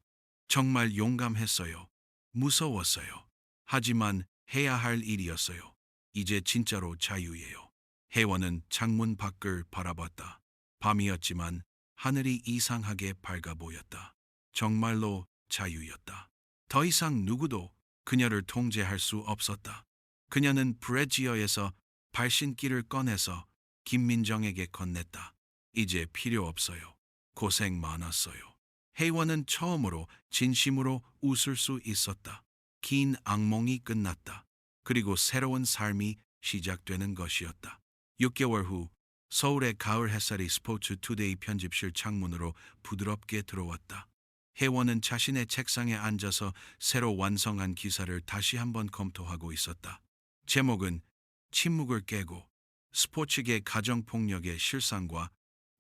정말 용감했어요. 무서웠어요. 하지만 해야 할 일이었어요. 이제 진짜로 자유예요. 혜원은 창문 밖을 바라봤다. 밤이었지만 하늘이 이상하게 밝아 보였다. 정말로 자유였다. 더 이상 누구도 그녀를 통제할 수 없었다. 그녀는 브래지어에서 발신기를 꺼내서 김민정에게 건넸다. 이제 필요 없어요. 고생 많았어요. 혜원은 처음으로 진심으로 웃을 수 있었다. 긴 악몽이 끝났다. 그리고 새로운 삶이 시작되는 것이었다. 6개월 후 서울의 가을 햇살이 스포츠 투데이 편집실 창문으로 부드럽게 들어왔다. 혜원은 자신의 책상에 앉아서 새로 완성한 기사를 다시 한번 검토하고 있었다. 제목은 침묵을 깨고 스포츠계 가정폭력의 실상과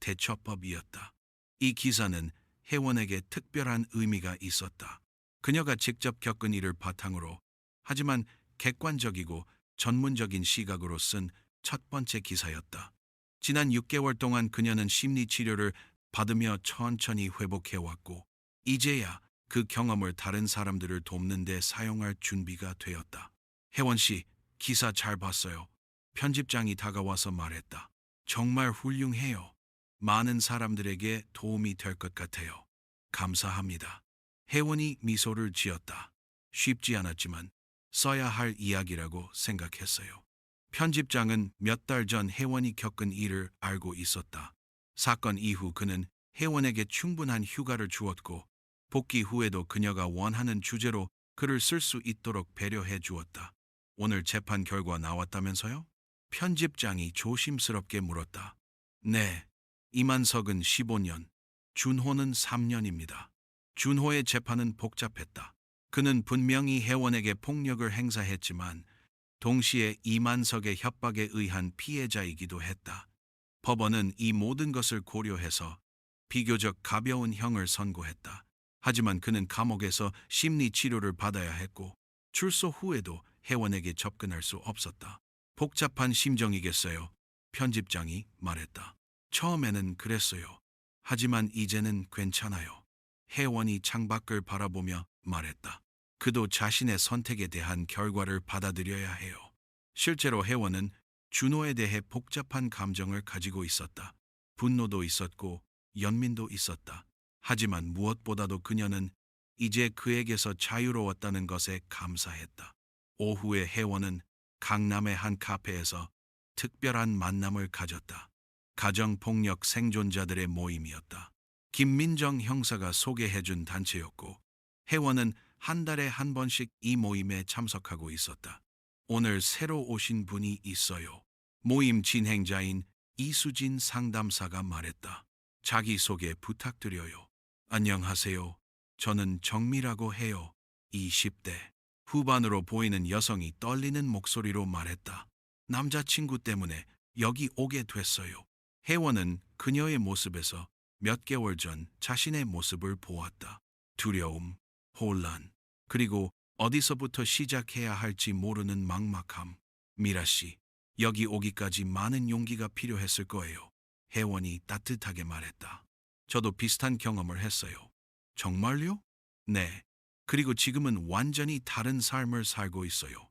대처법이었다. 이 기사는 혜원에게 특별한 의미가 있었다. 그녀가 직접 겪은 일을 바탕으로, 하지만 객관적이고 전문적인 시각으로 쓴 첫 번째 기사였다. 지난 6개월 동안 그녀는 심리 치료를 받으며 천천히 회복해왔고, 이제야 그 경험을 다른 사람들을 돕는 데 사용할 준비가 되었다. 혜원 씨, 기사 잘 봤어요. 편집장이 다가와서 말했다. 정말 훌륭해요. 많은 사람들에게 도움이 될 것 같아요. 감사합니다. 혜원이 미소를 지었다. 쉽지 않았지만 써야 할 이야기라고 생각했어요. 편집장은 몇 달 전 혜원이 겪은 일을 알고 있었다. 사건 이후 그는 혜원에게 충분한 휴가를 주었고, 복귀 후에도 그녀가 원하는 주제로 글을 쓸 수 있도록 배려해 주었다. 오늘 재판 결과 나왔다면서요? 편집장이 조심스럽게 물었다. 네, 이만석은 15년, 준호는 3년입니다. 준호의 재판은 복잡했다. 그는 분명히 혜원에게 폭력을 행사했지만 동시에 이만석의 협박에 의한 피해자이기도 했다. 법원은 이 모든 것을 고려해서 비교적 가벼운 형을 선고했다. 하지만 그는 감옥에서 심리 치료를 받아야 했고, 출소 후에도 혜원에게 접근할 수 없었다. 복잡한 심정이겠어요. 편집장이 말했다. 처음에는 그랬어요. 하지만 이제는 괜찮아요. 혜원이 창밖을 바라보며 말했다. 그도 자신의 선택에 대한 결과를 받아들여야 해요. 실제로 혜원은 준호에 대해 복잡한 감정을 가지고 있었다. 분노도 있었고 연민도 있었다. 하지만 무엇보다도 그녀는 이제 그에게서 자유로웠다는 것에 감사했다. 오후에 혜원은 강남의 한 카페에서 특별한 만남을 가졌다. 가정폭력 생존자들의 모임이었다. 김민정 형사가 소개해준 단체였고, 혜원은 한 달에 한 번씩 이 모임에 참석하고 있었다. 오늘 새로 오신 분이 있어요. 모임 진행자인 이수진 상담사가 말했다. 자기소개 부탁드려요. 안녕하세요. 저는 정미라고 해요. 20대. 후반으로 보이는 여성이 떨리는 목소리로 말했다. 남자친구 때문에 여기 오게 됐어요. 혜원은 그녀의 모습에서 몇 개월 전 자신의 모습을 보았다. 두려움, 혼란, 그리고 어디서부터 시작해야 할지 모르는 막막함. 미라 씨, 여기 오기까지 많은 용기가 필요했을 거예요. 혜원이 따뜻하게 말했다. 저도 비슷한 경험을 했어요. 정말요? 네. 그리고 지금은 완전히 다른 삶을 살고 있어요.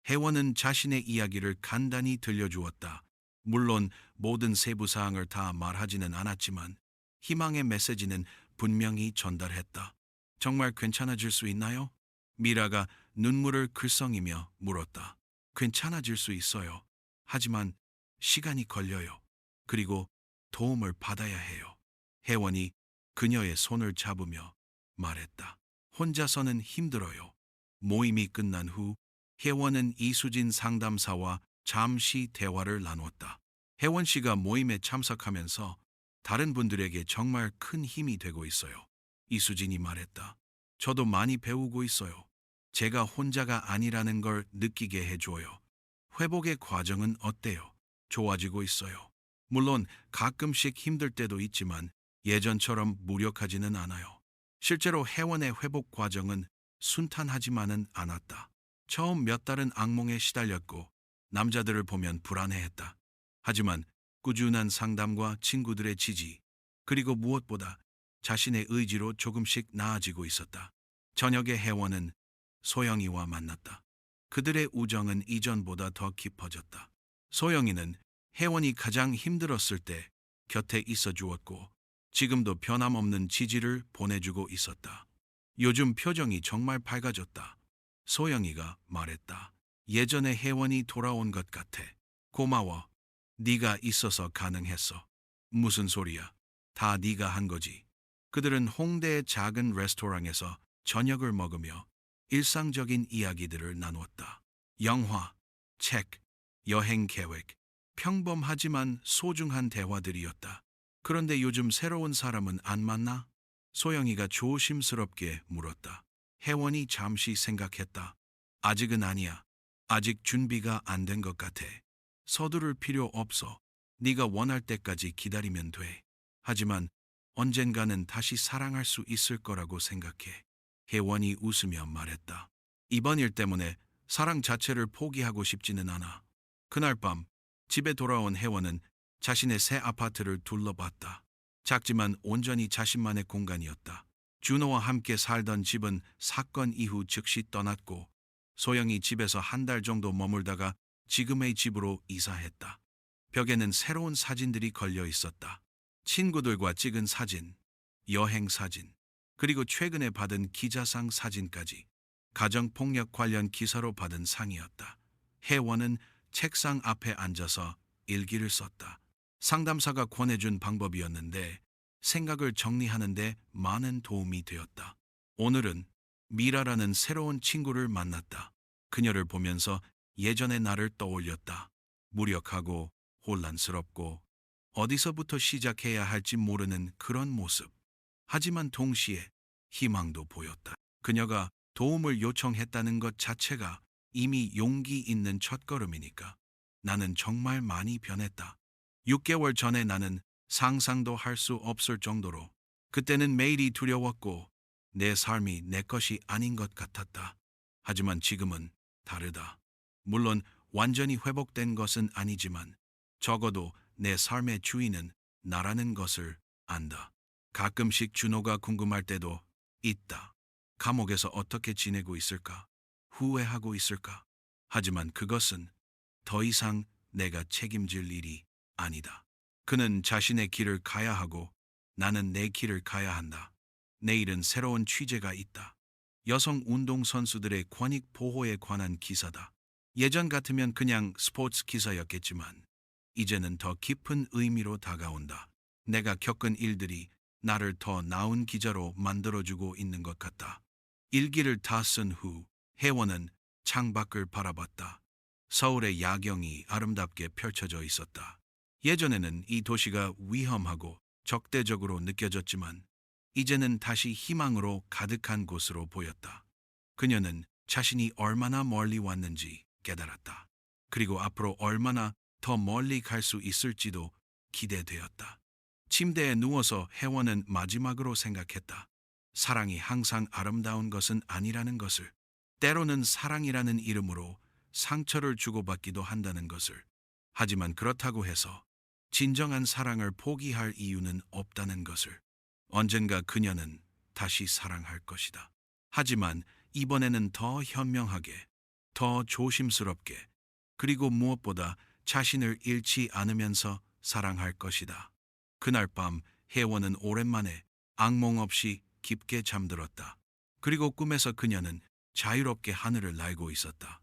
혜원은 자신의 이야기를 간단히 들려주었다. 물론 모든 세부 사항을 다 말하지는 않았지만 희망의 메시지는 분명히 전달했다. 정말 괜찮아질 수 있나요? 미라가 눈물을 글썽이며 물었다. 괜찮아질 수 있어요. 하지만 시간이 걸려요. 그리고 도움을 받아야 해요. 혜원이 그녀의 손을 잡으며 말했다. 혼자서는 힘들어요. 모임이 끝난 후 혜원은 이수진 상담사와 잠시 대화를 나눴다. 혜원 씨가 모임에 참석하면서 다른 분들에게 정말 큰 힘이 되고 있어요. 이수진이 말했다. 저도 많이 배우고 있어요. 제가 혼자가 아니라는 걸 느끼게 해줘요. 회복의 과정은 어때요? 좋아지고 있어요. 물론 가끔씩 힘들 때도 있지만 예전처럼 무력하지는 않아요. 실제로 혜원의 회복 과정은 순탄하지만은 않았다. 처음 몇 달은 악몽에 시달렸고 남자들을 보면 불안해했다. 하지만 꾸준한 상담과 친구들의 지지, 그리고 무엇보다 자신의 의지로 조금씩 나아지고 있었다. 저녁에 혜원은 소영이와 만났다. 그들의 우정은 이전보다 더 깊어졌다. 소영이는 혜원이 가장 힘들었을 때 곁에 있어 주었고 지금도 변함없는 지지를 보내주고 있었다. 요즘 표정이 정말 밝아졌다. 소영이가 말했다. 예전에 혜원이 돌아온 것 같아. 고마워. 네가 있어서 가능했어. 무슨 소리야. 다 네가 한 거지. 그들은 홍대의 작은 레스토랑에서 저녁을 먹으며 일상적인 이야기들을 나누었다. 영화, 책, 여행 계획, 평범하지만 소중한 대화들이었다. 그런데 요즘 새로운 사람은 안 만나? 소영이가 조심스럽게 물었다. 혜원이 잠시 생각했다. 아직은 아니야. 아직 준비가 안 된 것 같아. 서두를 필요 없어. 네가 원할 때까지 기다리면 돼. 하지만 언젠가는 다시 사랑할 수 있을 거라고 생각해. 혜원이 웃으며 말했다. 이번 일 때문에 사랑 자체를 포기하고 싶지는 않아. 그날 밤 집에 돌아온 혜원은 자신의 새 아파트를 둘러봤다. 작지만 온전히 자신만의 공간이었다. 준호와 함께 살던 집은 사건 이후 즉시 떠났고 소영이 집에서 한 달 정도 머물다가 지금의 집으로 이사했다. 벽에는 새로운 사진들이 걸려 있었다. 친구들과 찍은 사진, 여행 사진, 그리고 최근에 받은 기자상 사진까지. 가정폭력 관련 기사로 받은 상이었다. 혜원은 책상 앞에 앉아서 일기를 썼다. 상담사가 권해준 방법이었는데 생각을 정리하는데 많은 도움이 되었다. 오늘은 미라라는 새로운 친구를 만났다. 그녀를 보면서 예전의 나를 떠올렸다. 무력하고 혼란스럽고 어디서부터 시작해야 할지 모르는 그런 모습. 하지만 동시에 희망도 보였다. 그녀가 도움을 요청했다는 것 자체가 이미 용기 있는 첫걸음이니까. 나는 정말 많이 변했다. 6개월 전에 나는 상상도 할 수 없을 정도로 그때는 매일이 두려웠고 내 삶이 내 것이 아닌 것 같았다. 하지만 지금은 다르다. 물론 완전히 회복된 것은 아니지만 적어도 내 삶의 주인은 나라는 것을 안다. 가끔씩 준호가 궁금할 때도 있다. 감옥에서 어떻게 지내고 있을까? 후회하고 있을까? 하지만 그것은 더 이상 내가 책임질 일이 아니다. 그는 자신의 길을 가야 하고 나는 내 길을 가야 한다. 내일은 새로운 취재가 있다. 여성 운동선수들의 권익 보호에 관한 기사다. 예전 같으면 그냥 스포츠 기사였겠지만 이제는 더 깊은 의미로 다가온다. 내가 겪은 일들이 나를 더 나은 기자로 만들어주고 있는 것 같다. 일기를 다 쓴 후 혜원은 창밖을 바라봤다. 서울의 야경이 아름답게 펼쳐져 있었다. 예전에는 이 도시가 위험하고 적대적으로 느껴졌지만 이제는 다시 희망으로 가득한 곳으로 보였다. 그녀는 자신이 얼마나 멀리 왔는지 깨달았다. 그리고 앞으로 얼마나 더 멀리 갈 수 있을지도 기대되었다. 침대에 누워서 혜원은 마지막으로 생각했다. 사랑이 항상 아름다운 것은 아니라는 것을. 때로는 사랑이라는 이름으로 상처를 주고받기도 한다는 것을. 하지만 그렇다고 해서 진정한 사랑을 포기할 이유는 없다는 것을. 언젠가 그녀는 다시 사랑할 것이다. 하지만 이번에는 더 현명하게, 더 조심스럽게, 그리고 무엇보다 자신을 잃지 않으면서 사랑할 것이다. 그날 밤 혜원은 오랜만에 악몽 없이 깊게 잠들었다. 그리고 꿈에서 그녀는 자유롭게 하늘을 날고 있었다.